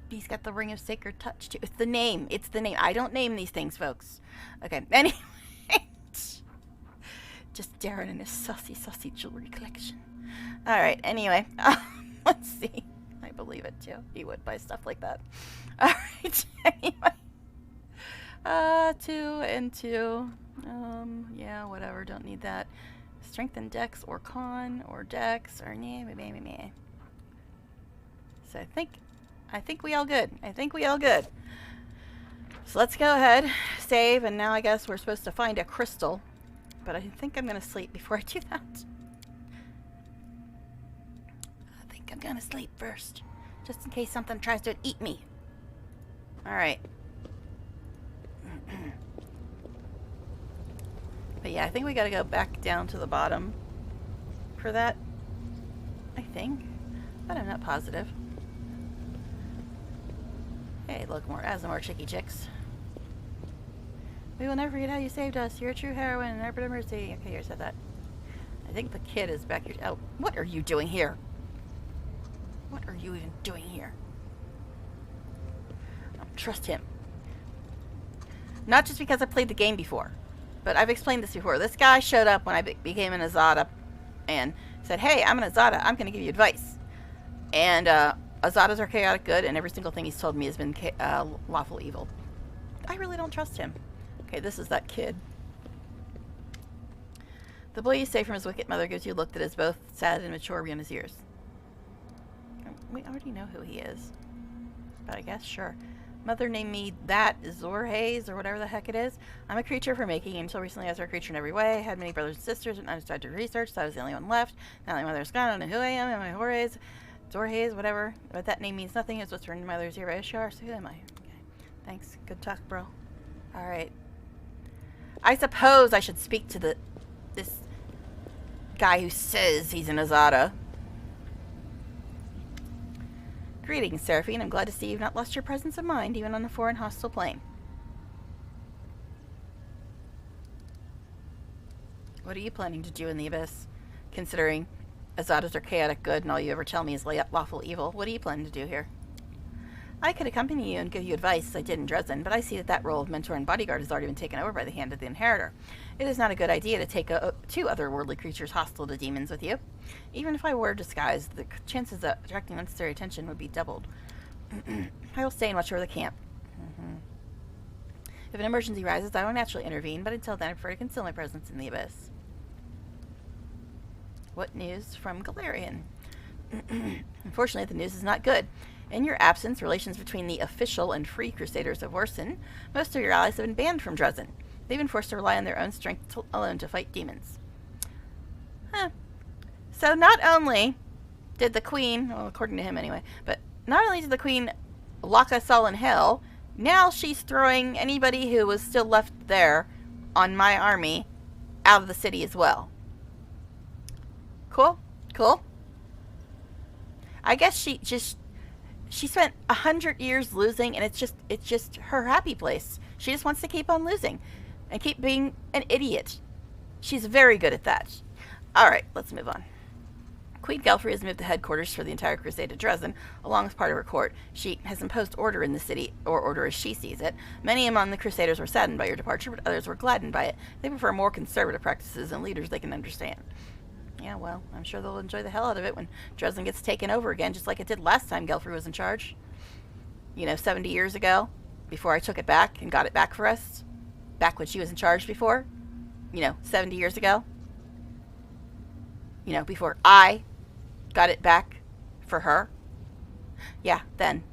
he's got the ring of sacred touch, too. It's the name. It's the name. I don't name these things, folks. Okay, anyway. Just Darren and his sussy jewelry collection. Alright, anyway. Let's see. I believe it, too. He would buy stuff like that. Alright, anyway. 2 and 2. Yeah, whatever. Don't need that. Strength and Dex or Con or Dex or meh. So I think we all good. I think we all good. So let's go ahead, save, and now I guess we're supposed to find a crystal. But I think I'm gonna sleep before I do that. I think I'm gonna sleep first, just in case something tries to eat me. Alright. But yeah, I think we gotta go back down to the bottom for that. I think. But I'm not positive. Hey, look, more chicky chicks. We will never forget how you saved us. You're a true heroine and our bit of mercy. Okay, you said that. I think the kid is back here. Oh, what are you doing here? What are you even doing here? I don't trust him. Not just because I played the game before, but I've explained this before. This guy showed up when I became an Azata and said, hey, I'm an Azata. I'm going to give you advice. And Azatas are chaotic good, and every single thing he's told me has been lawful evil. I really don't trust him. Okay, this is that kid. The boy you saved from his wicked mother gives you a look that is both sad and mature beyond his years. We already know who he is. But I guess, sure. Mother named me that Zorhaze, or whatever the heck it is. I'm a creature for making, and until recently I was a creature in every way. I had many brothers and sisters, and I decided to research, so I was the only one left. Now my mother's gone, I don't know who I am, am I Horhaze, Zorhaze, whatever. But that name means nothing, it's what's written in my mother's ear by Ishar, so who am I? Okay. Thanks, good talk, bro. Alright. I suppose I should speak to this guy who says he's an Azata. Greetings, Seraphine. I'm glad to see you've not lost your presence of mind, even on a foreign hostile plane. What are you planning to do in the Abyss? Considering Azatas are chaotic good and all you ever tell me is lawful evil, what are you planning to do here? I could accompany you and give you advice as I did in Dresden, but I see that role of mentor and bodyguard has already been taken over by the hand of the Inheritor. It is not a good idea to take two otherworldly creatures hostile to demons with you. Even if I were disguised, the chances of attracting unnecessary attention would be doubled. I will stay and watch over the camp. If an emergency arises, I will naturally intervene, but until then I prefer to conceal my presence in the Abyss. What news from Galarian? Unfortunately, the news is not good. In your absence, relations between the official and free Crusaders have worsened. Most of your allies have been banned from Dresden. They've been forced to rely on their own strength alone to fight demons. Huh. So not only did the Queen, well, according to him anyway, but not only did the Queen lock us all in hell, now she's throwing anybody who was still left there on my army out of the city as well. Cool? Cool? I guess she spent 100 years losing, and it's just her happy place. She just wants to keep on losing and keep being an idiot. She's very good at that. Alright, let's move on. Queen Gelfrey has moved the headquarters for the entire crusade to Dresden, along with part of her court. She has imposed order in the city, or order as she sees it. Many among the Crusaders were saddened by your departure, but others were gladdened by it. They prefer more conservative practices and leaders they can understand. Yeah, well, I'm sure they'll enjoy the hell out of it when Dresden gets taken over again, just like it did last time Gelfrey was in charge. You know, 70 years ago, before I took it back and got it back for us. Back when she was in charge before. You know, 70 years ago. You know, before I got it back for her. Yeah, then.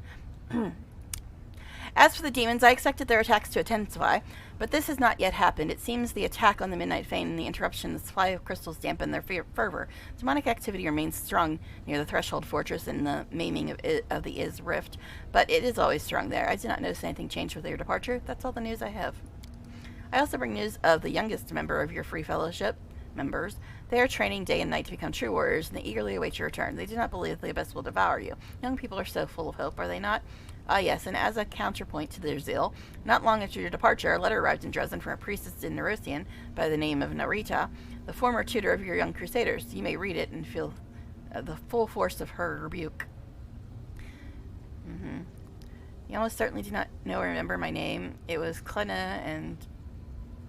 As for the demons, I expected their attacks to intensify, but this has not yet happened. It seems the attack on the Midnight Fane and the interruption of the supply of crystals dampened their fervor. Demonic activity remains strong near the Threshold Fortress and the maiming of the Iz Rift, but it is always strong there. I did not notice anything changed with their departure. That's all the news I have. I also bring news of the youngest member of your Free Fellowship members. They are training day and night to become true warriors, and they eagerly await your return. They do not believe that the Abyss will devour you. Young people are so full of hope, are they not? Ah, yes, and as a counterpoint to their zeal, not long after your departure, a letter arrived in Dresden from a priestess in Nerosian by the name of Narita, the former tutor of your young crusaders. You may read it and feel the full force of her rebuke. You almost certainly do not know or remember my name. It was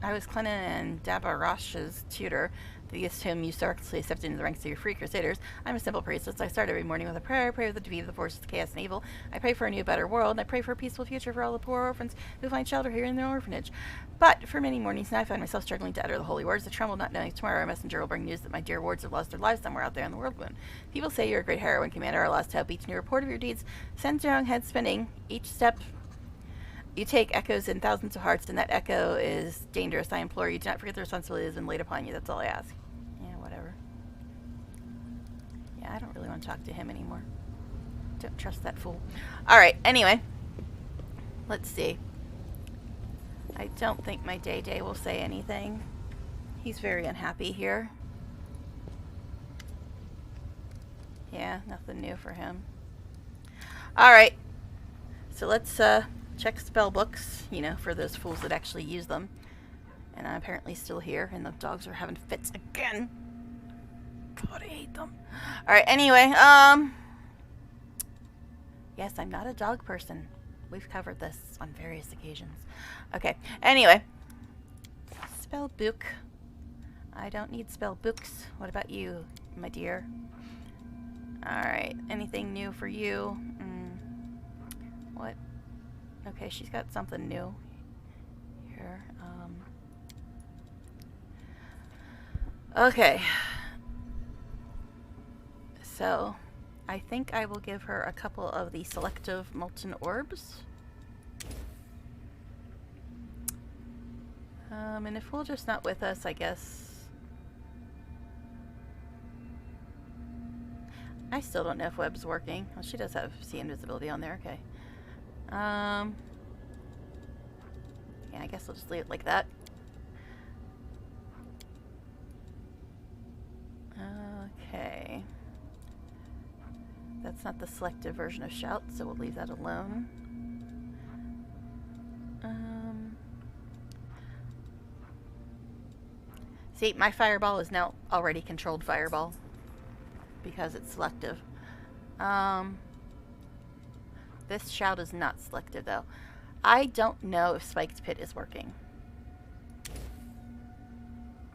I was Clenna and Dabarash's tutor, the whom you circuitously accepted into the ranks of your free crusaders. I'm a simple priestess. I start every morning with a prayer. I pray for the defeat of the forces of chaos and evil. I pray for a new, better world, and I pray for a peaceful future for all the poor orphans who find shelter here in the orphanage. But for many mornings now, I find myself struggling to utter the holy words. I tremble, not knowing if tomorrow a messenger will bring news that my dear wards have lost their lives somewhere out there in the world moon. People say you're a great heroine, commander, our last hope. Each new report of your deeds sends your own head spinning. Each step you take echoes in thousands of hearts, and that echo is dangerous. I implore you, do not forget the responsibility that has been laid upon you. That's all I ask. Yeah, whatever. Yeah, I don't really want to talk to him anymore. Don't trust that fool. Alright, anyway. Let's see. I don't think my Day will say anything. He's very unhappy here. Yeah, nothing new for him. Alright. So let's, check spell books, you know, for those fools that actually use them. And I'm apparently still here, and the dogs are having fits again. God, I hate them. Alright, anyway, yes, I'm not a dog person. We've covered this on various occasions. Okay, anyway. Spell book. I don't need spell books. What about you, my dear? Alright, anything new for you? What? Okay, she's got something new here. Okay. So, I think I will give her a couple of the selective molten orbs. And if Folger's not with us, I guess... I still don't know if Web's working. Well, she does have see invisibility on there, okay. Yeah, I guess I'll just leave it like that. Okay. That's not the selective version of Shout, so we'll leave that alone. See, my Fireball is now already controlled Fireball because it's selective. This Shout is not selective, though. I don't know if Spike's Pit is working.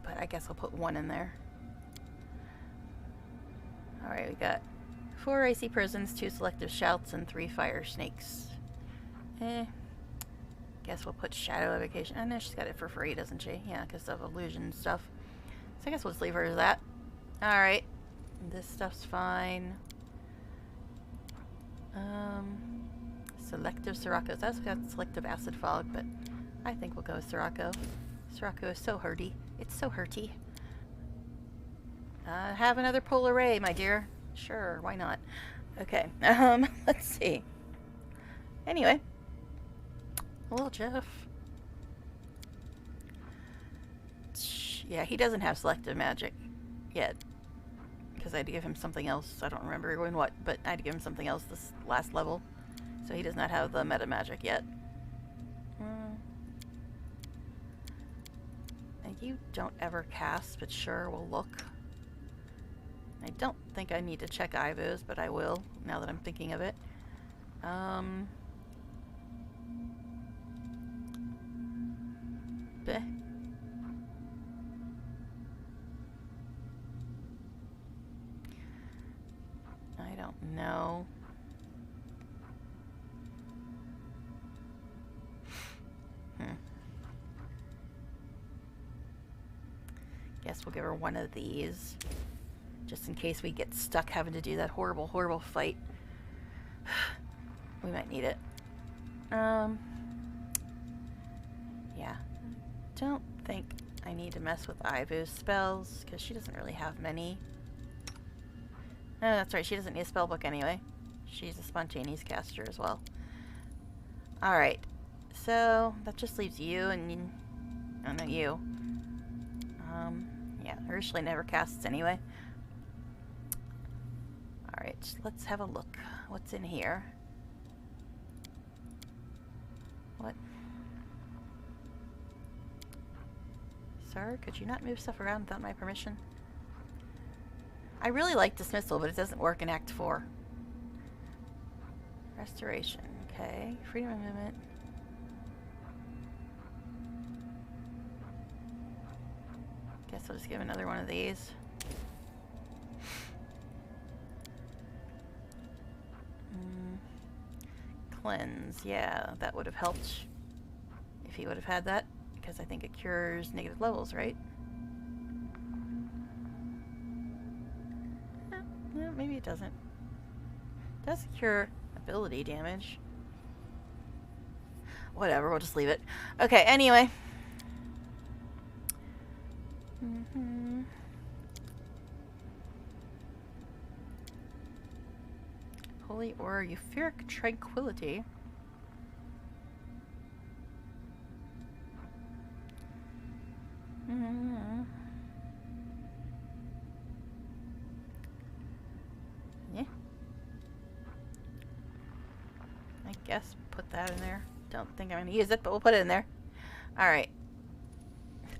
But I guess I'll put one in there. Alright, we got 4 icy prisons, 2 selective shouts, and 3 fire snakes. Guess we'll put shadow evocation. I know she's got it for free, doesn't she? Yeah, because of illusion stuff. So I guess we'll just leave her as that. Alright. This stuff's fine. Selective Sirocco. That's got selective acid fog, but I think we'll go with Sirocco. Sirocco is so hurty. It's so hurty. Have another polar ray, my dear. Sure, why not? Okay, let's see. Anyway. Well, Jeff. Yeah, he doesn't have selective magic yet. Because I had to give him something else. I don't remember when what, but I had to give him something else this last level. So he does not have the meta magic yet. And you don't ever cast, but sure, we'll look. I don't think I need to check Ivos, but I will, now that I'm thinking of it. Bleh. I don't know. Guess we'll give her one of these. Just in case we get stuck having to do that horrible, horrible fight. We might need it. Yeah. Don't think I need to mess with Ivu's spells, because she doesn't really have many. Oh, that's right, she doesn't need a spell book anyway. She's a spontaneous caster as well. Alright. So, that just leaves you and... oh, no, you. Yeah, Ursula never casts anyway. Alright, let's have a look. What's in here? What? Sir, could you not move stuff around without my permission? I really like Dismissal, but it doesn't work in Act 4. Restoration, okay. Freedom of movement. Guess I'll just give another one of these. Cleanse, yeah, that would have helped if he would have had that, because I think it cures negative levels, right? No, maybe it doesn't. It does cure ability damage. Whatever, we'll just leave it. Okay, anyway. Holy or Euphoric Tranquility. Yeah. I guess put that in there. Don't think I'm going to use it, but we'll put it in there. Alright.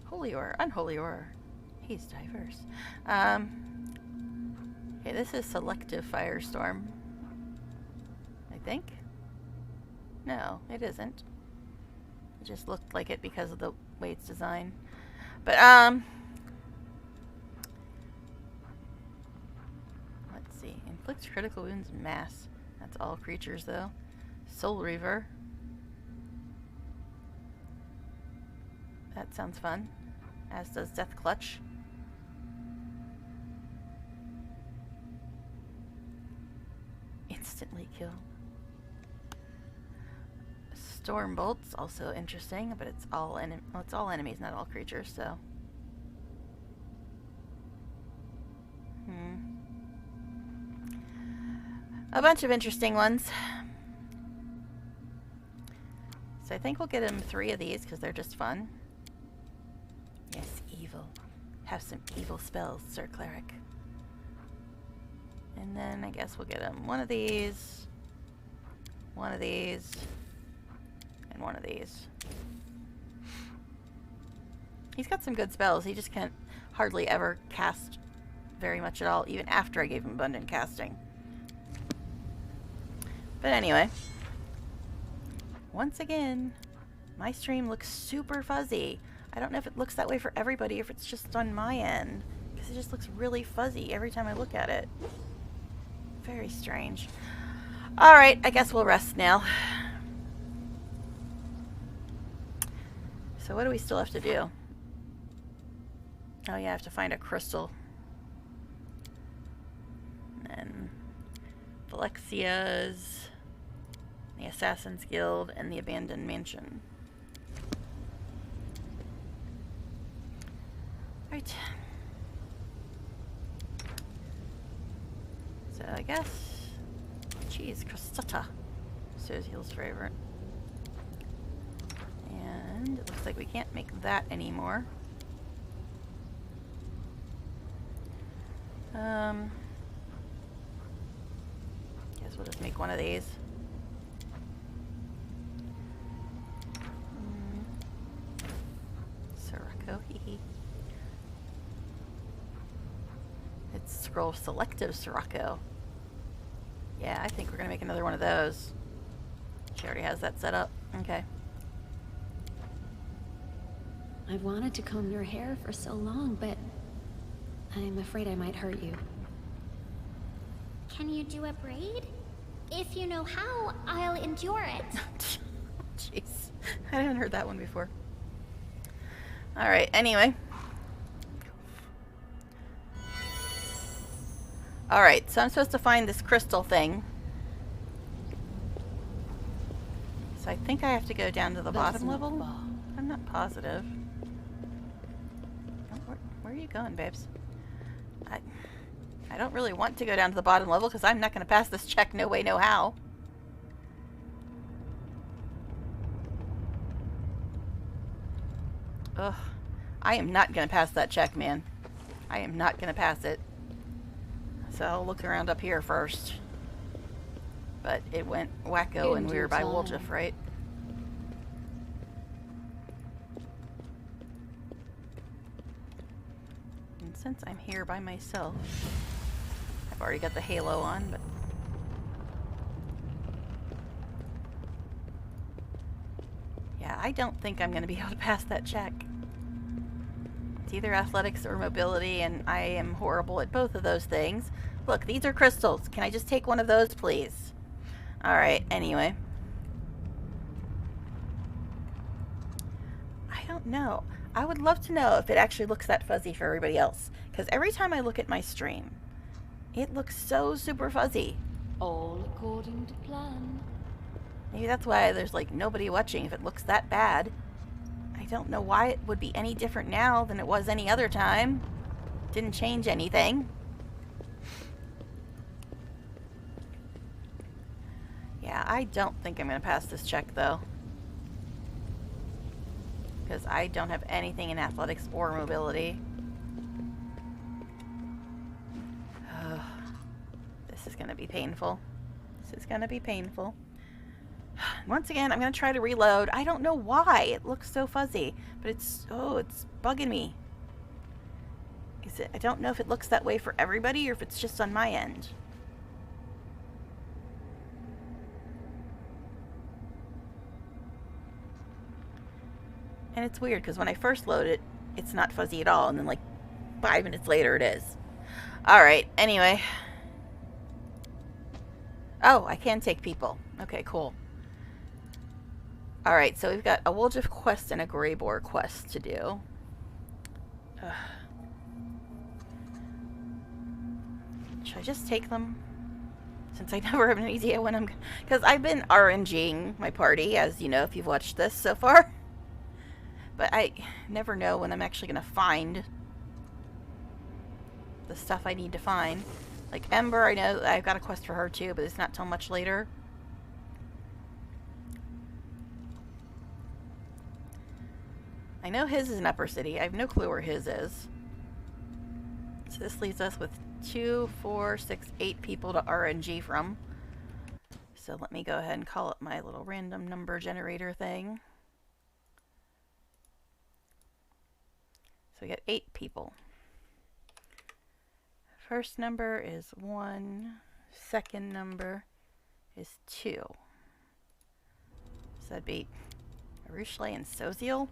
Holy or Unholy or. He's diverse. Okay, this is selective firestorm. I think? No, it isn't. It just looked like it because of the way it's designed. But, let's see. Inflicts critical wounds in mass. That's all creatures, though. Soul Reaver. That sounds fun. As does Death Clutch. Instantly kill. Storm Bolt's also interesting, but it's all it's all enemies, not all creatures, so. A bunch of interesting ones. So I think we'll get him 3 of these because they're just fun. Yes, evil. Have some evil spells, Sir Cleric. And then I guess we'll get him 1 of these, 1 of these, and 1 of these. He's got some good spells. He just can't hardly ever cast very much at all, even after I gave him abundant casting. But anyway, once again, my stream looks super fuzzy. I don't know if it looks that way for everybody, or if it's just on my end, because it just looks really fuzzy every time I look at it. Very strange. Alright, I guess we'll rest now. So what do we still have to do? Oh yeah, I have to find a crystal. And then Valexia's, the Assassin's Guild, and the Abandoned Mansion. Right. So I guess cheese crostata. Sozil's favorite. And it looks like we can't make that anymore. Guess we'll just make 1 of these. Sirocco, hee. It's scroll selective Sirocco. Yeah, I think we're gonna make another 1 of those. She already has that set up. Okay. I've wanted to comb your hair for so long, but I'm afraid I might hurt you. Can you do a braid? If you know how, I'll endure it. Jeez. I haven't heard that one before. Alright, anyway. Alright, so I'm supposed to find this crystal thing. So I think I have to go down to the bottom level. I'm not positive. Oh, where are you going, babes? I don't really want to go down to the bottom level because I'm not going to pass this check no way, no how. Ugh. I am not going to pass that check, man. I am not going to pass it. So I'll look around up here first. But it went wacko and we were by Woljif, right? And since I'm here by myself, I've already got the halo on, but yeah, I don't think I'm going to be able to pass that check. It's either athletics or mobility, and I am horrible at both of those things. Look, these are crystals. Can I just take 1 of those, please? Alright, anyway. I don't know. I would love to know if it actually looks that fuzzy for everybody else. Because every time I look at my stream, it looks so super fuzzy. All according to plan. Maybe that's why there's like nobody watching if it looks that bad. I don't know why it would be any different now than it was any other time. Didn't change anything. Yeah, I don't think I'm going to pass this check though. Because I don't have anything in athletics or mobility. This is going to be painful. This is going to be painful. Once again, I'm going to try to reload. I don't know why it looks so fuzzy, but it's, oh, it's bugging me. Is it? I don't know if it looks that way for everybody or if it's just on my end. And it's weird because when I first load it, it's not fuzzy at all, and then like 5 minutes later it is. Alright, anyway. Oh, I can take people. Okay, cool. Alright, so we've got a Woljif quest and a Grey Boar quest to do. Ugh. Should I just take them? Since I never have an idea when I'm... Because I've been RNGing my party, as you know, if you've watched this so far. But I never know when I'm actually going to find the stuff I need to find. Like Ember, I know I've got a quest for her too, but it's not till much later. I know his is in Upper City. I have no clue where his is. So this leaves us with 2, 4, 6, 8 people to RNG from. So let me go ahead and call up my little random number generator thing. So we got 8 people. First number is 1. Second number is 2. So that'd be Arushle and Soziel.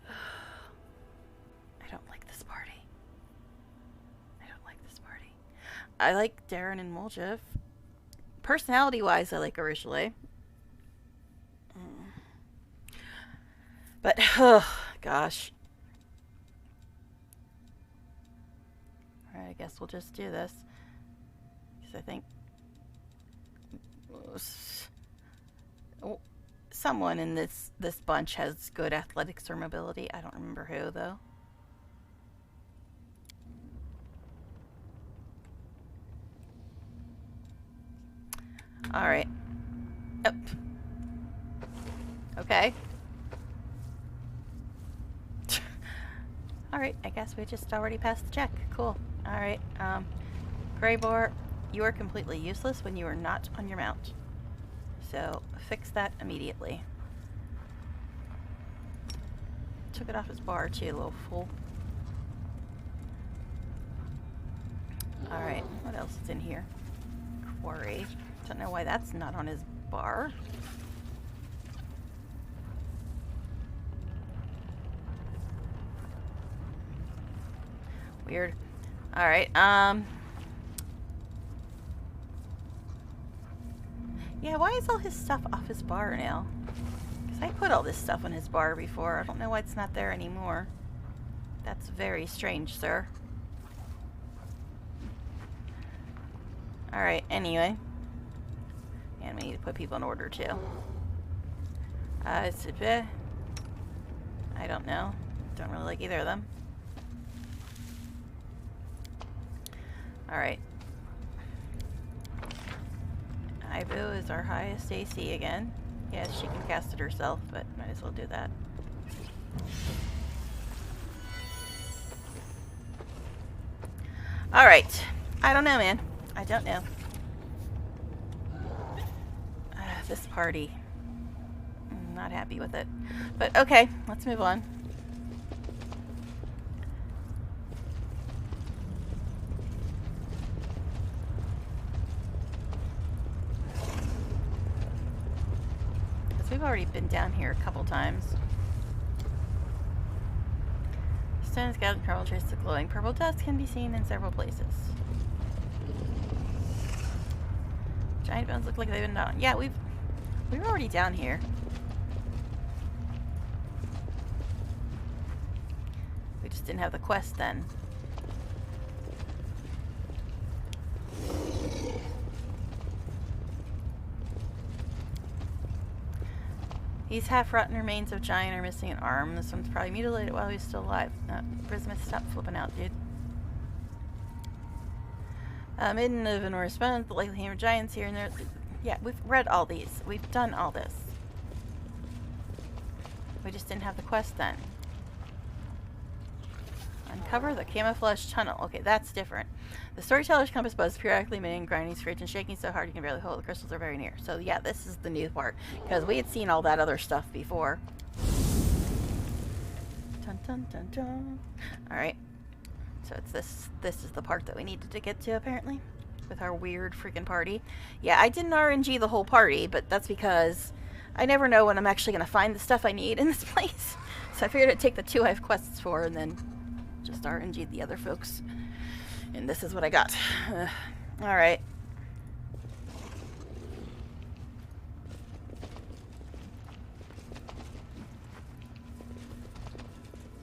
I don't like this party. I don't like this party. I like Darren and Woljif. Personality-wise, I like Arushle. But, oh, gosh. Alright, I guess we'll just do this. Because I think... someone in this bunch has good athletics or mobility. I don't remember who, though. Alright. Oh. Okay. Alright, I guess we just already passed the check. Cool. Alright, Grey Boar, you are completely useless when you are not on your mount. So, fix that immediately. Took it off his bar too, little fool. Alright, what else is in here? Quarry. Don't know why that's not on his bar. Weird. Alright, yeah, why is all his stuff off his bar now? Because I put all this stuff on his bar before. I don't know why it's not there anymore. That's very strange, sir. Alright, anyway. And we need to put people in order, too. I don't know. Don't really like either of them. Alright. Ibu is our highest AC again. Yes, she can cast it herself, but might as well do that. Alright. I don't know, man. I don't know. This party. I'm not happy with it. But okay, let's move on. Because we've already been down here a couple times. Stone scout and purple trace the glowing purple dust can be seen in several places. Giant bones look like they've been down. Yeah, we were already down here. We just didn't have the quest then. These half-rotten remains of Giant are missing an arm. This one's probably mutilated while he's still alive. Prisma, stop flipping out, dude. Maiden of an response, the likely hammer giants here and there. Yeah, we've read all these. We've done all this. We just didn't have the quest then. Uncover the camouflage tunnel. Okay, that's different. The storyteller's compass buzzes periodically, emitting grinding, screech, and shaking so hard you can barely hold. The crystals are very near. So yeah, this is the new part. Because we had seen all that other stuff before. Dun dun dun dun. Alright. So it's this. This is the part that we needed to get to, apparently, with our weird freaking party. Yeah, I didn't RNG the whole party, but that's because I never know when I'm actually going to find the stuff I need in this place. So I figured I'd take the 2 I have quests for and then just RNG the other folks. And this is what I got. Alright.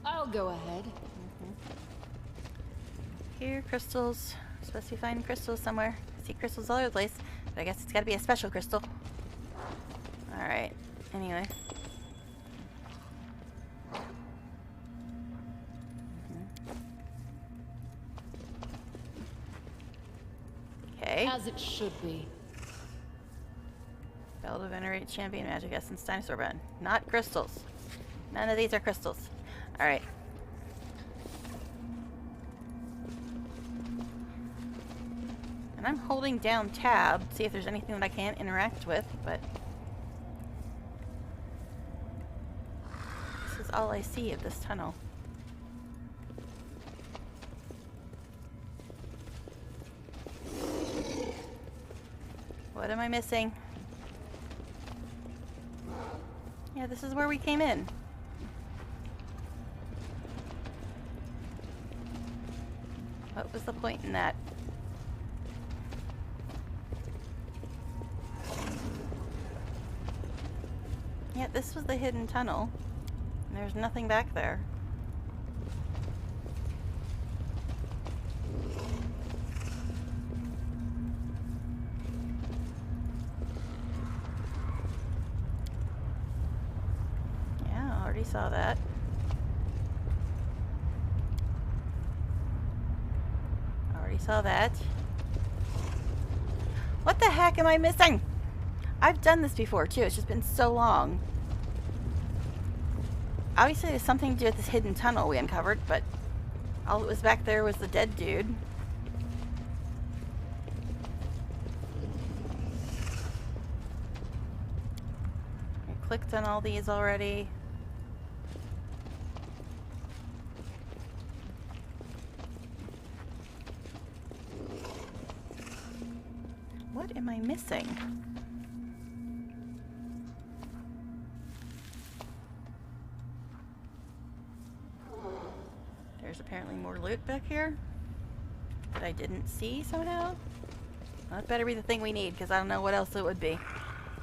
I'll go ahead. Here, crystals. Supposed to be finding crystals somewhere. I see crystals all over the place. But I guess it's gotta be a special crystal. Alright. Anyway. Okay. As it should be. Bell to venerate champion magic essence dinosaur bone. Not crystals. None of these are crystals. Alright. And I'm holding down tab to see if there's anything that I can't interact with, but this is all I see of this tunnel. What am I missing? Yeah, this is where we came in. What was the point in that? Yeah, this was the hidden tunnel. And there's nothing back there. Yeah, I already saw that. Already saw that. What the heck am I missing? I've done this before too, it's just been so long. Obviously there's something to do with this hidden tunnel we uncovered, but all that was back there was the dead dude. I clicked on all these already. What am I missing? There's apparently more loot back here that I didn't see somehow. Well, that better be the thing we need, because I don't know what else it would be.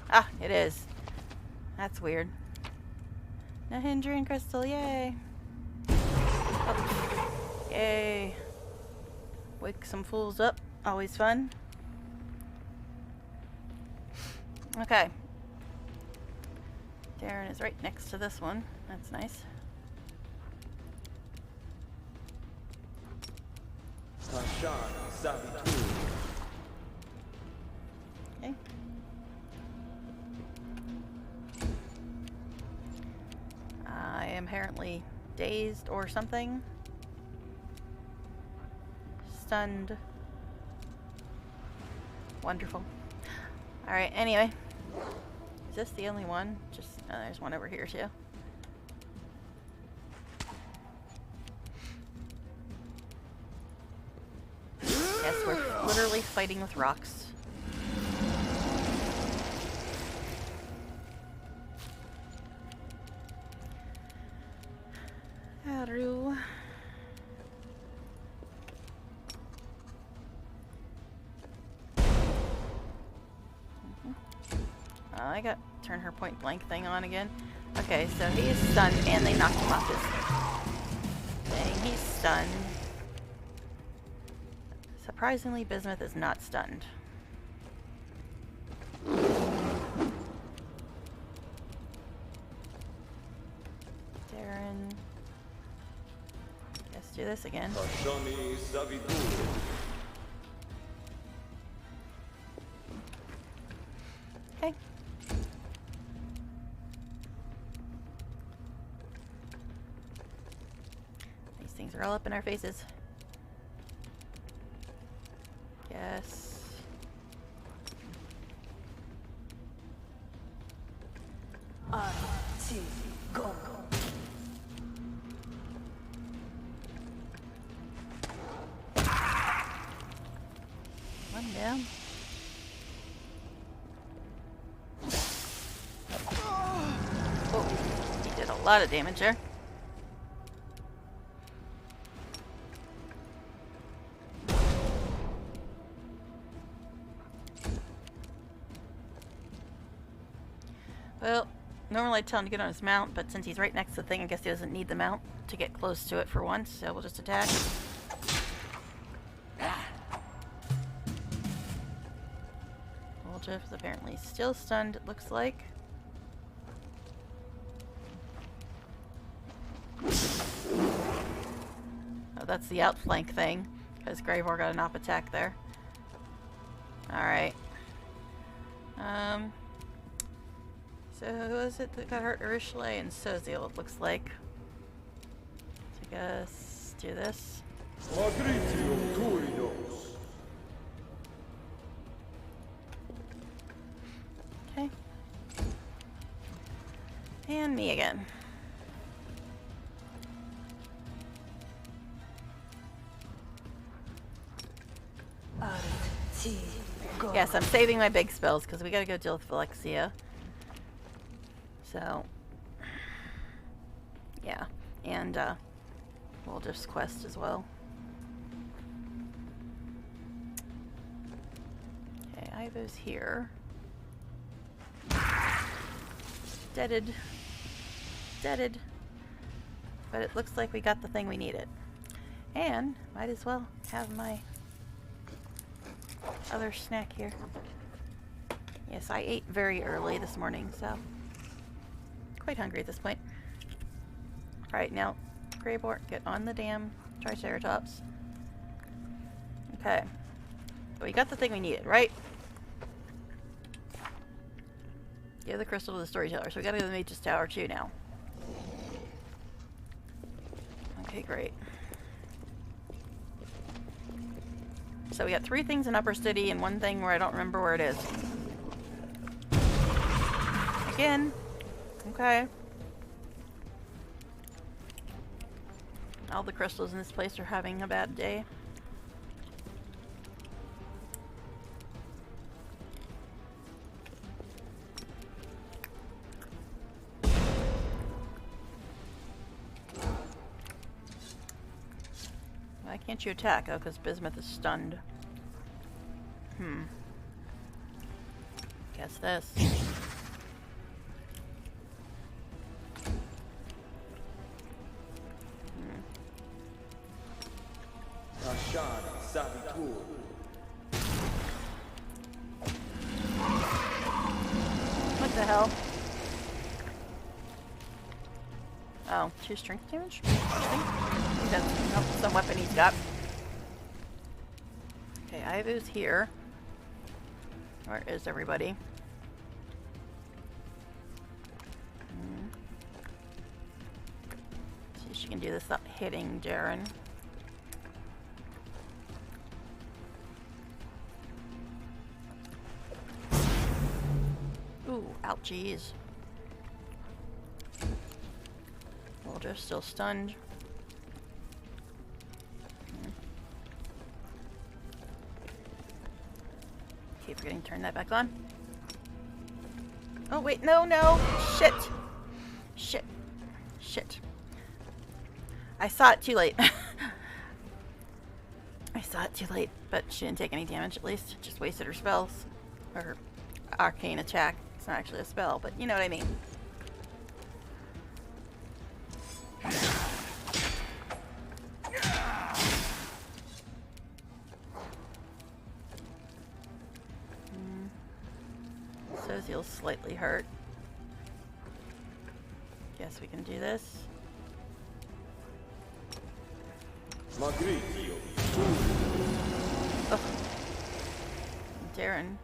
Ah, it is. That's weird. No hindering crystal, yay. Oh. Yay. Wake some fools up, always fun. Okay. Darren is right next to this one. That's nice. Okay. I am apparently dazed or something. Stunned. Wonderful. Alright, anyway. Is this the only one? Just, oh, there's one over here too. Yes, we're literally fighting with rocks. Haru. I got turn her point blank thing on again. Okay, so he is stunned and they knocked him off his thing. He's stunned. Surprisingly, Bismuth is not stunned. Darren. Let's do this again. Okay. These things are all up in our faces. Yes. lot of damage there. Well, normally I'd tell him to get on his mount, but since he's right next to the thing, I guess he doesn't need the mount to get close to it for once, so we'll just attack. Wolf is apparently still stunned, it looks like. Oh, that's the outflank thing, because Gravor got an op attack there. Alright. So who was it that got hurt? Urishle and Soziel, it looks like. So I guess do this. Okay. And me again. Yes, I'm saving my big spells because we gotta go deal with Phylexia. So, yeah, and Wolder's quest as well. Okay, Ivo's here. Deaded. Deaded. But it looks like we got the thing we needed. And might as well have my other snack here. Yes, I ate very early this morning, so quite hungry at this point. Alright, now, Graybort, get on the damn Triceratops. Okay. We got the thing we needed, right? Give the crystal to the storyteller. So we gotta go to the Mage's Tower too now. Okay, great. So we got 3 things in Upper City and 1 thing where I don't remember where it is. Again. Okay. All the crystals in this place are having a bad day. Why can't you attack? Oh, because Bismuth is stunned. Guess this. What the hell? Oh, 2 strength damage? I think that's some weapon he's got. Okay, Ivo's here. Where is everybody? See if she can do this without hitting Jaren. Ooh, ouchies. Wolder's still stunned. Keep forgetting to turn that back on. Oh wait, no, no! Shit! Shit. Shit. I saw it too late. I saw it too late, but she didn't take any damage at least. Just wasted her spells. Or her arcane attack. It's not actually a spell, but you know what I mean. Soziel's slightly hurt. Guess we can do this. Oh. Darren.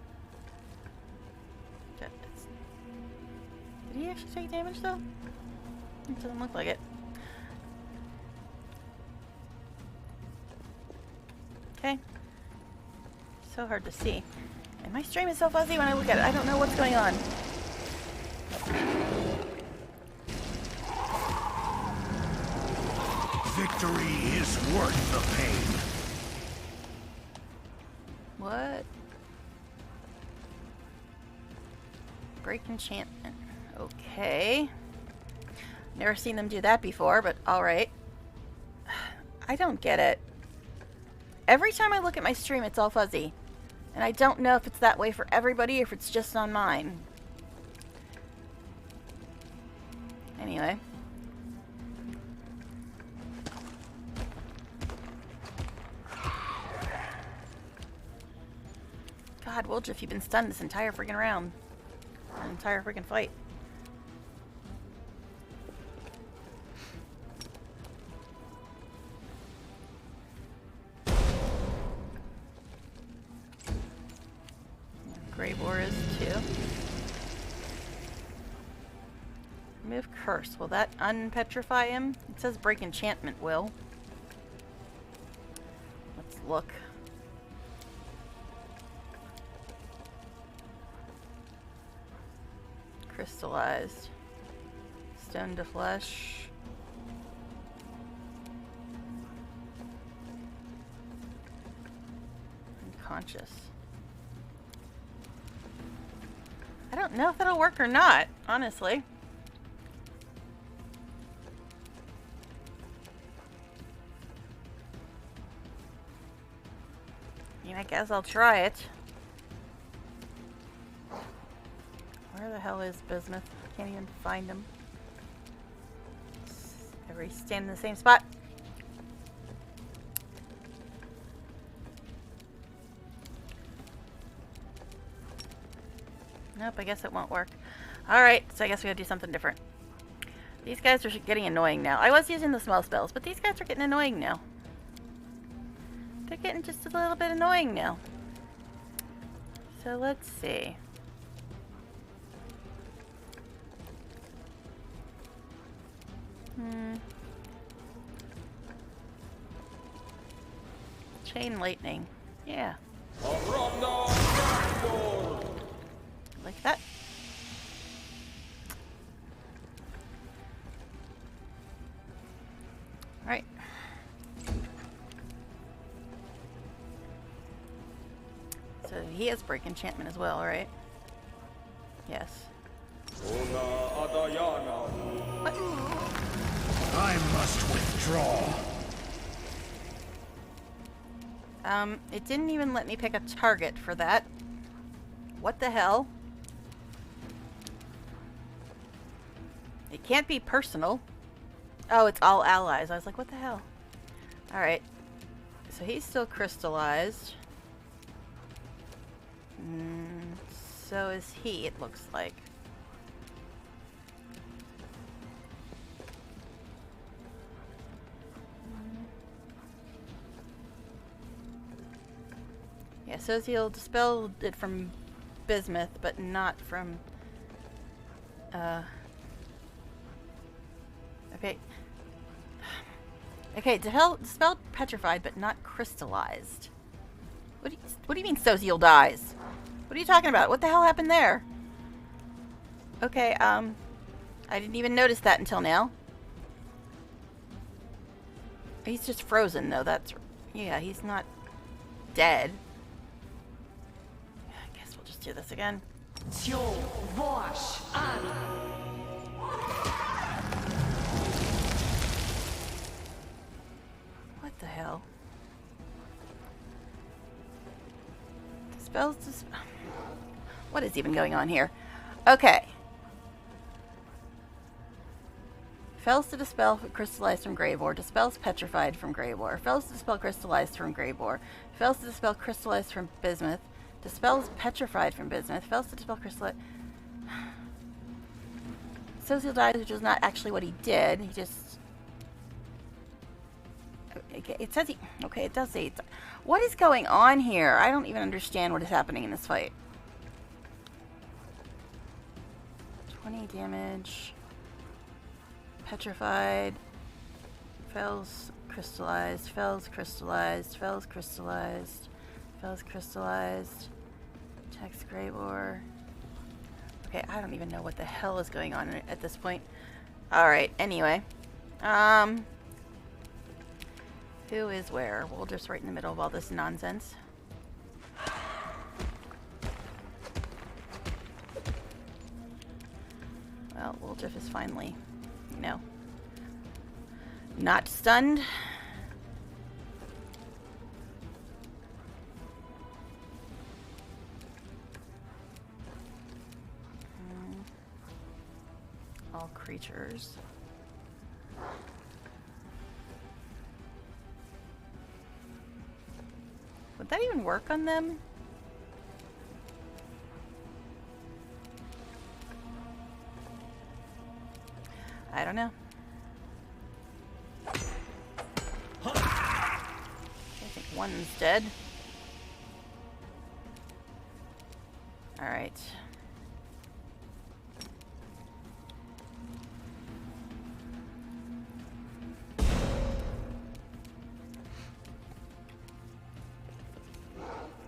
Did he actually take damage though? It doesn't look like it. Okay. So hard to see. And my stream is so fuzzy when I look at it. I don't know what's going on. Victory is worth the pain. What? Break enchantment. Okay. Never seen them do that before, but alright. I don't get it. Every time I look at my stream, it's all fuzzy. And I don't know if it's that way for everybody or if it's just on mine. Anyway. God, Woljif, you've been stunned this entire freaking round. An entire freaking fight. Grave-War is too. Remove curse. Will that unpetrify him? It says break enchantment will. Let's look. Crystallized. Stone to flesh. Unconscious. I don't know if that'll work or not, honestly. I mean, I guess I'll try it. Where the hell is Bismuth? Can't even find him. Everybody stand in the same spot. Nope, I guess it won't work. Alright, so I guess we gotta do something different. These guys are getting annoying now. I was using the small spells, but these guys are getting annoying now. They're getting just a little bit annoying now. So let's see. Chain lightning. Yeah. Like that. Alright. So he has break enchantment as well, right? Yes. What? I must withdraw. It didn't even let me pick a target for that. What the hell? It can't be personal. Oh, it's all allies. I was like, what the hell? Alright. So he's still crystallized. So is he, it looks like. Yeah, Soziel dispelled it from Bismuth, but not from... Okay. Okay, dispelled petrified, but not crystallized. What do you mean Soziel dies? What are you talking about? What the hell happened there? Okay, I didn't even notice that until now. He's just frozen, though. That's... Yeah, he's not dead. I guess we'll just do this again. What the hell? Dispels... What is even going on here? Okay. Fails to dispel crystallized from Grave-War. Dispels petrified from Grave-War. Fails to dispel crystallized from Grave-War. Fails to dispel crystallized from Bismuth. Dispels petrified from Bismuth. Fails to dispel crystallized... Soziel dies, which is not actually what he did. He just... It says he... Okay, it does say... What is going on here? I don't even understand what is happening in this fight. 20 damage... Petrified, Fells crystallized, Fells crystallized, Fells crystallized, Fells crystallized, Text Grave-War. Okay, I don't even know what the hell is going on at this point. Alright, anyway. Who is where? We'll just right in the middle of all this nonsense. Well, Woljif is finally you know, not stunned. All creatures. Would that even work on them? I don't know. I think one's dead. Alright.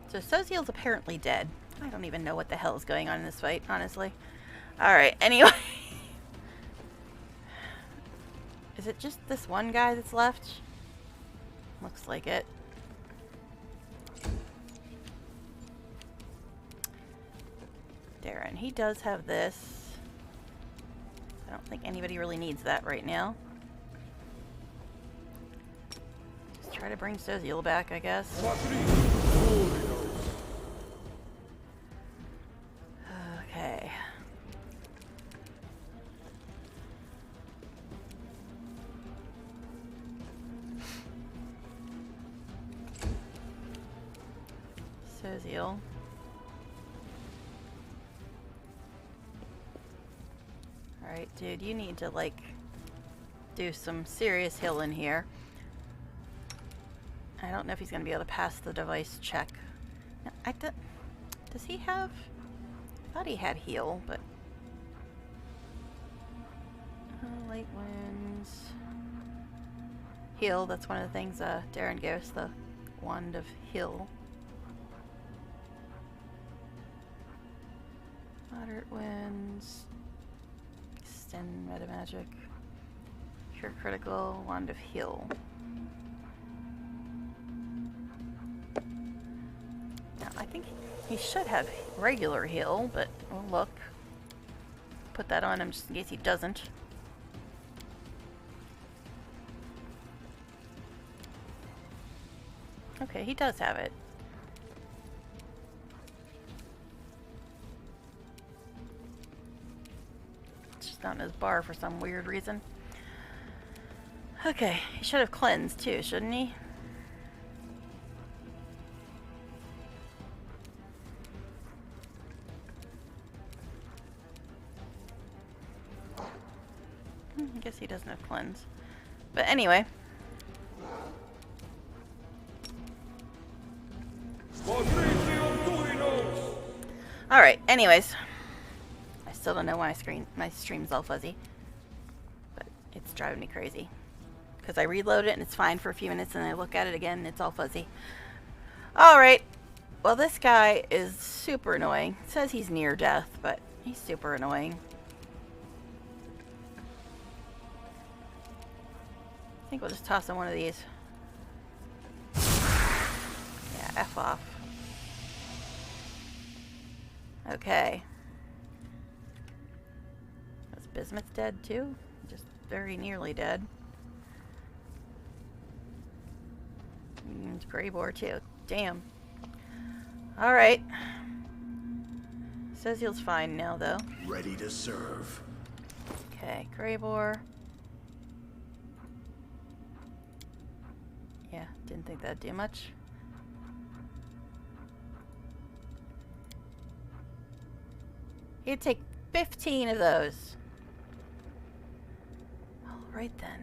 So Soziel's apparently dead. I don't even know what the hell is going on in this fight, honestly. Alright, anyway. Is it just this one guy that's left? Looks like it. Darren, he does have this. I don't think anybody really needs that right now. Just try to bring Soziel back, I guess. Okay. Soziel. Alright, dude, you need to, like, do some serious healing here. I don't know if he's going to be able to pass the device check. No, does he have... I thought he had heal, but... Light winds... Heal, that's one of the things Darren gave us, the wand of heal. Moderate winds... Extend meta magic. Cure critical, wand of heal. Now, I think he should have regular heal, but we'll look. Put that on him just in case he doesn't. Okay, he does have it. It's just not in his bar for some weird reason. Okay, he should have cleansed too, shouldn't he? I guess he doesn't have cleanse. But anyway. Alright, anyways. I still don't know why my stream's all fuzzy. But it's driving me crazy. Because I reload it and it's fine for a few minutes and I look at it again and it's all fuzzy. Alright. Well, this guy is super annoying. It says he's near death, but he's super annoying. I think we'll just toss him one of these. Yeah, F off. Okay. Was Bismuth dead too? Just very nearly dead. And Greybore too. Damn. Alright. Soziel's fine now though. Ready to serve. Okay, Greybore. Yeah, didn't think that'd do much. He'd take 15 of those. Alright then.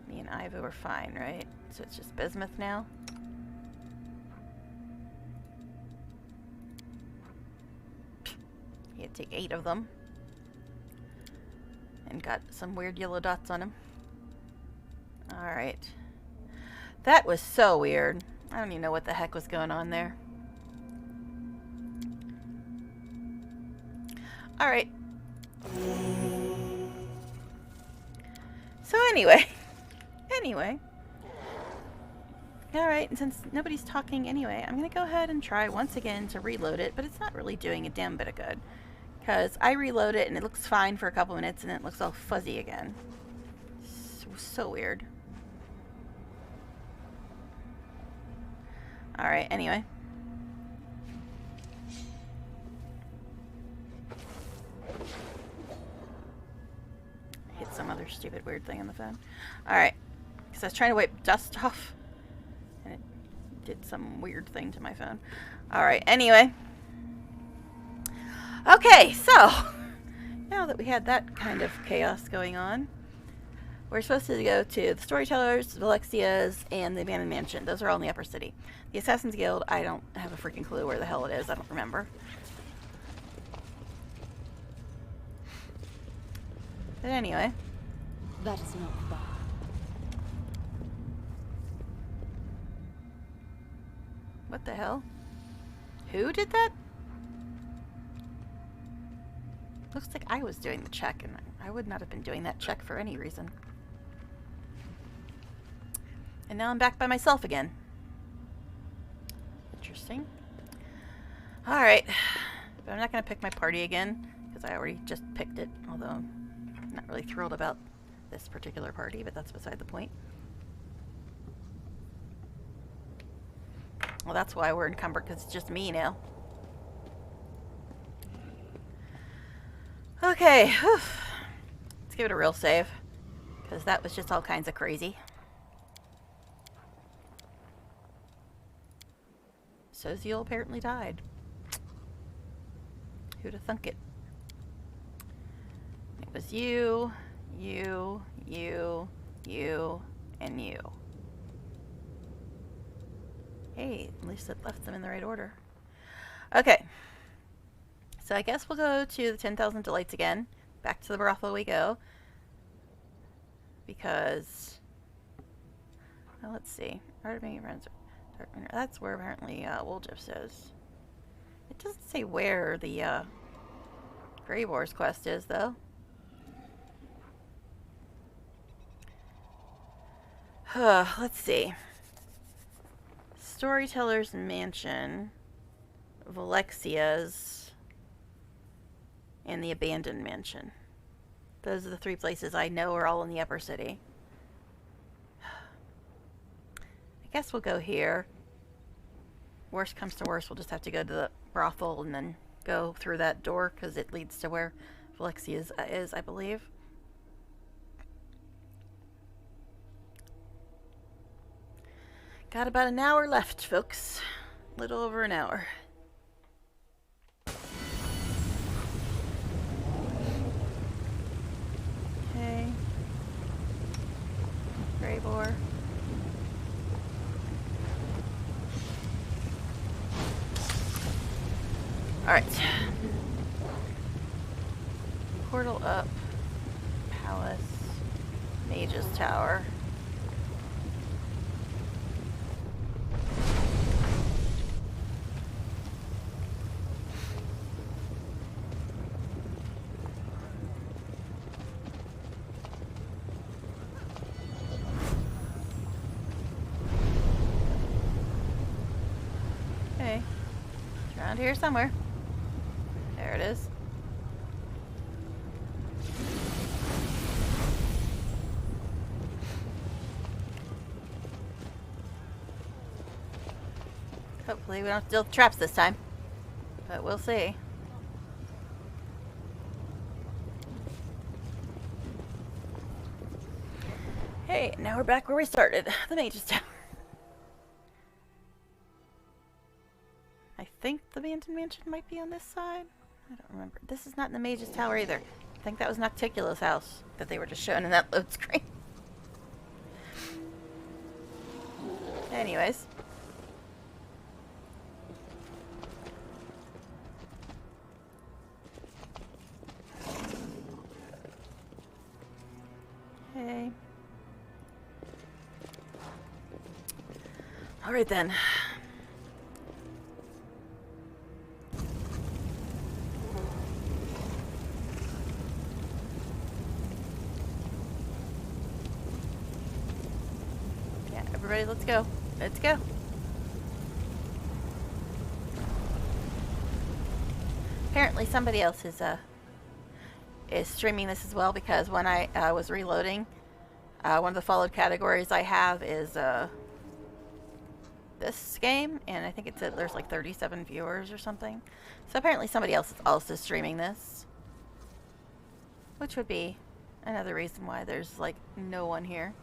Me and Ivo are fine, right? So it's just Bismuth now? He'd take 8 of them. And got some weird yellow dots on him. Alright. That was so weird. I don't even know what the heck was going on there. Alright. So anyway. Alright, and since nobody's talking anyway, I'm going to go ahead and try once again to reload it, but it's not really doing a damn bit of good. Because I reload it and it looks fine for a couple minutes and then it looks all fuzzy again. So weird. Alright, anyway. Hit some other stupid weird thing on the phone. Alright. Because I was trying to wipe dust off. And it did some weird thing to my phone. Alright, anyway. Okay, so. Now that we had that kind of chaos going on. We're supposed to go to the Storytellers, Valexia's, and the Abandoned Mansion. Those are all in the Upper City. The Assassin's Guild, I don't have a freaking clue where the hell it is. I don't remember. But anyway. That is not far. What the hell? Who did that? Looks like I was doing the check, and I would not have been doing that check for any reason. And now I'm back by myself again. Interesting. Alright. But I'm not going to pick my party again, because I already just picked it, although I'm not really thrilled about this particular party, but that's beside the point. Well, that's why we're encumbered, because it's just me now. Okay. Whew. Let's give it a real save, because that was just all kinds of crazy. Soziel apparently died. Who'd have thunk it? It was you, you, and you. Hey, at least it left them in the right order. Okay. So I guess we'll go to the 10,000 Delights again. Back to the brothel we go. Because... well, let's see. That's where apparently Woljif's is. It doesn't say where the Grey Wars quest is, though. Let's see. Storyteller's Mansion, Valexia's, and the Abandoned Mansion. Those are the three places I know are all in the Upper City. I guess we'll go here. Worst comes to worst, we'll just have to go to the brothel and then go through that door, because it leads to where Valexia's is, I believe. Got about an hour left, folks. A little over an hour. Okay. Grey Boar. Alright. Portal up. Palace. Mage's Tower. Okay. It's around here somewhere. There it is. Hopefully we don't steal traps this time. But we'll see. Hey, now we're back where we started. The Mage's Tower. I think the Abandoned Mansion might be on this side. I don't remember. This is not in the Mage's Tower either. I think that was Nocticula's house that they were just showing in that load screen. Anyways. Okay. Alright then. Yeah, everybody, let's go. Let's go. Apparently somebody else is streaming this as well, because when I was reloading, one of the followed categories I have is this game, and I think it's there's like 37 viewers or something. So apparently somebody else is also streaming this, which would be another reason why there's like no one here.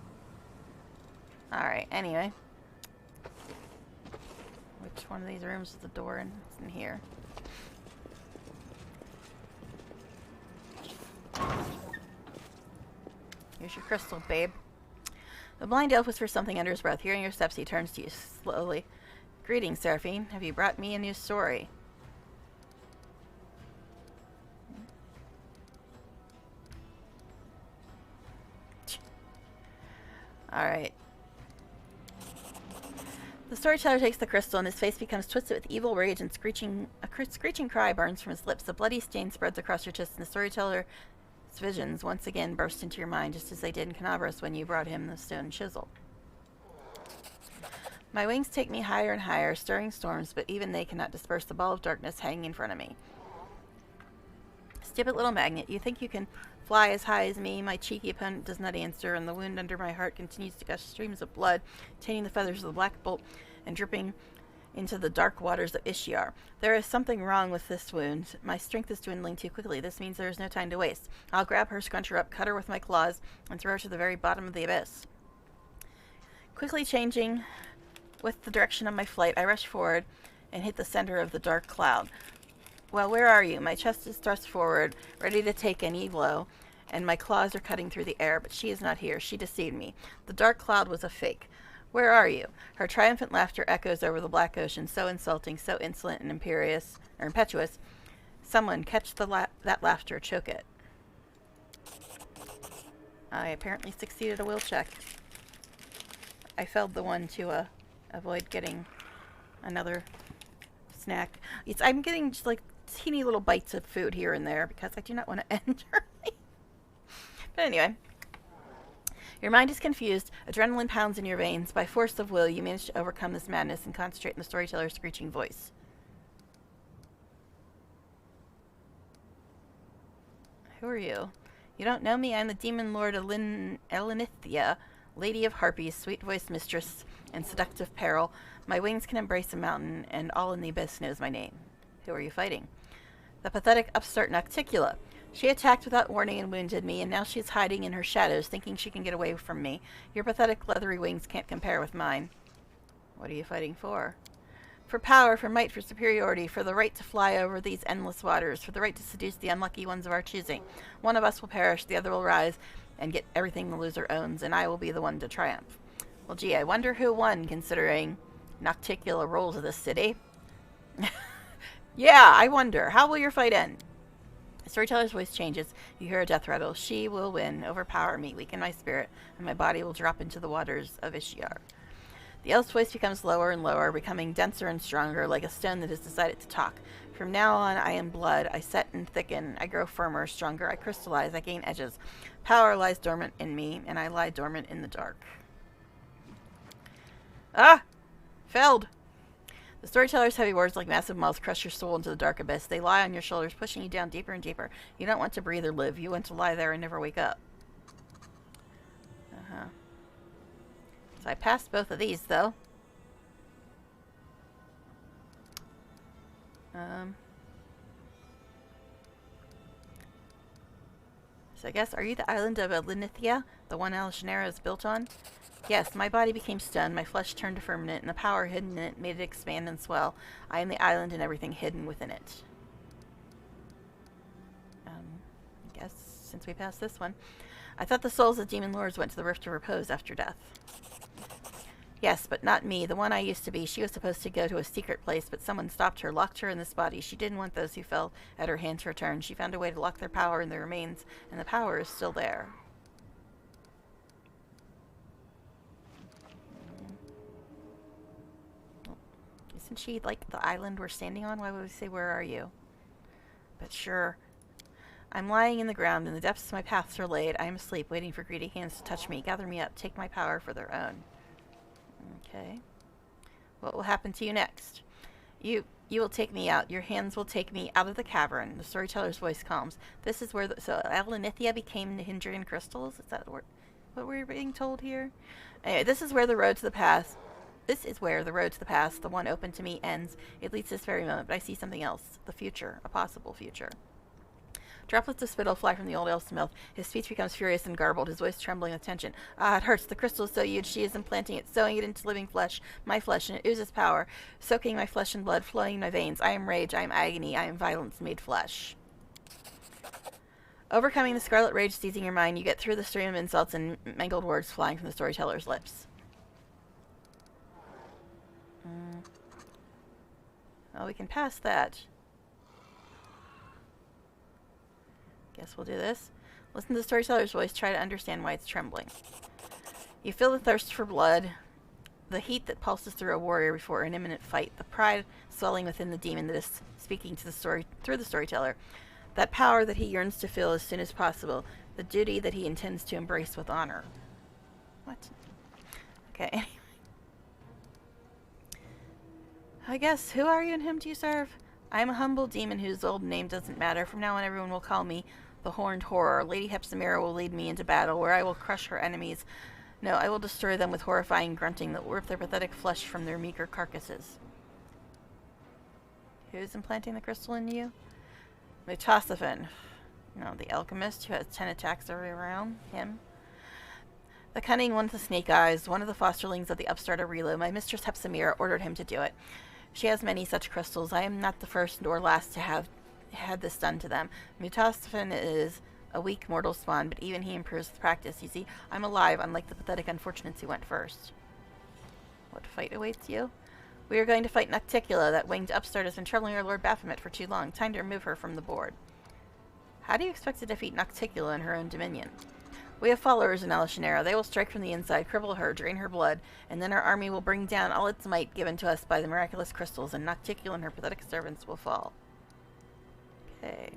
Alright, anyway. Which one of these rooms is the door in? It's in here. Here's your crystal, babe. The blind elf whispers something under his breath. Hearing your steps, he turns to you slowly. Greetings, Seraphine. Have you brought me a new story? Alright. The storyteller takes the crystal, and his face becomes twisted with evil rage, and a screeching cry burns from his lips. A bloody stain spreads across your chest, and the storyteller's visions once again burst into your mind, just as they did in Canabras when you brought him the stone chisel. My wings take me higher and higher, stirring storms, but even they cannot disperse the ball of darkness hanging in front of me. Stupid little magnet, you think you can fly as high as me? My cheeky opponent does not answer, and the wound under my heart continues to gush streams of blood, taining the feathers of the black bolt and dripping into the dark waters of Ishtar. There is something wrong with this wound. My strength is dwindling too quickly. This means there is no time to waste. I'll grab her, scrunch her up, cut her with my claws, and throw her to the very bottom of the abyss. Quickly changing with the direction of my flight, I rush forward and hit the center of the dark cloud. Well, where are you? My chest is thrust forward, ready to take any blow, and my claws are cutting through the air, but she is not here. She deceived me. The dark cloud was a fake. Where are you? Her triumphant laughter echoes over the black ocean, so insulting, so insolent and impetuous. Someone catch that laughter, choke it. I apparently succeeded a will check. I failed the one to avoid getting another snack. I'm getting just like teeny little bites of food here and there because I do not want to end early. But anyway. Your mind is confused. Adrenaline pounds in your veins. By force of will, you manage to overcome this madness and concentrate on the storyteller's screeching voice. Who are you? You don't know me? I'm the demon lord Elenithia, lady of harpies, sweet-voiced mistress, and seductive peril. My wings can embrace a mountain, and all in the abyss knows my name. Who are you fighting? The pathetic upstart Nocticula. She attacked without warning and wounded me, and now she's hiding in her shadows, thinking she can get away from me. Your pathetic leathery wings can't compare with mine. What are you fighting for? For power, for might, for superiority, for the right to fly over these endless waters, for the right to seduce the unlucky ones of our choosing. One of us will perish, the other will rise, and get everything the loser owns, and I will be the one to triumph. Well, gee, I wonder who won, considering Nocticula rules this city. Yeah, I wonder. How will your fight end? The storyteller's voice changes. You hear a death rattle. She will win, overpower me, weaken my spirit, and my body will drop into the waters of Ishtar. The elf's voice becomes lower and lower, becoming denser and stronger, like a stone that has decided to talk. From now on, I am blood. I set and thicken. I grow firmer, stronger. I crystallize. I gain edges. Power lies dormant in me, and I lie dormant in the dark. Ah! Felled! The storyteller's heavy words like massive mouths crush your soul into the dark abyss. They lie on your shoulders, pushing you down deeper and deeper. You don't want to breathe or live. You want to lie there and never wake up. So I passed both of these, though. So I guess, are you the island of Elenithia, the one Alshanera is built on? Yes, my body became stunned, my flesh turned to firmament, and the power hidden in it made it expand and swell. I am the island and everything hidden within it. I guess, since we passed this one. I thought the souls of demon lords went to the rift to repose after death. Yes, but not me, the one I used to be. She was supposed to go to a secret place, but someone stopped her, locked her in this body. She didn't want those who fell at her hand to return. She found a way to lock their power in their remains, and the power is still there. Isn't she like the island we're standing on? Why would we say, where are you? But sure. I'm lying in the ground, in the depths of my paths are laid. I am asleep, waiting for greedy hands to touch me, gather me up, take my power for their own. Okay. What will happen to you next? You will take me out. Your hands will take me out of the cavern. The storyteller's voice calms. This is where so Alanithia became the Hindrian crystals? Is that what we're being told here? Anyway, this is where the road to the past. This is where the road to the past, the one open to me, ends. It leads to this very moment, but I see something else. The future. A possible future. Droplets of spittle fly from the old elf's mouth. His speech becomes furious and garbled, his voice trembling with tension. Ah, it hurts. The crystal is so huge. She is implanting it, sewing it into living flesh, my flesh, and it oozes power, soaking my flesh and blood, flowing in my veins. I am rage. I am agony. I am violence made flesh. Overcoming the scarlet rage seizing your mind, you get through the stream of insults and mangled words flying from the storyteller's lips. Well, we can pass that. Guess we'll do this. Listen to the storyteller's voice. Try to understand why it's trembling. You feel the thirst for blood, the heat that pulses through a warrior before an imminent fight, the pride swelling within the demon that is speaking to the story through the storyteller, that power that he yearns to feel as soon as possible, the duty that he intends to embrace with honor. What? Okay. I guess, who are you and whom do you serve? I am a humble demon whose old name doesn't matter. From now on, everyone will call me the Horned Horror. Lady Hepzibah will lead me into battle, where I will crush her enemies. No, I will destroy them with horrifying grunting that will rip their pathetic flesh from their meager carcasses. Who's implanting the crystal in you? Mutosophin. No, the alchemist who has 10 attacks every round. Him. The cunning one with the snake eyes, one of the fosterlings of the upstart Arilo. My mistress Hepzibah ordered him to do it. She has many such crystals. I am not the first nor last to have had this done to them. Mutosophin is a weak mortal spawn, but even he improves with practice. You see, I'm alive, unlike the pathetic unfortunates who went first. What fight awaits you? We are going to fight Nocticula. That winged upstart has been troubling our Lord Baphomet for too long. Time to remove her from the board. How do you expect to defeat Nocticula in her own dominion? We have followers in Alashanera. They will strike from the inside, cripple her, drain her blood, and then our army will bring down all its might given to us by the miraculous crystals, and Nocticula and her pathetic servants will fall. Okay.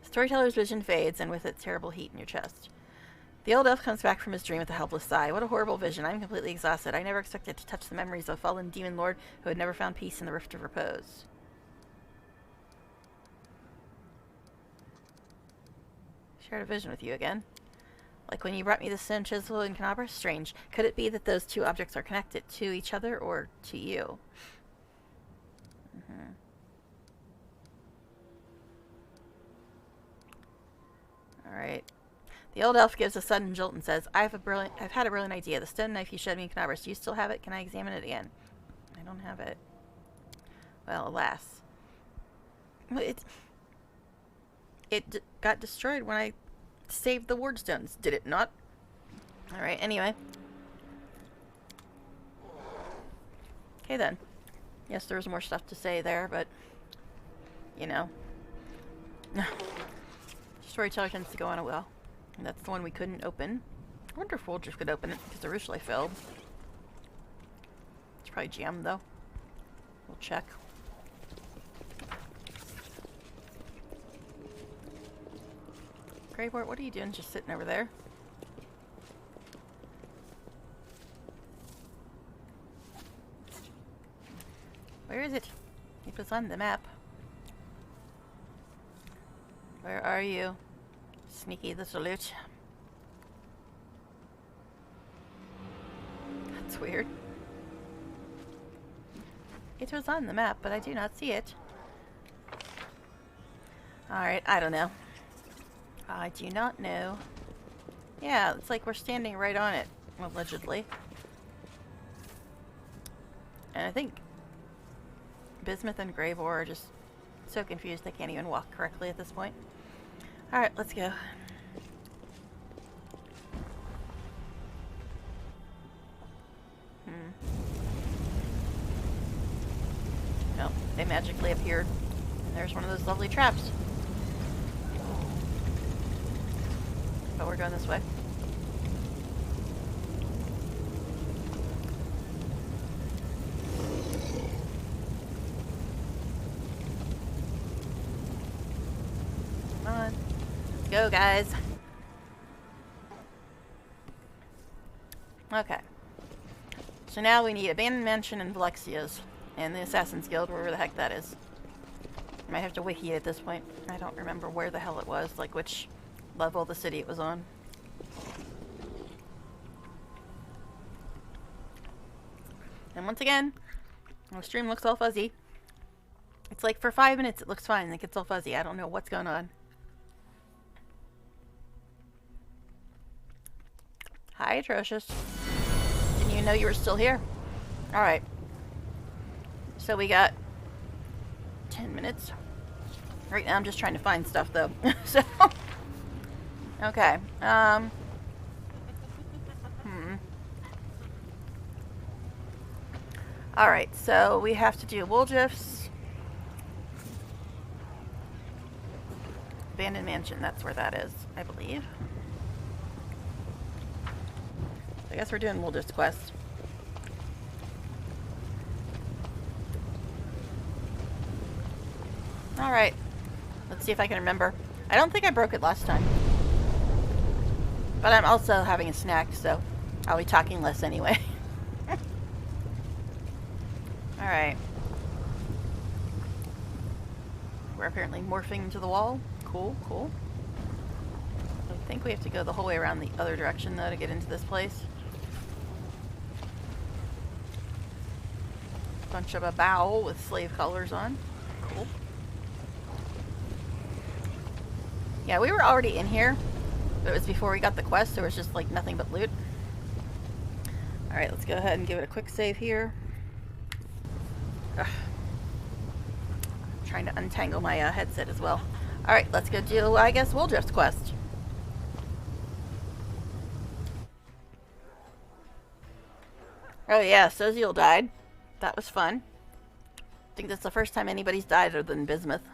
Storyteller's vision fades, and with it, terrible heat in your chest. The old elf comes back from his dream with a helpless sigh. What a horrible vision. I'm completely exhausted. I never expected to touch the memories of a fallen demon lord who had never found peace in the Rift of Repose. Shared a vision with you again. Like when you brought me the stone chisel and candelabra? Strange. Could it be that those two objects are connected to each other or to you? Alright. The old elf gives a sudden jolt and says, I've had a brilliant idea. The stone knife you showed me in candelabra. Do you still have it? Can I examine it again? I don't have it. Well, alas. It got destroyed when I saved the ward stones, did it not? Alright, anyway. Okay then. Yes, there was more stuff to say there, but you know. Storyteller tends to go on a well. And that's the one we couldn't open. I wonder if Folgers could open it, because originally failed. It's probably jammed though. We'll check. Graybort, what are you doing just sitting over there? Where is it? It was on the map. Where are you? Sneaky little loot. That's weird. It was on the map, but I do not see it. Alright, I don't know. I do not know. Yeah, it's like we're standing right on it, allegedly. And I think Bismuth and Graybor are just so confused they can't even walk correctly at this point. Alright, let's go. Oh, they magically appeared. And there's one of those lovely traps. But we're going this way. Come on. Let's go, guys. Okay. So now we need Abandoned Mansion and Valexia's. And the Assassin's Guild, wherever the heck that is. I might have to wiki it at this point. I don't remember where the hell it was, like which level of the city it was on. And once again, the stream looks all fuzzy. It's like for 5 minutes it looks fine, then it gets all fuzzy. I don't know what's going on. Hi, Atrocious. Didn't even know you were still here. Alright. So we got 10 minutes. Right now I'm just trying to find stuff though. So okay. Alright, so we have to do wool gifs. Abandoned Mansion, that's where that is, I believe. I guess we're doing wool gifs quest. Alright. Let's see if I can remember. I don't think I broke it last time. But I'm also having a snack, so I'll be talking less anyway. Alright. We're apparently morphing into the wall. Cool, cool. I think we have to go the whole way around the other direction, though, to get into this place. Bunch of a bow with slave collars on. Cool. Yeah, we were already in here, but it was before we got the quest, so it was just like nothing but loot. Alright, let's go ahead and give it a quick save here. Ugh. I'm trying to untangle my headset as well. Alright, let's go do, I guess, Wooldrift's quest. Oh yeah, Soziel died. That was fun. I think that's the first time anybody's died other than Bismuth.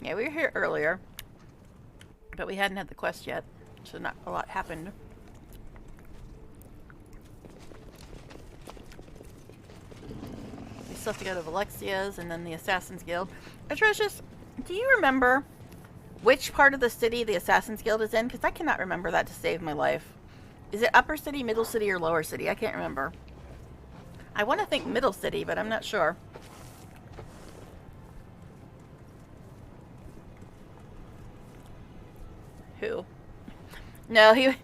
Yeah, we were here earlier, but we hadn't had the quest yet, so not a lot happened. We still have to go to Valexia's and then the Assassin's Guild. Atrocious, do you remember which part of the city the Assassin's Guild is in? Because I cannot remember that to save my life. Is it Upper City, Middle City, or Lower City? I can't remember. I want to think Middle City, but I'm not sure. Who? No, he...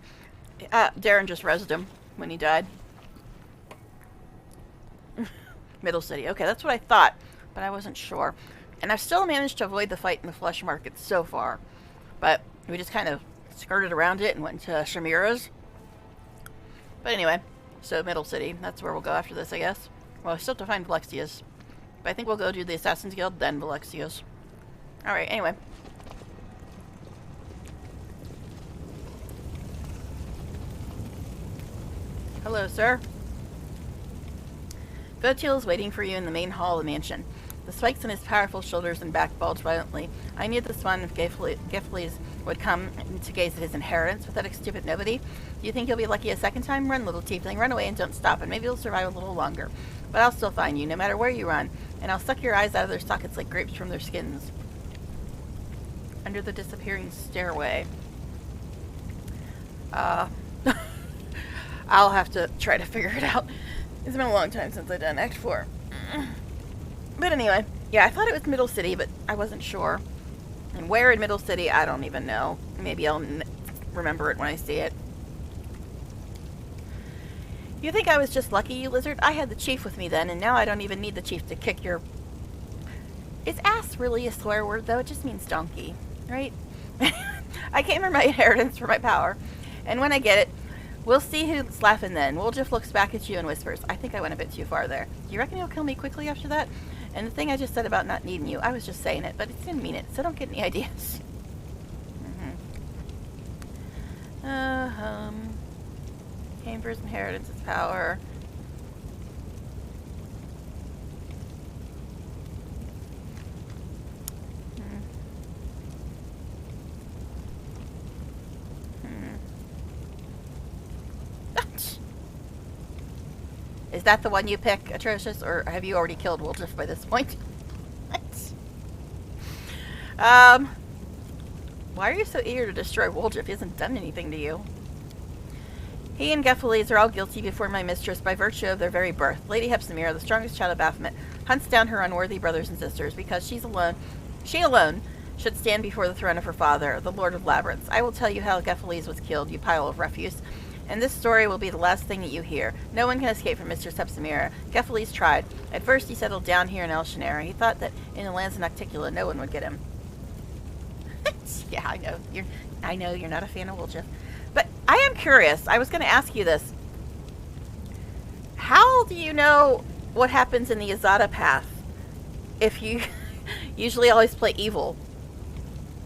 Darren just rezzed him when he died. Middle City. Okay, that's what I thought, but I wasn't sure. And I've still managed to avoid the fight in the flesh market so far. But we just kind of skirted around it and went to Shamira's. But anyway, so Middle City. That's where we'll go after this, I guess. Well, I still have to find Valexia's. But I think we'll go do the Assassin's Guild, then Valexia's. Alright, anyway. Hello, sir. Votil is waiting for you in the main hall of the mansion. The spikes in his powerful shoulders and back bulge violently. I knew this one of Gifley's would come to gaze at his inheritance. Pathetic, stupid nobody. Do you think you'll be lucky a second time? Run, little tiefling. Run away and don't stop, and maybe you'll survive a little longer. But I'll still find you, no matter where you run. And I'll suck your eyes out of their sockets like grapes from their skins. Under the disappearing stairway. I'll have to try to figure it out. It's been a long time since I've done Act 4. But anyway, yeah, I thought it was Middle City, but I wasn't sure. And where in Middle City, I don't even know. Maybe I'll remember it when I see it. You think I was just lucky, you lizard? I had the chief with me then, and now I don't even need the chief to kick your... Is ass really a swear word, though? It just means donkey, right? I came for my inheritance, for my power. And when I get it, we'll see who's laughing then. Woljif looks back at you and whispers, I think I went a bit too far there. Do you reckon he'll kill me quickly after that? And the thing I just said about not needing you, I was just saying it, but it didn't mean it, so don't get any ideas. Came for his inheritance, his power. Is that the one you pick, Atrocious, or have you already killed Woljif by this point? Why are you so eager to destroy Woljif? He hasn't done anything to you. He and Geffeles are all guilty before my mistress by virtue of their very birth. Lady Hepzibah, the strongest child of Baphomet, hunts down her unworthy brothers and sisters because she alone should stand before the throne of her father, the Lord of Labyrinths. I will tell you how Geffeles was killed, you pile of refuse, and this story will be the last thing that you hear. No one can escape from Mistress Hepzibah. Geffeles tried. At first he settled down here in El Shanera. He thought that in the lands of Nocticula no one would get him. Yeah, I know you're not a fan of Woljif. But I am curious. I was going to ask you this. How do you know what happens in the Azata path if you usually always play evil?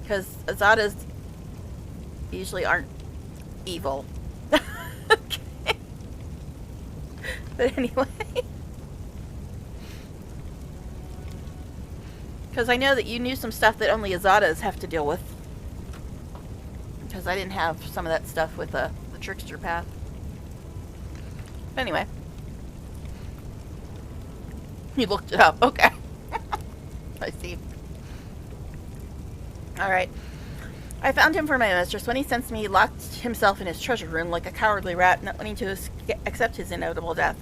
Because Azatas usually aren't evil. Okay. But anyway. Because I know that you knew some stuff that only Azatas have to deal with. Because I didn't have some of that stuff with the trickster path. But anyway. You looked it up. Okay. I see. Alright. I found him for my mistress. When he sensed me, he locked himself in his treasure room like a cowardly rat, not wanting to accept his inevitable death.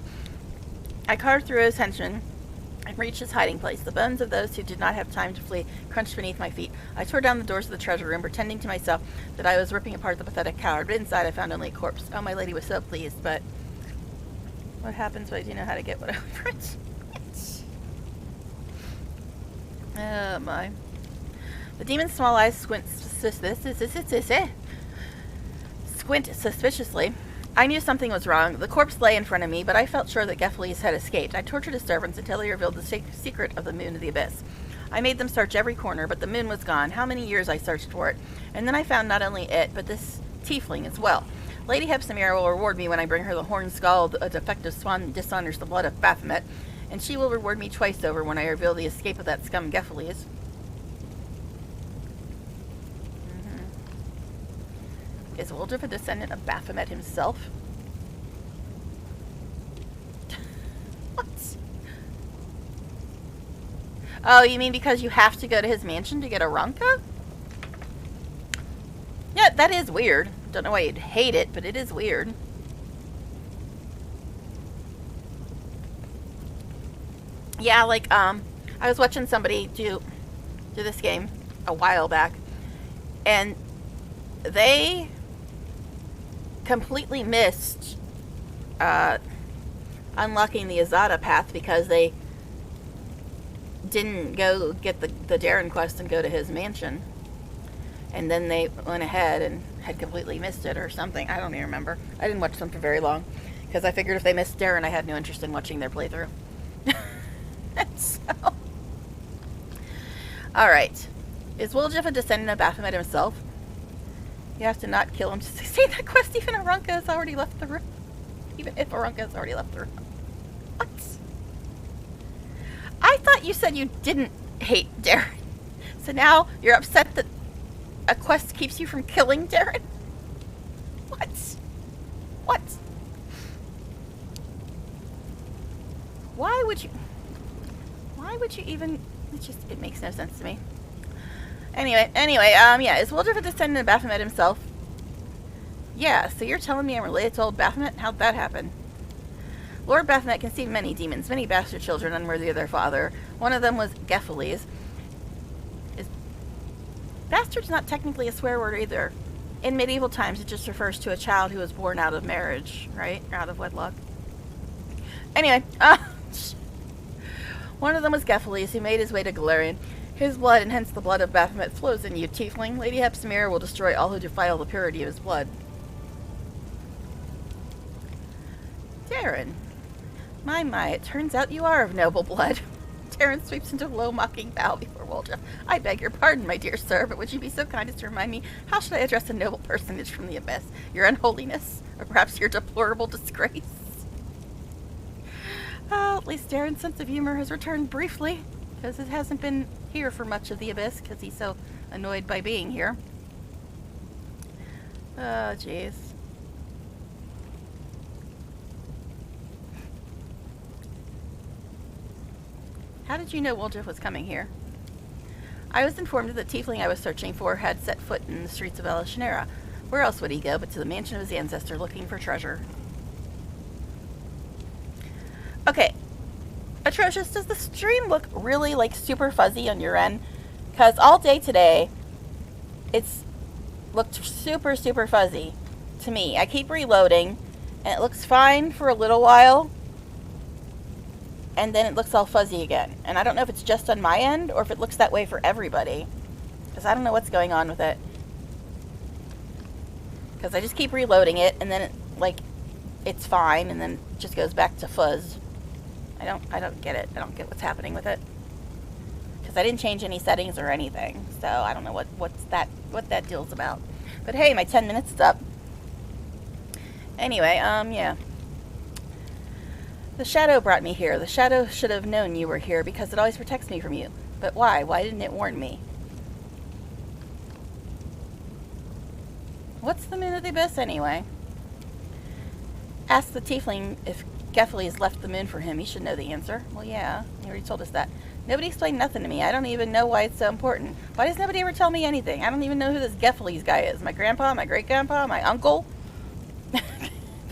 I carved through his henchmen and reached his hiding place. The bones of those who did not have time to flee crunched beneath my feet. I tore down the doors of the treasure room, pretending to myself that I was ripping apart the pathetic coward, but inside I found only a corpse. Oh, my lady was so pleased, but what happens when I do know how to get what I want? Oh, my. The demon's small eyes squint suspiciously. I knew something was wrong. The corpse lay in front of me, but I felt sure that Geffeles had escaped. I tortured his servants until he revealed the secret of the moon of the abyss. I made them search every corner, but the moon was gone. How many years I searched for it. And then I found not only it, but this tiefling as well. Lady Hepzibah will reward me when I bring her the horned skull, a defective swan that dishonors the blood of Baphomet, and she will reward me twice over when I reveal the escape of that scum Geffeles. Is Woljif a descendant of Baphomet himself? What? Oh, you mean because you have to go to his mansion to get a Ranka? Yeah, that is weird. Don't know why you'd hate it, but it is weird. Yeah, like, I was watching somebody do this game a while back, and they completely missed unlocking the Azata path because they didn't go get the Darren quest and go to his mansion. And then they went ahead and had completely missed it or something. I don't even remember. I didn't watch them for very long because I figured if they missed Darren, I had no interest in watching their playthrough. So, alright. Is Woljif a descendant of Baphomet himself? You have to not kill him to succeed that quest. Even Arunca has already left the room. Even if Arunca has already left the room. What? I thought you said you didn't hate Darren. So now you're upset that a quest keeps you from killing Darren? What? What? Why would you even... It makes no sense to me. Anyway, yeah, is Woljif a descendant of Baphomet himself? Yeah, so you're telling me I'm related to old Baphomet? How'd that happen? Lord Baphomet conceived many demons, many bastard children unworthy of their father. One of them was Geffeles. Bastard's not technically a swear word either. In medieval times, it just refers to a child who was born out of marriage, right? Or out of wedlock. Anyway, one of them was Geffeles, who made his way to Galarian. His blood, and hence the blood of Baphomet, flows in you, tiefling. Lady Hepzibah will destroy all who defile the purity of his blood. Darren. My, it turns out you are of noble blood. Darren sweeps into a low, mocking bow before Woljif. I beg your pardon, my dear sir, but would you be so kind as to remind me, how should I address a noble personage from the abyss? Your unholiness? Or perhaps your deplorable disgrace? At least Darren's sense of humor has returned briefly, because it hasn't been here for much of the abyss, because he's so annoyed by being here. Oh, jeez. How did you know Woljif was coming here? I was informed that the tiefling I was searching for had set foot in the streets of El Shanera. Where else would he go but to the mansion of his ancestor looking for treasure? Okay. Atrocious, does the stream look really, like, super fuzzy on your end? Because all day today, it's looked super, super fuzzy to me. I keep reloading, and it looks fine for a little while, and then it looks all fuzzy again. And I don't know if it's just on my end, or if it looks that way for everybody. Because I don't know what's going on with it. Because I just keep reloading it, and then, it's fine, and then it just goes back to fuzz. I don't get it. I don't get what's happening with it. Because I didn't change any settings or anything. So I don't know what that deal's about. But hey, my 10 minutes is up. Anyway, yeah. The shadow brought me here. The shadow should have known you were here because it always protects me from you. But why? Why didn't it warn me? What's the moon of the abyss anyway? Ask the tiefling if Geffley has left the moon for him. He should know the answer. Well, yeah. He already told us that. Nobody explained nothing to me. I don't even know why it's so important. Why does nobody ever tell me anything? I don't even know who this Geffley's guy is. My grandpa? My great-grandpa? My uncle?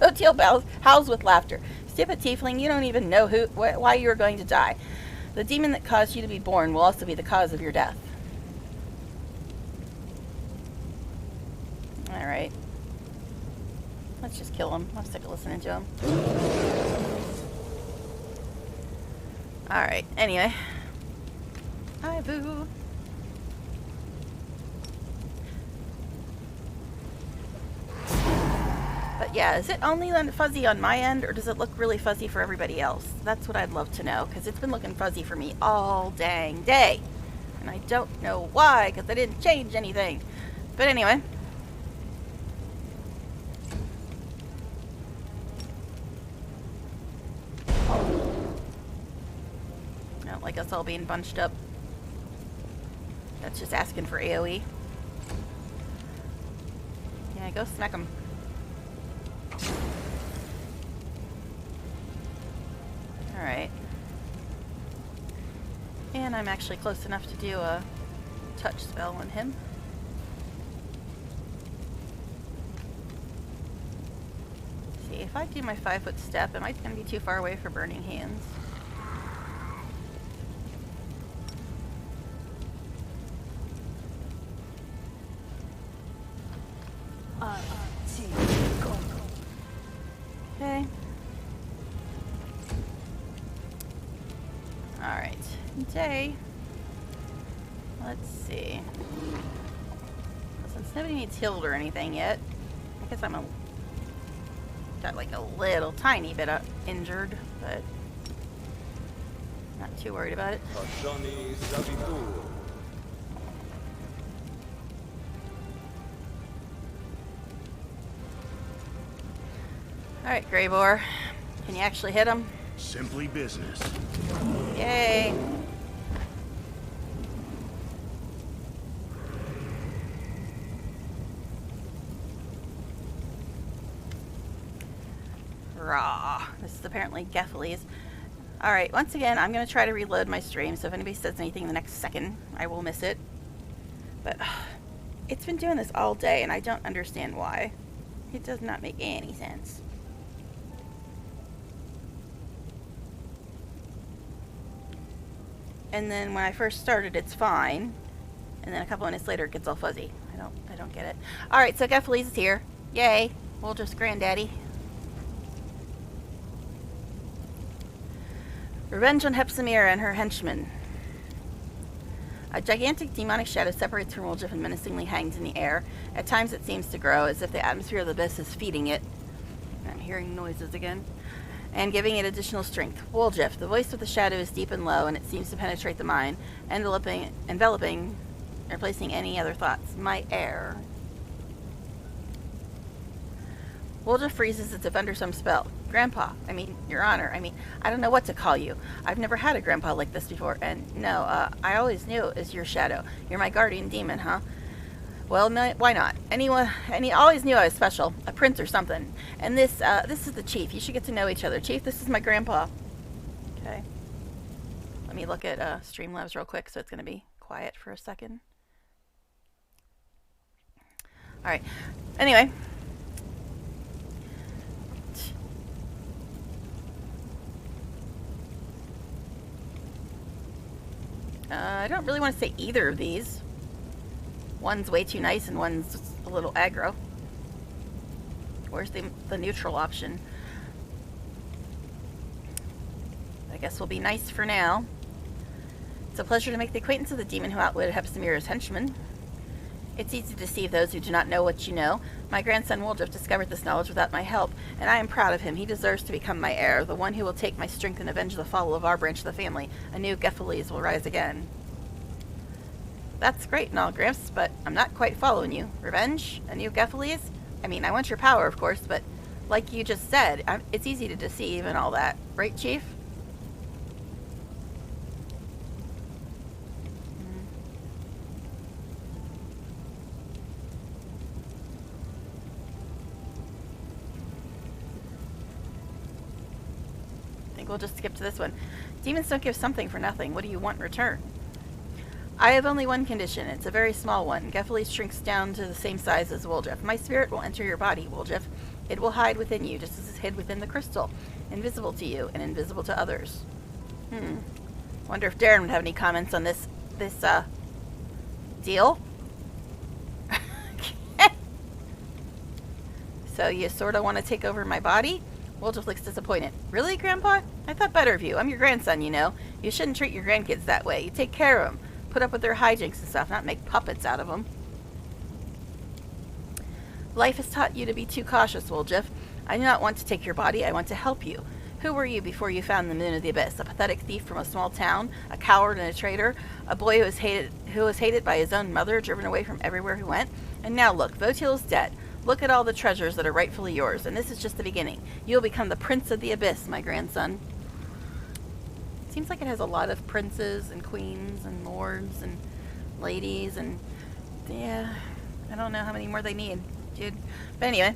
Oteil howls with laughter. Stupid tiefling, you don't even know why you are going to die. The demon that caused you to be born will also be the cause of your death. Alright. Let's just kill him. I'm sick of listening to him. Alright, anyway. Hi, boo. But yeah, is it only fuzzy on my end, or does it look really fuzzy for everybody else? That's what I'd love to know, because it's been looking fuzzy for me all dang day. And I don't know why, because I didn't change anything. But anyway. I don't like us all being bunched up. That's just asking for AoE. Yeah, go smack them. Alright. And I'm actually close enough to do a touch spell on him. See, if I do my 5-foot step, am I going to be too far away for burning hands? Okay. Alright. Today, let's see. Since nobody needs healed or anything yet, I guess got like a little tiny bit of injured, but not too worried about it. Alright, Greyboar. Can you actually hit him? Simply business. Yay! Raw. This is apparently Geffley's. Alright, once again, I'm going to try to reload my stream, so if anybody says anything in the next second, I will miss it. But it's been doing this all day, and I don't understand why. It does not make any sense. And then when I first started, it's fine. And then a couple minutes later, it gets all fuzzy. I don't get it. Alright, so Geffley's is here. Yay. We'll just granddaddy. Revenge on Hepsimira and her henchmen. A gigantic demonic shadow separates from Woljif and menacingly hangs in the air. At times it seems to grow, as if the atmosphere of the abyss is feeding it. I'm hearing noises again. And giving it additional strength. Woljif, the voice of the shadow is deep and low, and it seems to penetrate the mind, enveloping, replacing any other thoughts. My heir. Woljif freezes as if under some spell. Grandpa, Your Honor, I don't know what to call you. I've never had a grandpa like this before, and no, I always knew it was your shadow. You're my guardian demon, huh? Well, no, why not? Always knew I was special, a prince or something. And this is the chief. You should get to know each other. Chief, this is my grandpa. Okay. Let me look at Streamlabs real quick, so it's going to be quiet for a second. Alright. Anyway. I don't really want to say either of these. One's way too nice and one's a little aggro. Where's the neutral option? I guess we'll be nice for now. It's a pleasure to make the acquaintance of the demon who outwitted Hepsimira's henchman. It's easy to deceive those who do not know what you know. My grandson Woldriff discovered this knowledge without my help, and I am proud of him. He deserves to become my heir, the one who will take my strength and avenge the fall of our branch of the family. A new Geffelese will rise again. That's great and all, Gramps, but I'm not quite following you. Revenge? A new Geffelese? I mean, I want your power, of course, but like you just said, it's easy to deceive and all that. Right, Chief? We'll just skip to this one. Demons don't give something for nothing. What do you want in return? I have only one condition. It's a very small one. Geffelese shrinks down to the same size as Woldriff. My spirit will enter your body, Woldriff. It will hide within you, just as it's hid within the crystal. Invisible to you, and invisible to others. Wonder if Darren would have any comments on this deal? So you sort of want to take over my body? Woldriff looks disappointed. Really, Grandpa? I thought better of you. I'm your grandson, you know. You shouldn't treat your grandkids that way. You take care of them. Put up with their hijinks and stuff, not make puppets out of them. Life has taught you to be too cautious, Woldriff. I do not want to take your body. I want to help you. Who were you before you found the Moon of the Abyss? A pathetic thief from a small town? A coward and a traitor? A boy who was hated by his own mother, driven away from everywhere he went? And now look, Votil is dead. Look at all the treasures that are rightfully yours, and this is just the beginning. You'll become the Prince of the Abyss, my grandson. Seems like it has a lot of princes and queens and lords and ladies and... yeah, I don't know how many more they need, dude. But anyway.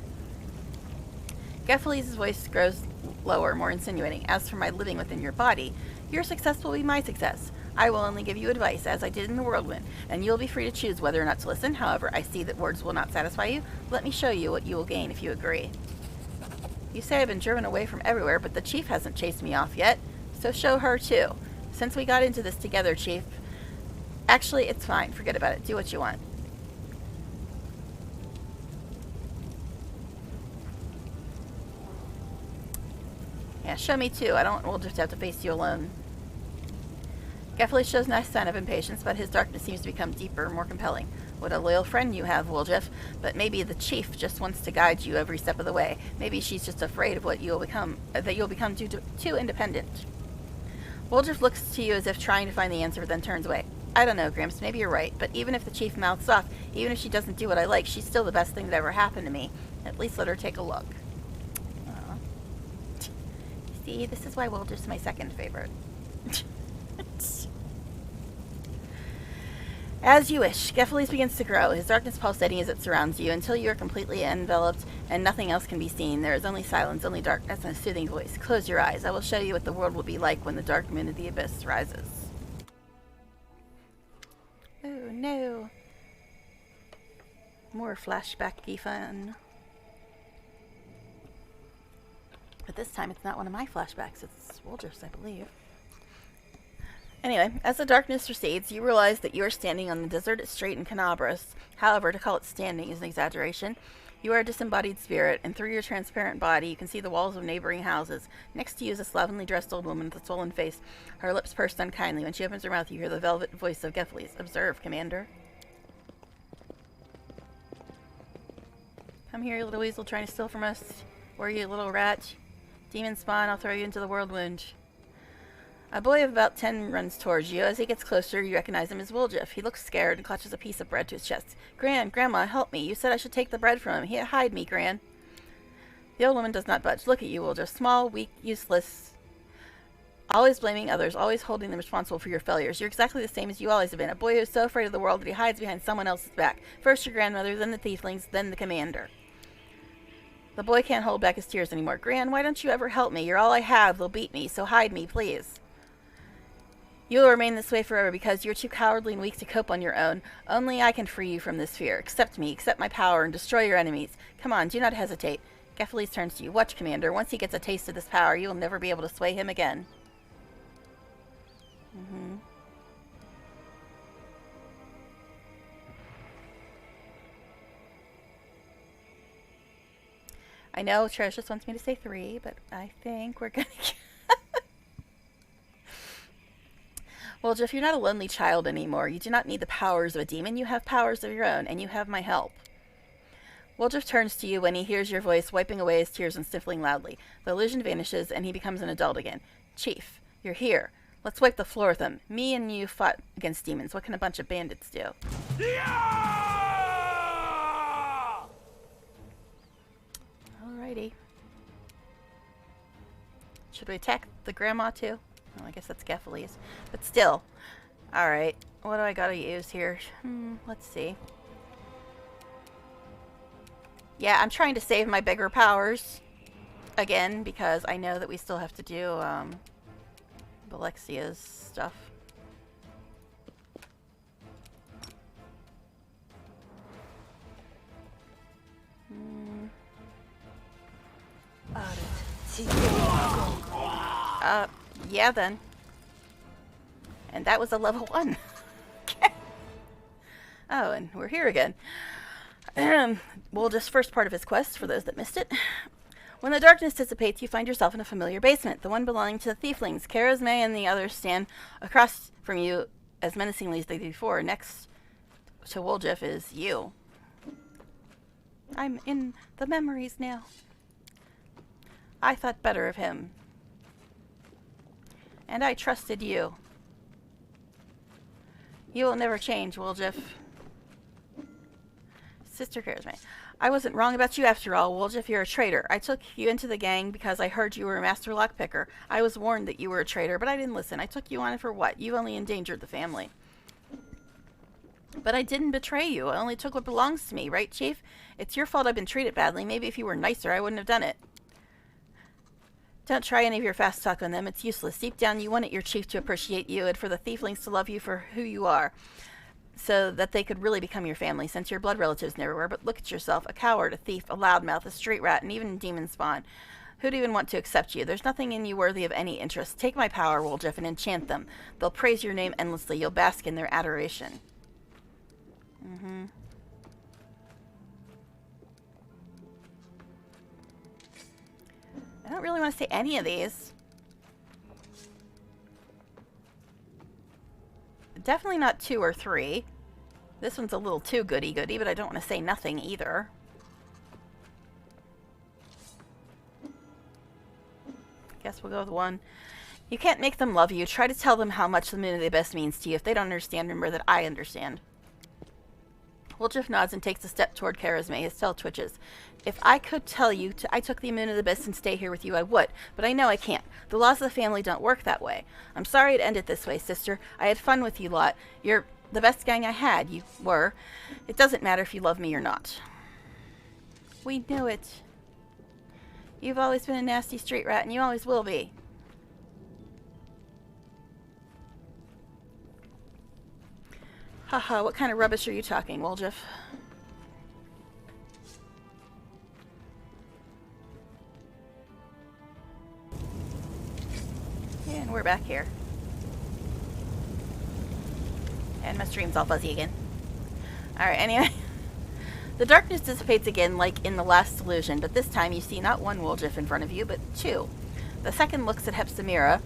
Geffelese' voice grows lower, more insinuating. As for my living within your body, your success will be my success. I will only give you advice, as I did in the Whirlwind, and you'll be free to choose whether or not to listen. However, I see that words will not satisfy you. Let me show you what you will gain if you agree. You say I've been driven away from everywhere, but the Chief hasn't chased me off yet, so show her too. Since we got into this together, Chief... Actually, it's fine. Forget about it. Do what you want. Yeah, show me too. We'll just have to face you alone. Geffelese shows no sign of impatience, but his darkness seems to become deeper, more compelling. What a loyal friend you have, Woldriff. But maybe the Chief just wants to guide you every step of the way. Maybe she's just afraid of what you'll become, that you'll become too independent. Woldriff looks to you as if trying to find the answer, then turns away. I don't know, Gramps. Maybe you're right. But even if the Chief mouths off, even if she doesn't do what I like, she's still the best thing that ever happened to me. At least let her take a look. See, this is why Woldriff's my second favorite. As you wish. Geffelese begins to grow, his darkness pulsating as it surrounds you, until you are completely enveloped and nothing else can be seen. There is only silence, only darkness, and a soothing voice. Close your eyes. I will show you what the world will be like when the dark moon of the abyss rises. Oh, no. More flashbacky fun. But this time it's not one of my flashbacks, it's Woldriff's, I believe. Anyway, as the darkness recedes, you realize that you are standing on the deserted street in Canabras. However, to call it standing is an exaggeration. You are a disembodied spirit, and through your transparent body, you can see the walls of neighboring houses. Next to you is a slovenly dressed old woman with a swollen face, her lips pursed unkindly. When she opens her mouth, you hear the velvet voice of Geffelese. Observe, Commander. Come here, you little weasel, trying to steal from us. Where are you, little rat? Demon spawn, I'll throw you into the whirlwind. A boy of about 10 runs towards you. As he gets closer, you recognize him as Woldriff. He looks scared and clutches a piece of bread to his chest. Grandma, help me. You said I should take the bread from him. Hide me, Gran. The old woman does not budge. Look at you, Woldriff. Small, weak, useless. Always blaming others, always holding them responsible for your failures. You're exactly the same as you always have been. A boy who's so afraid of the world that he hides behind someone else's back. First your grandmother, then the tieflings, then the commander. The boy can't hold back his tears anymore. Gran, why don't you ever help me? You're all I have. They'll beat me, so hide me, please. You will remain this way forever because you're too cowardly and weak to cope on your own. Only I can free you from this fear. Accept me, accept my power, and destroy your enemies. Come on, do not hesitate. Gephiles turns to you. Watch, Commander. Once he gets a taste of this power, you will never be able to sway him again. I know Tresh just wants me to say 3, but I think we're gonna... Well, Jeff, you're not a lonely child anymore. You do not need the powers of a demon. You have powers of your own, and you have my help. Woljif turns to you when he hears your voice, wiping away his tears and sniffling loudly. The illusion vanishes, and he becomes an adult again. Chief, you're here. Let's wipe the floor with them. Me and you fought against demons. What can a bunch of bandits do? Yeah! Alrighty. Should we attack the grandma, too? Well, I guess that's Gephiles. But still. Alright. What do I gotta use here? Let's see. Yeah, I'm trying to save my bigger powers. Again, because I know that we still have to do, Alexia's stuff. Yeah then. And that was a level 1. Okay. Oh, and we're here again. Well, just first part of his quest, for those that missed it. When the darkness dissipates, you find yourself in a familiar basement, the one belonging to the Thieflings. Karazme and the others stand across from you as menacingly as they did before. Next to Woljif is you. I'm in the memories now. I thought better of him. And I trusted you. You will never change, Woljif. Sister Karazme. I wasn't wrong about you after all, Woljif. You're a traitor. I took you into the gang because I heard you were a master lockpicker. I was warned that you were a traitor, but I didn't listen. I took you on for what? You only endangered the family. But I didn't betray you. I only took what belongs to me, right, Chief? It's your fault I've been treated badly. Maybe if you were nicer, I wouldn't have done it. Don't try any of your fast talk on them. It's useless. Deep down, you wanted your chief to appreciate you and for the Thieflings to love you for who you are, so that they could really become your family, since your blood relatives never were. But look at yourself, a coward, a thief, a loudmouth, a street rat, and even a demon spawn. Who'd even want to accept you? There's nothing in you worthy of any interest. Take my power, Woljif, and enchant them. They'll praise your name endlessly. You'll bask in their adoration. I don't really want to say any of these. Definitely not 2 or 3. This one's a little too goody-goody, but I don't want to say nothing either. Guess we'll go with 1. You can't make them love you. Try to tell them how much the Moon of the Abyss means to you. If they don't understand, remember that I understand. Woljif nods and takes a step toward Karazme. His tail twitches. If I could tell you I took the Moon of the Abyss and stay here with you, I would. But I know I can't. The laws of the family don't work that way. I'm sorry it ended this way, sister. I had fun with you lot. You're the best gang I had. You were. It doesn't matter if you love me or not. We knew it. You've always been a nasty street rat, and you always will be. Haha, what kind of rubbish are you talking, Woljif? And we're back here. And my stream's all fuzzy again. Alright, anyway. The darkness dissipates again like in the last illusion, but this time you see not 1 Woljif in front of you, but 2. The second looks at Hepsamira,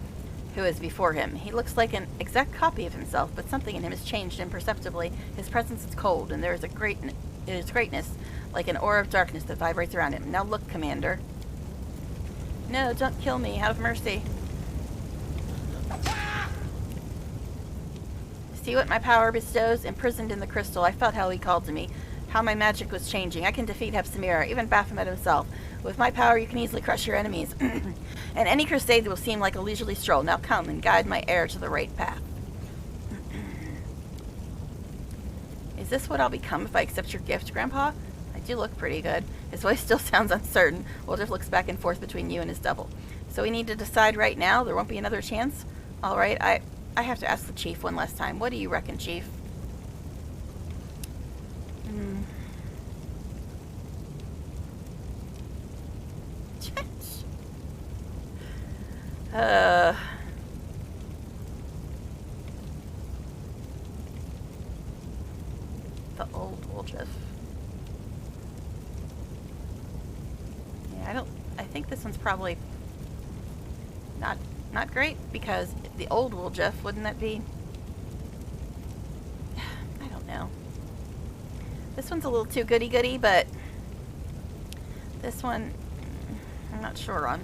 who is before him. He looks like an exact copy of himself, but something in him has changed imperceptibly. His presence is cold, and there is greatness, like an aura of darkness that vibrates around him. Now look, Commander. No, don't kill me. Have mercy. See what my power bestows? Imprisoned in the crystal, I felt how he called to me, how my magic was changing. I can defeat Hepsamira, even Baphomet himself. With my power, you can easily crush your enemies. And any crusade will seem like a leisurely stroll. Now come and guide my heir to the right path. Is this what I'll become if I accept your gift, Grandpa? I do look pretty good. His voice still sounds uncertain. Woljif looks back and forth between you and his double. So we need to decide right now? There won't be another chance? Alright, I have to ask the chief one last time. What do you reckon, chief? Hmm. The old Wolf. Yeah, I think this one's probably not great, because the old Wolf, wouldn't that be? I don't know. This one's a little too goody-goody, but this one, I'm not sure on.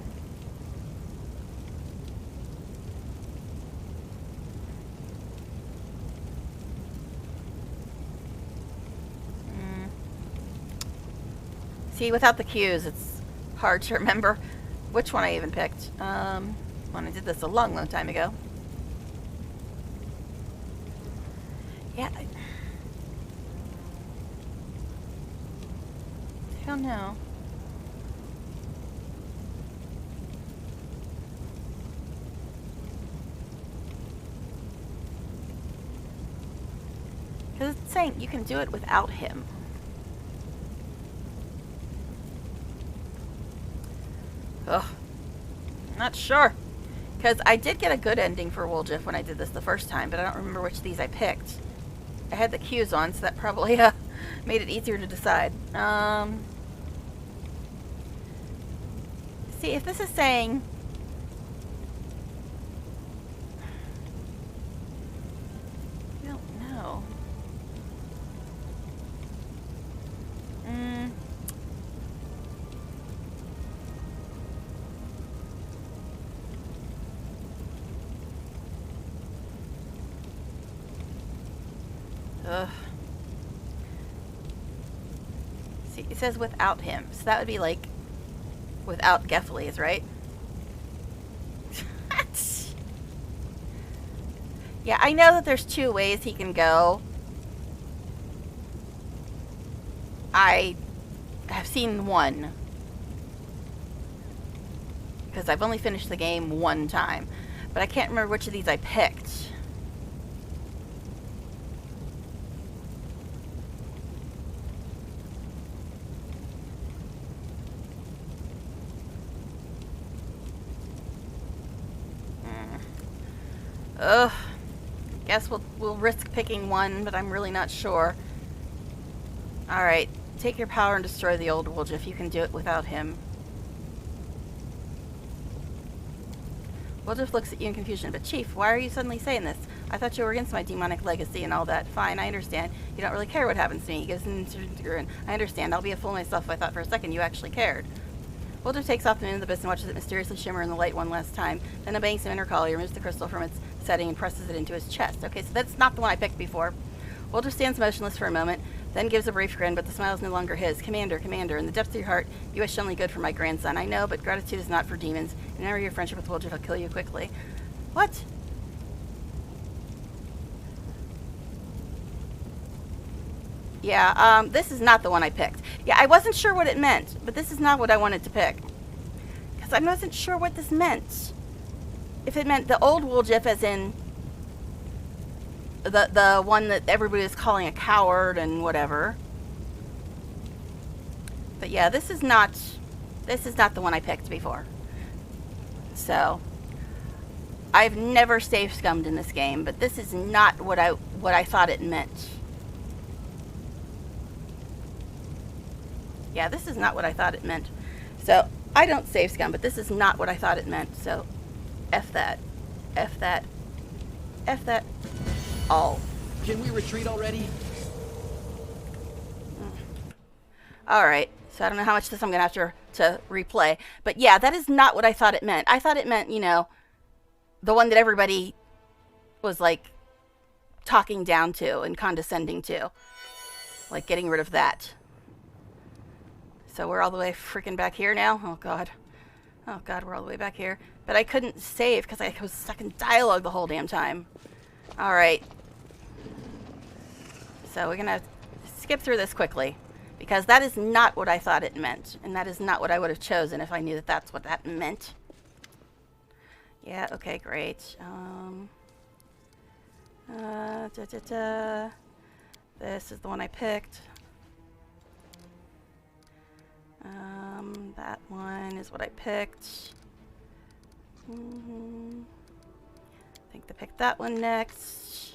See, without the cues, it's hard to remember which one I even picked. When I did this a long, long time ago. Yeah. I don't know. Because it's saying you can do it without him. Ugh. Not sure. Because I did get a good ending for Wolf when I did this the first time, but I don't remember which of these I picked. I had the cues on, so that probably made it easier to decide. See, if this is saying... I don't know. Ugh. See, it says without him, so that would be like without Geffleys, right? Yeah, I know that there's two ways he can go. I have seen one, because I've only finished the game one time, but I can't remember which of these I picked. Ugh. Guess we'll risk picking one, but I'm really not sure. Alright. Take your power and destroy the old Wolf if you can do it without him. Wolf looks at you in confusion. But Chief, why are you suddenly saying this? I thought you were against my demonic legacy and all that. Fine, I understand. You don't really care what happens to me. He gives an grin. I understand. I'll be a fool myself if I thought for a second you actually cared. Wolf takes off the moon of the abyss and watches it mysteriously shimmer in the light one last time. Then obeys him intercall, he removes the crystal from its setting and presses it into his chest. Okay, so that's not the one I picked before. Wolf stands motionless for a moment, then gives a brief grin, but the smile is no longer his. Commander, in the depths of your heart, you wish only good for my grandson. I know, but gratitude is not for demons. In honor of your friendship with Wolf, I'll kill you quickly. What? Yeah, this is not the one I picked. Yeah, I wasn't sure what it meant, but this is not what I wanted to pick. Because I wasn't sure what this meant. If it meant the old Wolf as in the one that everybody is calling a coward and whatever. But yeah, this is not the one I picked before. So I've never save scummed in this game, but this is not what I thought it meant. Yeah, this is not what I thought it meant. So, I don't save scum, but this is not what I thought it meant. So, F that. F that. F that. All. Can we retreat already? Alright, so I don't know how much of this I'm going to have to replay. But yeah, that is not what I thought it meant. I thought it meant, you know, the one that everybody was, like, talking down to and condescending to. Like, getting rid of that. So we're all the way freaking back here now? Oh, God. Oh, God, we're all the way back here. But I couldn't save because I was stuck in dialogue the whole damn time. Alright. So we're going to skip through this quickly. Because that is not what I thought it meant. And that is not what I would have chosen if I knew that that's what that meant. Yeah, okay, great. This is the one I picked. That one is what I picked. I think they picked that one next.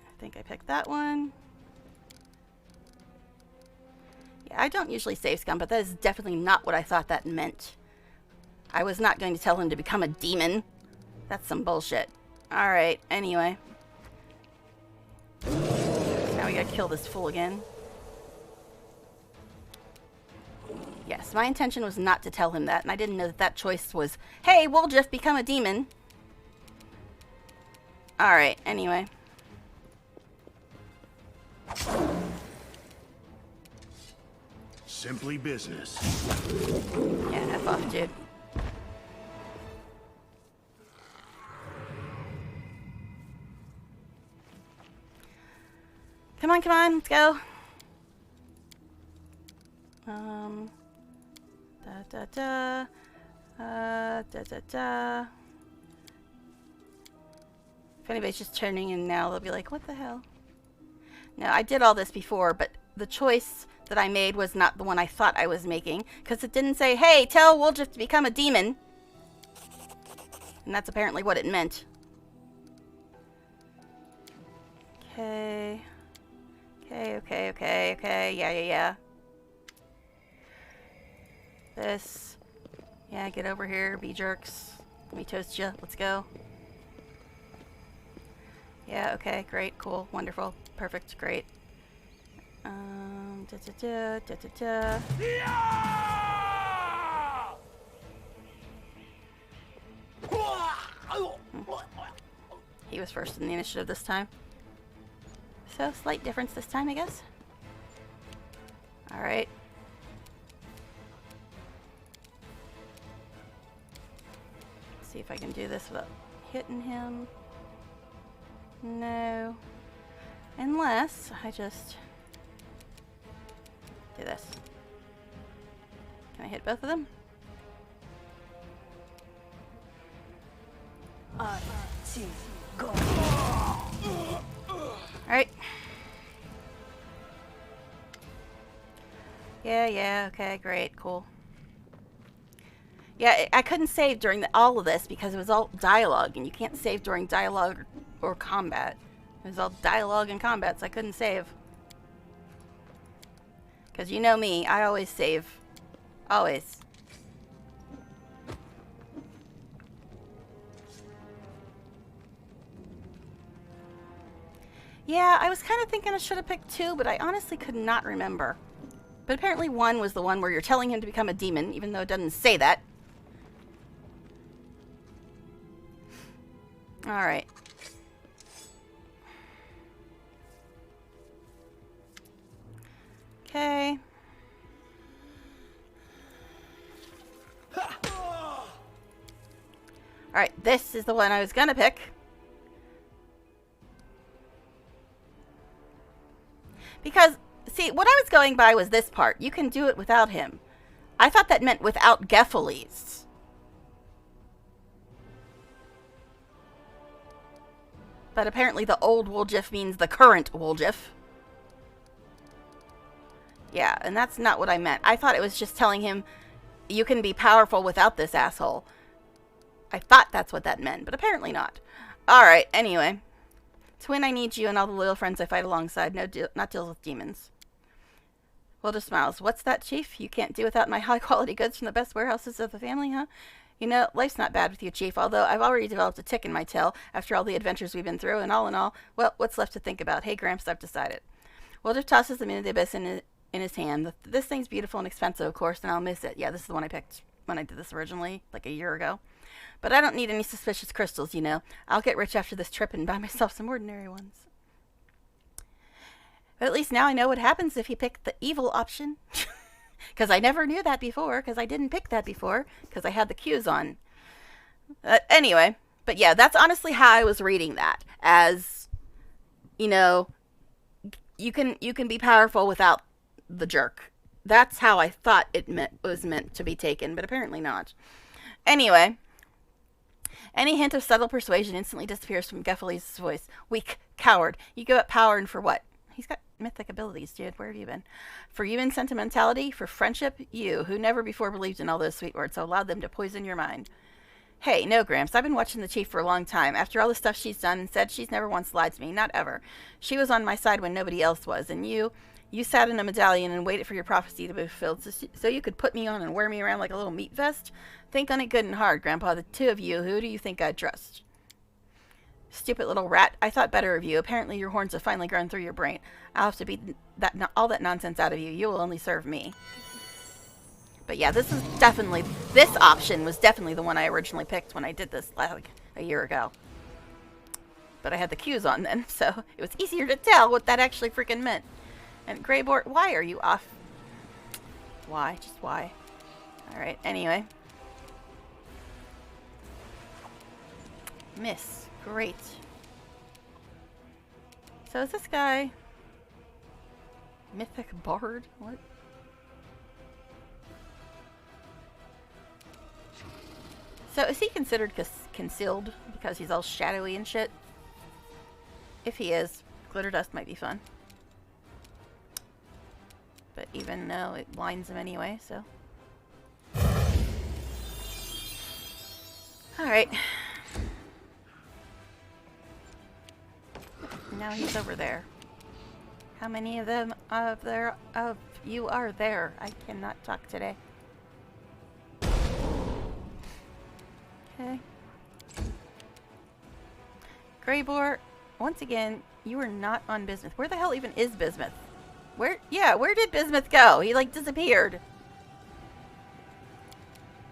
I think I picked that one. Yeah, I don't usually save scum, but that is definitely not what I thought that meant. I was not going to tell him to become a demon. That's some bullshit. Alright, anyway. Now we gotta kill this fool again. Yes, my intention was not to tell him that, and I didn't know that that choice was, hey, we'll just become a demon. Alright, anyway. Simply business. Yeah, F off, dude. Come on, let's go. If anybody's just turning in now, they'll be like, what the hell? No, I did all this before, but the choice that I made was not the one I thought I was making, because it didn't say, hey, tell Wolf to become a demon. And that's apparently what it meant. Okay. Okay. Yeah. This. Yeah, get over here, bee jerks. Let me toast you. Let's go. Yeah, okay, great, cool, wonderful, perfect, great. He was first in the initiative this time. So, slight difference this time, I guess. Alright. See if I can do this without hitting him. No. Unless I just do this. Can I hit both of them? Go. Alright. Yeah, okay, great, cool. Yeah, I couldn't save during all of this because it was all dialogue, and you can't save during dialogue or combat. It was all dialogue and combat, so I couldn't save. Because you know me, I always save. Always. Yeah, I was kind of thinking I should have picked 2, but I honestly could not remember. But apparently 1 was the one where you're telling him to become a demon, even though it doesn't say that. Alright. Okay. Alright, this is the one I was gonna pick. Because, see, what I was going by was this part. You can do it without him. I thought that meant without Geffeles. But apparently the old Woljif means the current Woljif. Yeah, and that's not what I meant. I thought it was just telling him, you can be powerful without this asshole. I thought that's what that meant, but apparently not. Alright, anyway. Twin, I need you and all the loyal friends I fight alongside. Not deals with demons. Wilder smiles. What's that, Chief? You can't do without my high-quality goods from the best warehouses of the family, huh? You know, life's not bad with you, Chief, although I've already developed a tick in my tail after all the adventures we've been through, and all in all, well, what's left to think about? Hey, Gramps, I've decided. Wilder tosses them into the abyss in his hand. This thing's beautiful and expensive, of course, and I'll miss it. Yeah, this is the one I picked when I did this originally, like a year ago. But I don't need any suspicious crystals, you know. I'll get rich after this trip and buy myself some ordinary ones. But at least now I know what happens if you pick the evil option. Because I never knew that before, because I didn't pick that before, because I had the cues on. Anyway, but yeah, that's honestly how I was reading that. As, you know, you can be powerful without the jerk. That's how I thought it was meant to be taken, but apparently not. Anyway, Any hint of subtle persuasion instantly disappears from Geffel's voice. Weak. Coward. You give up power and for what? He's got mythic abilities, dude. Where have you been? For human sentimentality? For friendship? You, who never before believed in all those sweet words, so allowed them to poison your mind. Hey, no, Gramps. I've been watching the Chief for a long time. After all the stuff she's done and said, she's never once lied to me. Not ever. She was on my side when nobody else was. And you sat in a medallion and waited for your prophecy to be fulfilled so you could put me on and wear me around like a little meat vest? Think on it good and hard, Grandpa. The two of you, who do you think I'd trust? Stupid little rat. I thought better of you. Apparently your horns have finally grown through your brain. I'll have to beat all that nonsense out of you. You will only serve me. But yeah, this option was definitely the one I originally picked when I did this like a year ago. But I had the cues on then, so it was easier to tell what that actually freaking meant. And Greyboard, why are you off? Why? Just why? Alright, anyway. Miss. Great. So is this guy... Mythic Bard? What? So is he considered concealed because he's all shadowy and shit? If he is, glitter dust might be fun. But even though it blinds him anyway, so. Alright. Now he's over there. How many of them of you are there? I cannot talk today. Okay. Greybor, once again, you are not on Bismuth. Where the hell even is Bismuth? Where did Bismuth go? He, like, disappeared.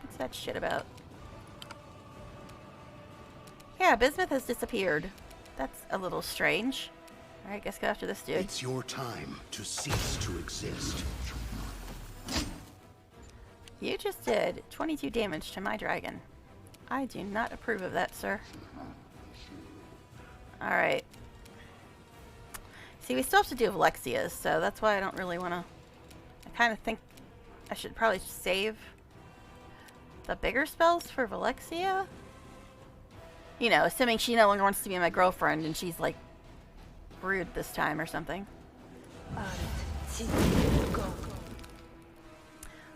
What's that shit about? Yeah, Bismuth has disappeared. That's a little strange. Alright, guess go after this dude. It's your time to cease to exist. You just did 22 damage to my dragon. I do not approve of that, sir. Alright. See, we still have to do Alexia's, so that's why I don't really want to... I kind of think I should probably save the bigger spells for Valexia. You know, assuming she no longer wants to be my girlfriend and she's, like, rude this time or something.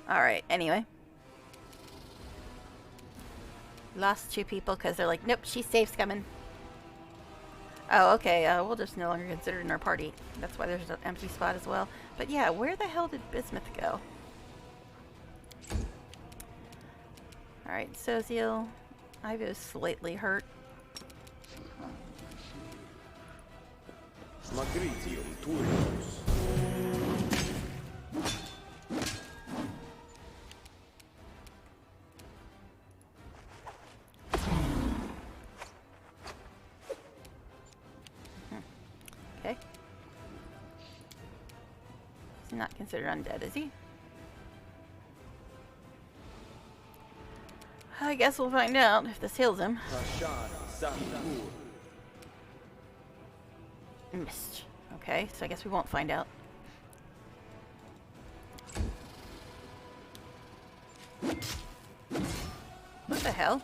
Alright, anyway. Lost 2 people because they're like, nope, she's safe, coming. Oh, okay, we'll just no longer consider it in our party. That's why there's an empty spot as well. But yeah, where the hell did Bismuth go? Alright, Soziel. Ivo's slightly hurt. Okay. He's not considered undead, is he? I guess we'll find out if this heals him. Missed. Okay, so I guess we won't find out. What the hell?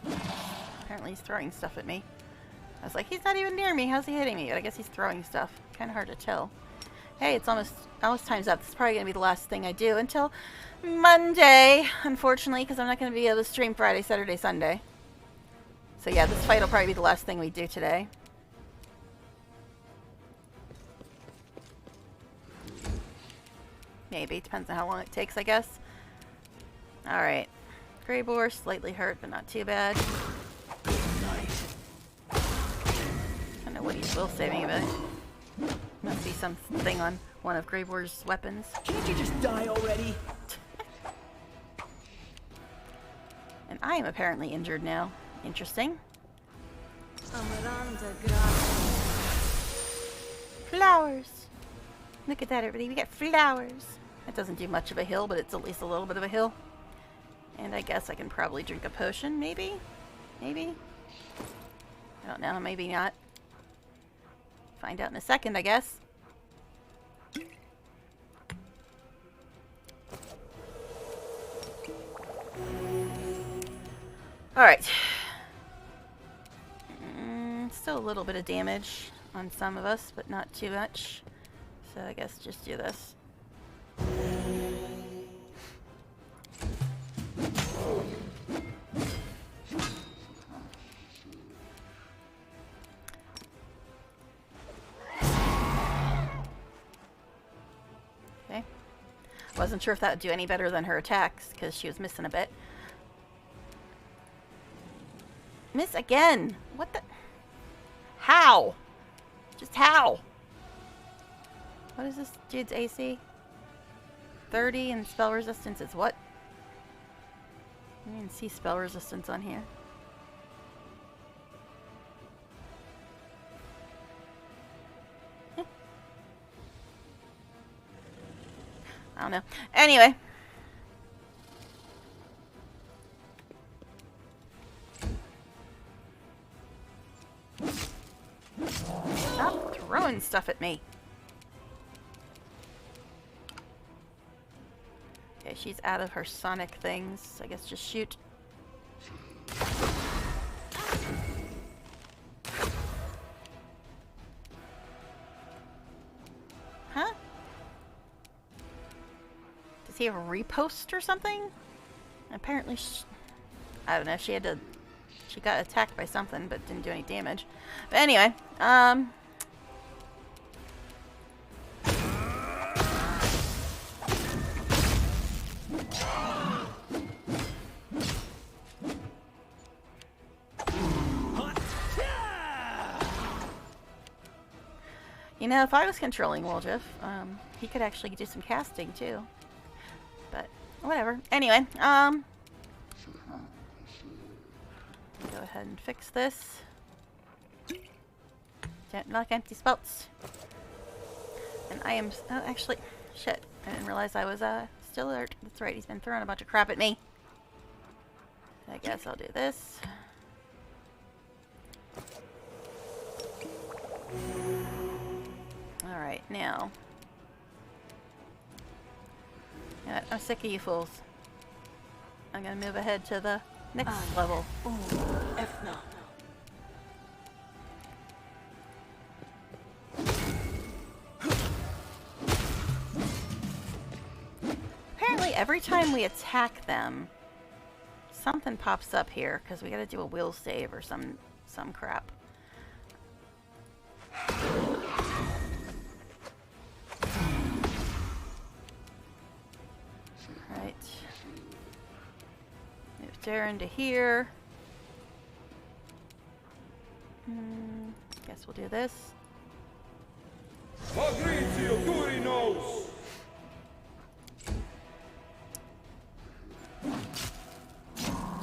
Apparently he's throwing stuff at me. I was like, he's not even near me. How's he hitting me? But I guess he's throwing stuff. Kind of hard to tell. Hey, it's almost time's up. This is probably going to be the last thing I do until Monday, unfortunately, because I'm not going to be able to stream Friday, Saturday, Sunday. So yeah, this fight will probably be the last thing we do today. Maybe. Depends on how long it takes, I guess. Alright. Greybor, slightly hurt, but not too bad. I don't know what he's will saving, but must be something on one of Greybor's weapons. Can't you just die already? And I am apparently injured now. Interesting. Flowers! Look at that, everybody. We got flowers. That doesn't do much of a hill, but it's at least a little bit of a hill. And I guess I can probably drink a potion, maybe? Maybe? I don't know, maybe not. Find out in a second, I guess. Alright. still a little bit of damage on some of us, but not too much. So I guess just do this. Okay. Wasn't sure if that would do any better than her attacks, because she was missing a bit. Miss again! What the? How? Just how? What is this dude's AC? 30 and spell resistance is what? I didn't even see spell resistance on here. I don't know. Anyway. Stop throwing stuff at me. Okay, she's out of her sonic things. I guess just shoot. Huh? Does he have a repost or something? Apparently, I don't know. She got attacked by something, but didn't do any damage. But anyway, you know, if I was controlling Woljif, he could actually do some casting too. But whatever. Anyway, go ahead and fix this. Don't knock empty spots. And I am actually shit. I didn't realize I was still alert. That's right. He's been throwing a bunch of crap at me. I guess I'll do this. Alright, now. You know what? I'm sick of you fools. I'm gonna move ahead to the next level. Apparently, every time we attack them, something pops up here because we gotta do a will save or some crap. Right. Move Darren to here. Guess we'll do this. Fabrizio Turinos!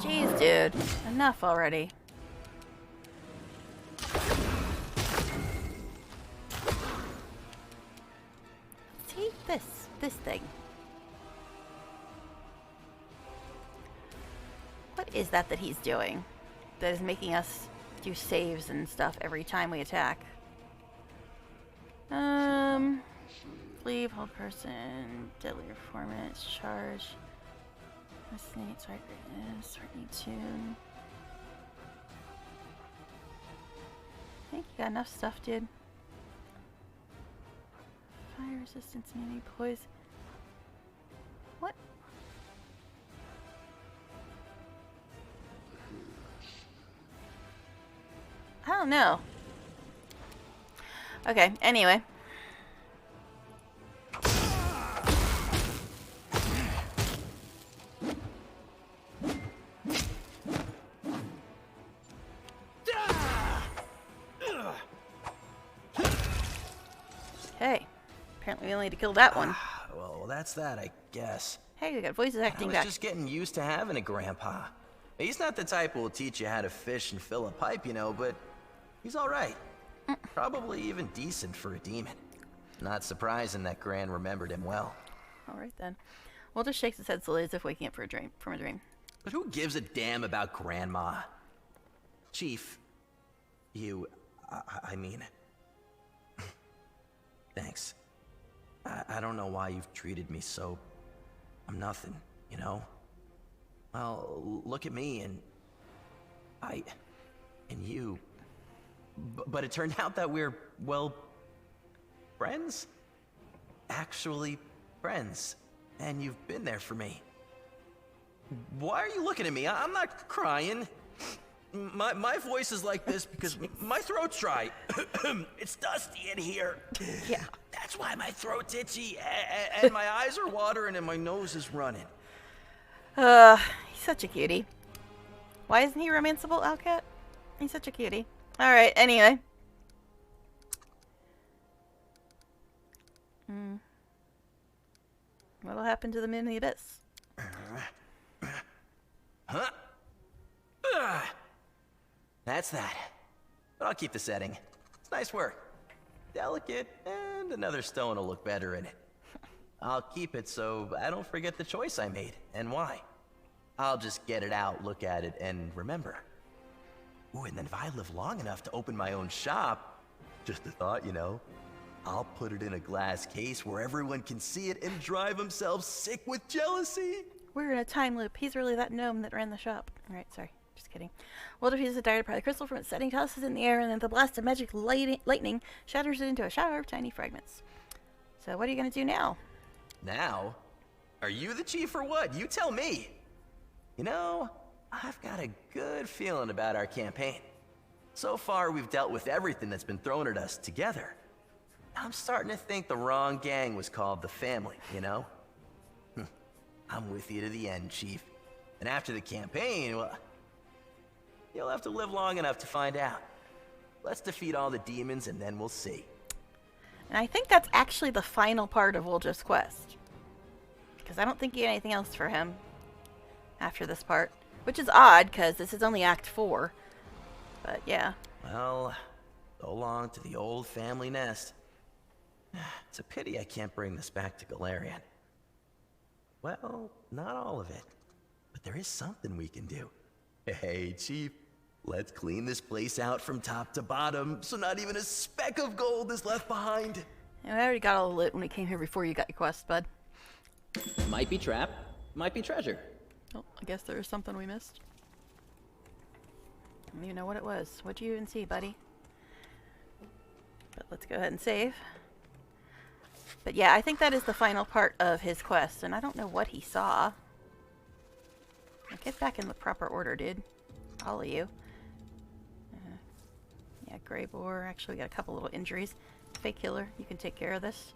Jeez, dude. Enough already. See? This thing. What is that he's doing? That is making us do saves and stuff every time we attack. Leave, hold person, deadly performance, charge. Snake, sorry, certain tune. I think you got enough stuff, dude. Fire resistance, immunity, poison. What? I don't know. Okay, anyway. Okay. Apparently we only need to kill that one. Well, that's that, I guess. Hey, we got voices acting I was back. just getting used to having a grandpa. He's not the type who will teach you how to fish and fill a pipe, you know, but he's all right. Probably even decent for a demon. Not surprising that Gran remembered him well. All right then. We'll just shake his head slowly as if waking up from a dream. But who gives a damn about Grandma? Chief, I mean... Thanks. I don't know why you've treated me so... I'm nothing, you know? Well, look at me and... And you... But it turned out that we're, well, friends? Actually, friends. And you've been there for me. Why are you looking at me? I'm not crying. My voice is like this because my throat's dry. It's dusty in here. Yeah. That's why my throat's itchy, and my eyes are watering, and my nose is running. He's such a cutie. Why isn't he romanceable, Owlcat? He's such a cutie. Alright, anyway. What'll happen to the moon in the abyss? Huh? That's that. But I'll keep the setting. It's nice work. Delicate, and another stone will look better in it. I'll keep it so I don't forget the choice I made, and why. I'll just get it out, look at it, and remember. Ooh, and then if I live long enough to open my own shop, just a thought, you know, I'll put it in a glass case where everyone can see it and drive themselves sick with jealousy. We're in a time loop. He's really that gnome that ran the shop. Alright, sorry. Just kidding. Well, diffuses a dire part of the crystal from its setting, tosses it in the air, and then the blast of magic lightning shatters it into a shower of tiny fragments. So what are you going to do now? Now? Are you the chief or what? You tell me. You know, I've got a good feeling about our campaign. So far, we've dealt with everything that's been thrown at us together. I'm starting to think the wrong gang was called the Family, you know? I'm with you to the end, Chief. And after the campaign, well, you'll have to live long enough to find out. Let's defeat all the demons and then we'll see. And I think that's actually the final part of Wolf's quest. Because I don't think you get anything else for him after this part. Which is odd, because this is only Act 4. But yeah. Well, so long to the old family nest. It's a pity I can't bring this back to Galarian. Well, not all of it. But there is something we can do. Hey, Chief. Let's clean this place out from top to bottom, so not even a speck of gold is left behind. And I already got all the loot when we came here before you got your quest, bud. Might be trap, might be treasure. Oh, I guess there was something we missed. I don't even know what it was. What'd you even see, buddy? But let's go ahead and save. But yeah, I think that is the final part of his quest, and I don't know what he saw. Now get back in the proper order, dude. All of you. Yeah, Grey Boar. Actually, we got a couple little injuries. Fake Healer, you can take care of this.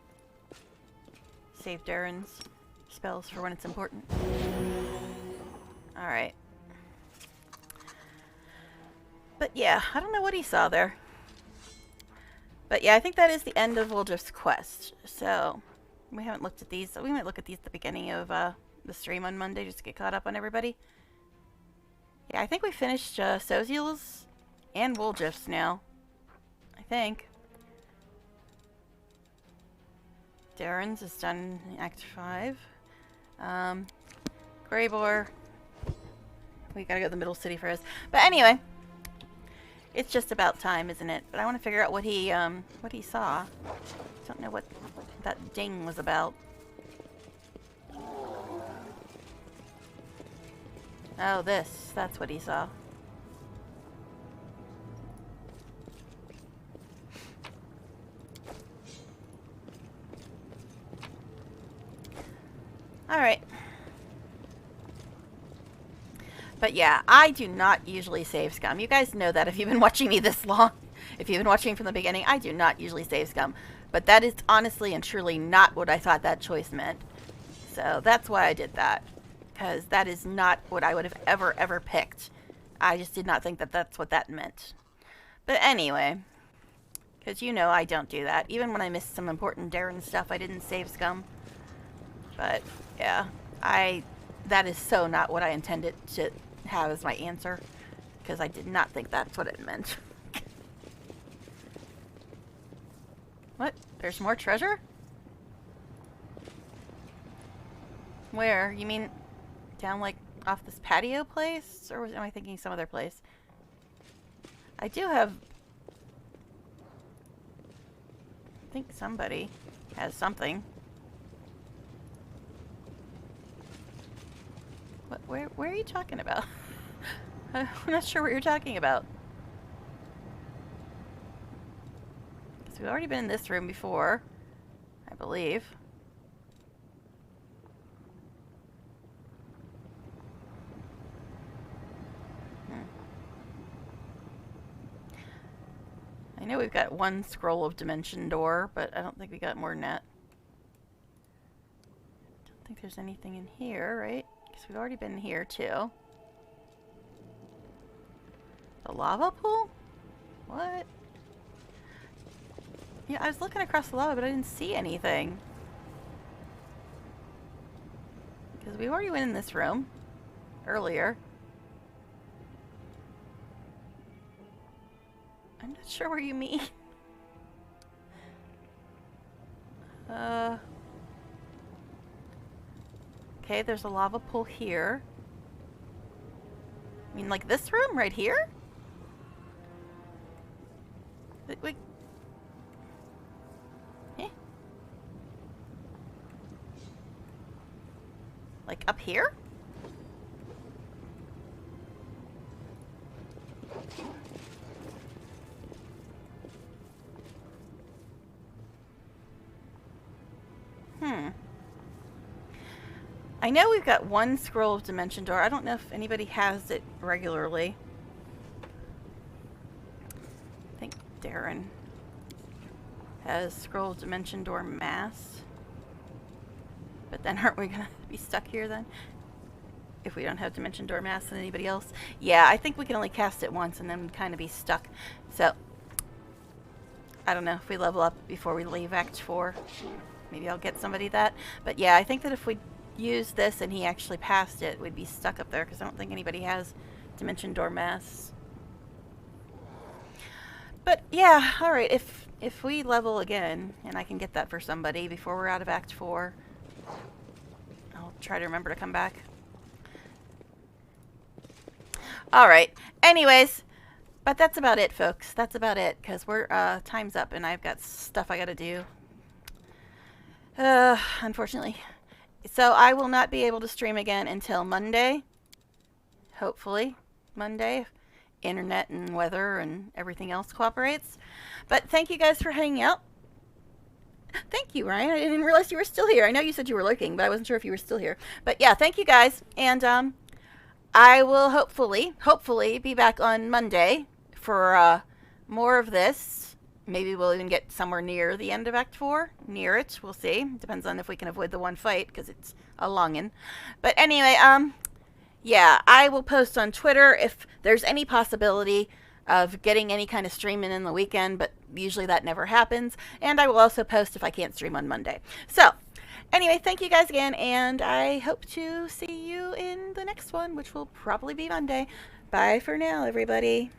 Save Darren's spells for when it's important. Alright. But yeah, I don't know what he saw there. But yeah, I think that is the end of Wolf's quest. So, we haven't looked at these. So we might look at these at the beginning of the stream on Monday just to get caught up on everybody. Yeah, I think we finished Soziel's and Wolf's now. I think. Darren's is done in Act 5. Grey Boar. We gotta go to the middle city first. But anyway, it's just about time, isn't it? But I want to figure out what he saw. Don't know what that ding was about. Oh, this. That's what he saw. Alright. But yeah, I do not usually save scum. You guys know that if you've been watching me this long. If you've been watching from the beginning, I do not usually save scum. But that is honestly and truly not what I thought that choice meant. So that's why I did that. Because that is not what I would have ever picked. I just did not think that that's what that meant. But anyway. Because you know I don't do that. Even when I missed some important Darren stuff, I didn't save scum. But yeah, that is so not what I intended to have as my answer, because I did not think that's what it meant. What? There's more treasure? Where? You mean down like off this patio place? Or am I thinking some other place? I do have... I think somebody has something. Where are you talking about? I'm not sure what you're talking about. So we've already been in this room before, I believe. I know we've got one scroll of dimension door, but I don't think we got more than that. Don't think there's anything in here, right? Because we've already been here too. The lava pool? What? Yeah, I was looking across the lava, but I didn't see anything. Because we already went in this room earlier. I'm not sure where you mean. Okay, there's a lava pool here. I mean, like this room right here? Wait. Eh? Like up here? I know we've got one scroll of dimension door. I don't know if anybody has it regularly. I think Darren has scroll of dimension door mass. But then aren't we gonna be stuck here then? If we don't have dimension door mass than anybody else? Yeah, I think we can only cast it once and then kind of be stuck. So, I don't know if we level up before we leave Act 4. Maybe I'll get somebody that. But yeah, I think that if we use this and he actually passed it, we'd be stuck up there because I don't think anybody has dimension door mass. But yeah, alright, if we level again and I can get that for somebody before we're out of Act 4, I'll try to remember to come back. Alright, anyways, but that's about it, folks. That's about it, because we're, time's up and I've got stuff I gotta do. Unfortunately. So I will not be able to stream again until Monday. Hopefully, Monday. If internet and weather and everything else cooperates. But thank you guys for hanging out. Thank you, Ryan. I didn't realize you were still here. I know you said you were lurking, but I wasn't sure if you were still here. But yeah, thank you guys. And I will hopefully be back on Monday for more of this. Maybe we'll even get somewhere near the end of Act 4. Near it, we'll see. Depends on if we can avoid the one fight, because it's a longin'. But anyway, yeah, I will post on Twitter if there's any possibility of getting any kind of streaming in the weekend, but usually that never happens. And I will also post if I can't stream on Monday. So, anyway, thank you guys again, and I hope to see you in the next one, which will probably be Monday. Bye for now, everybody.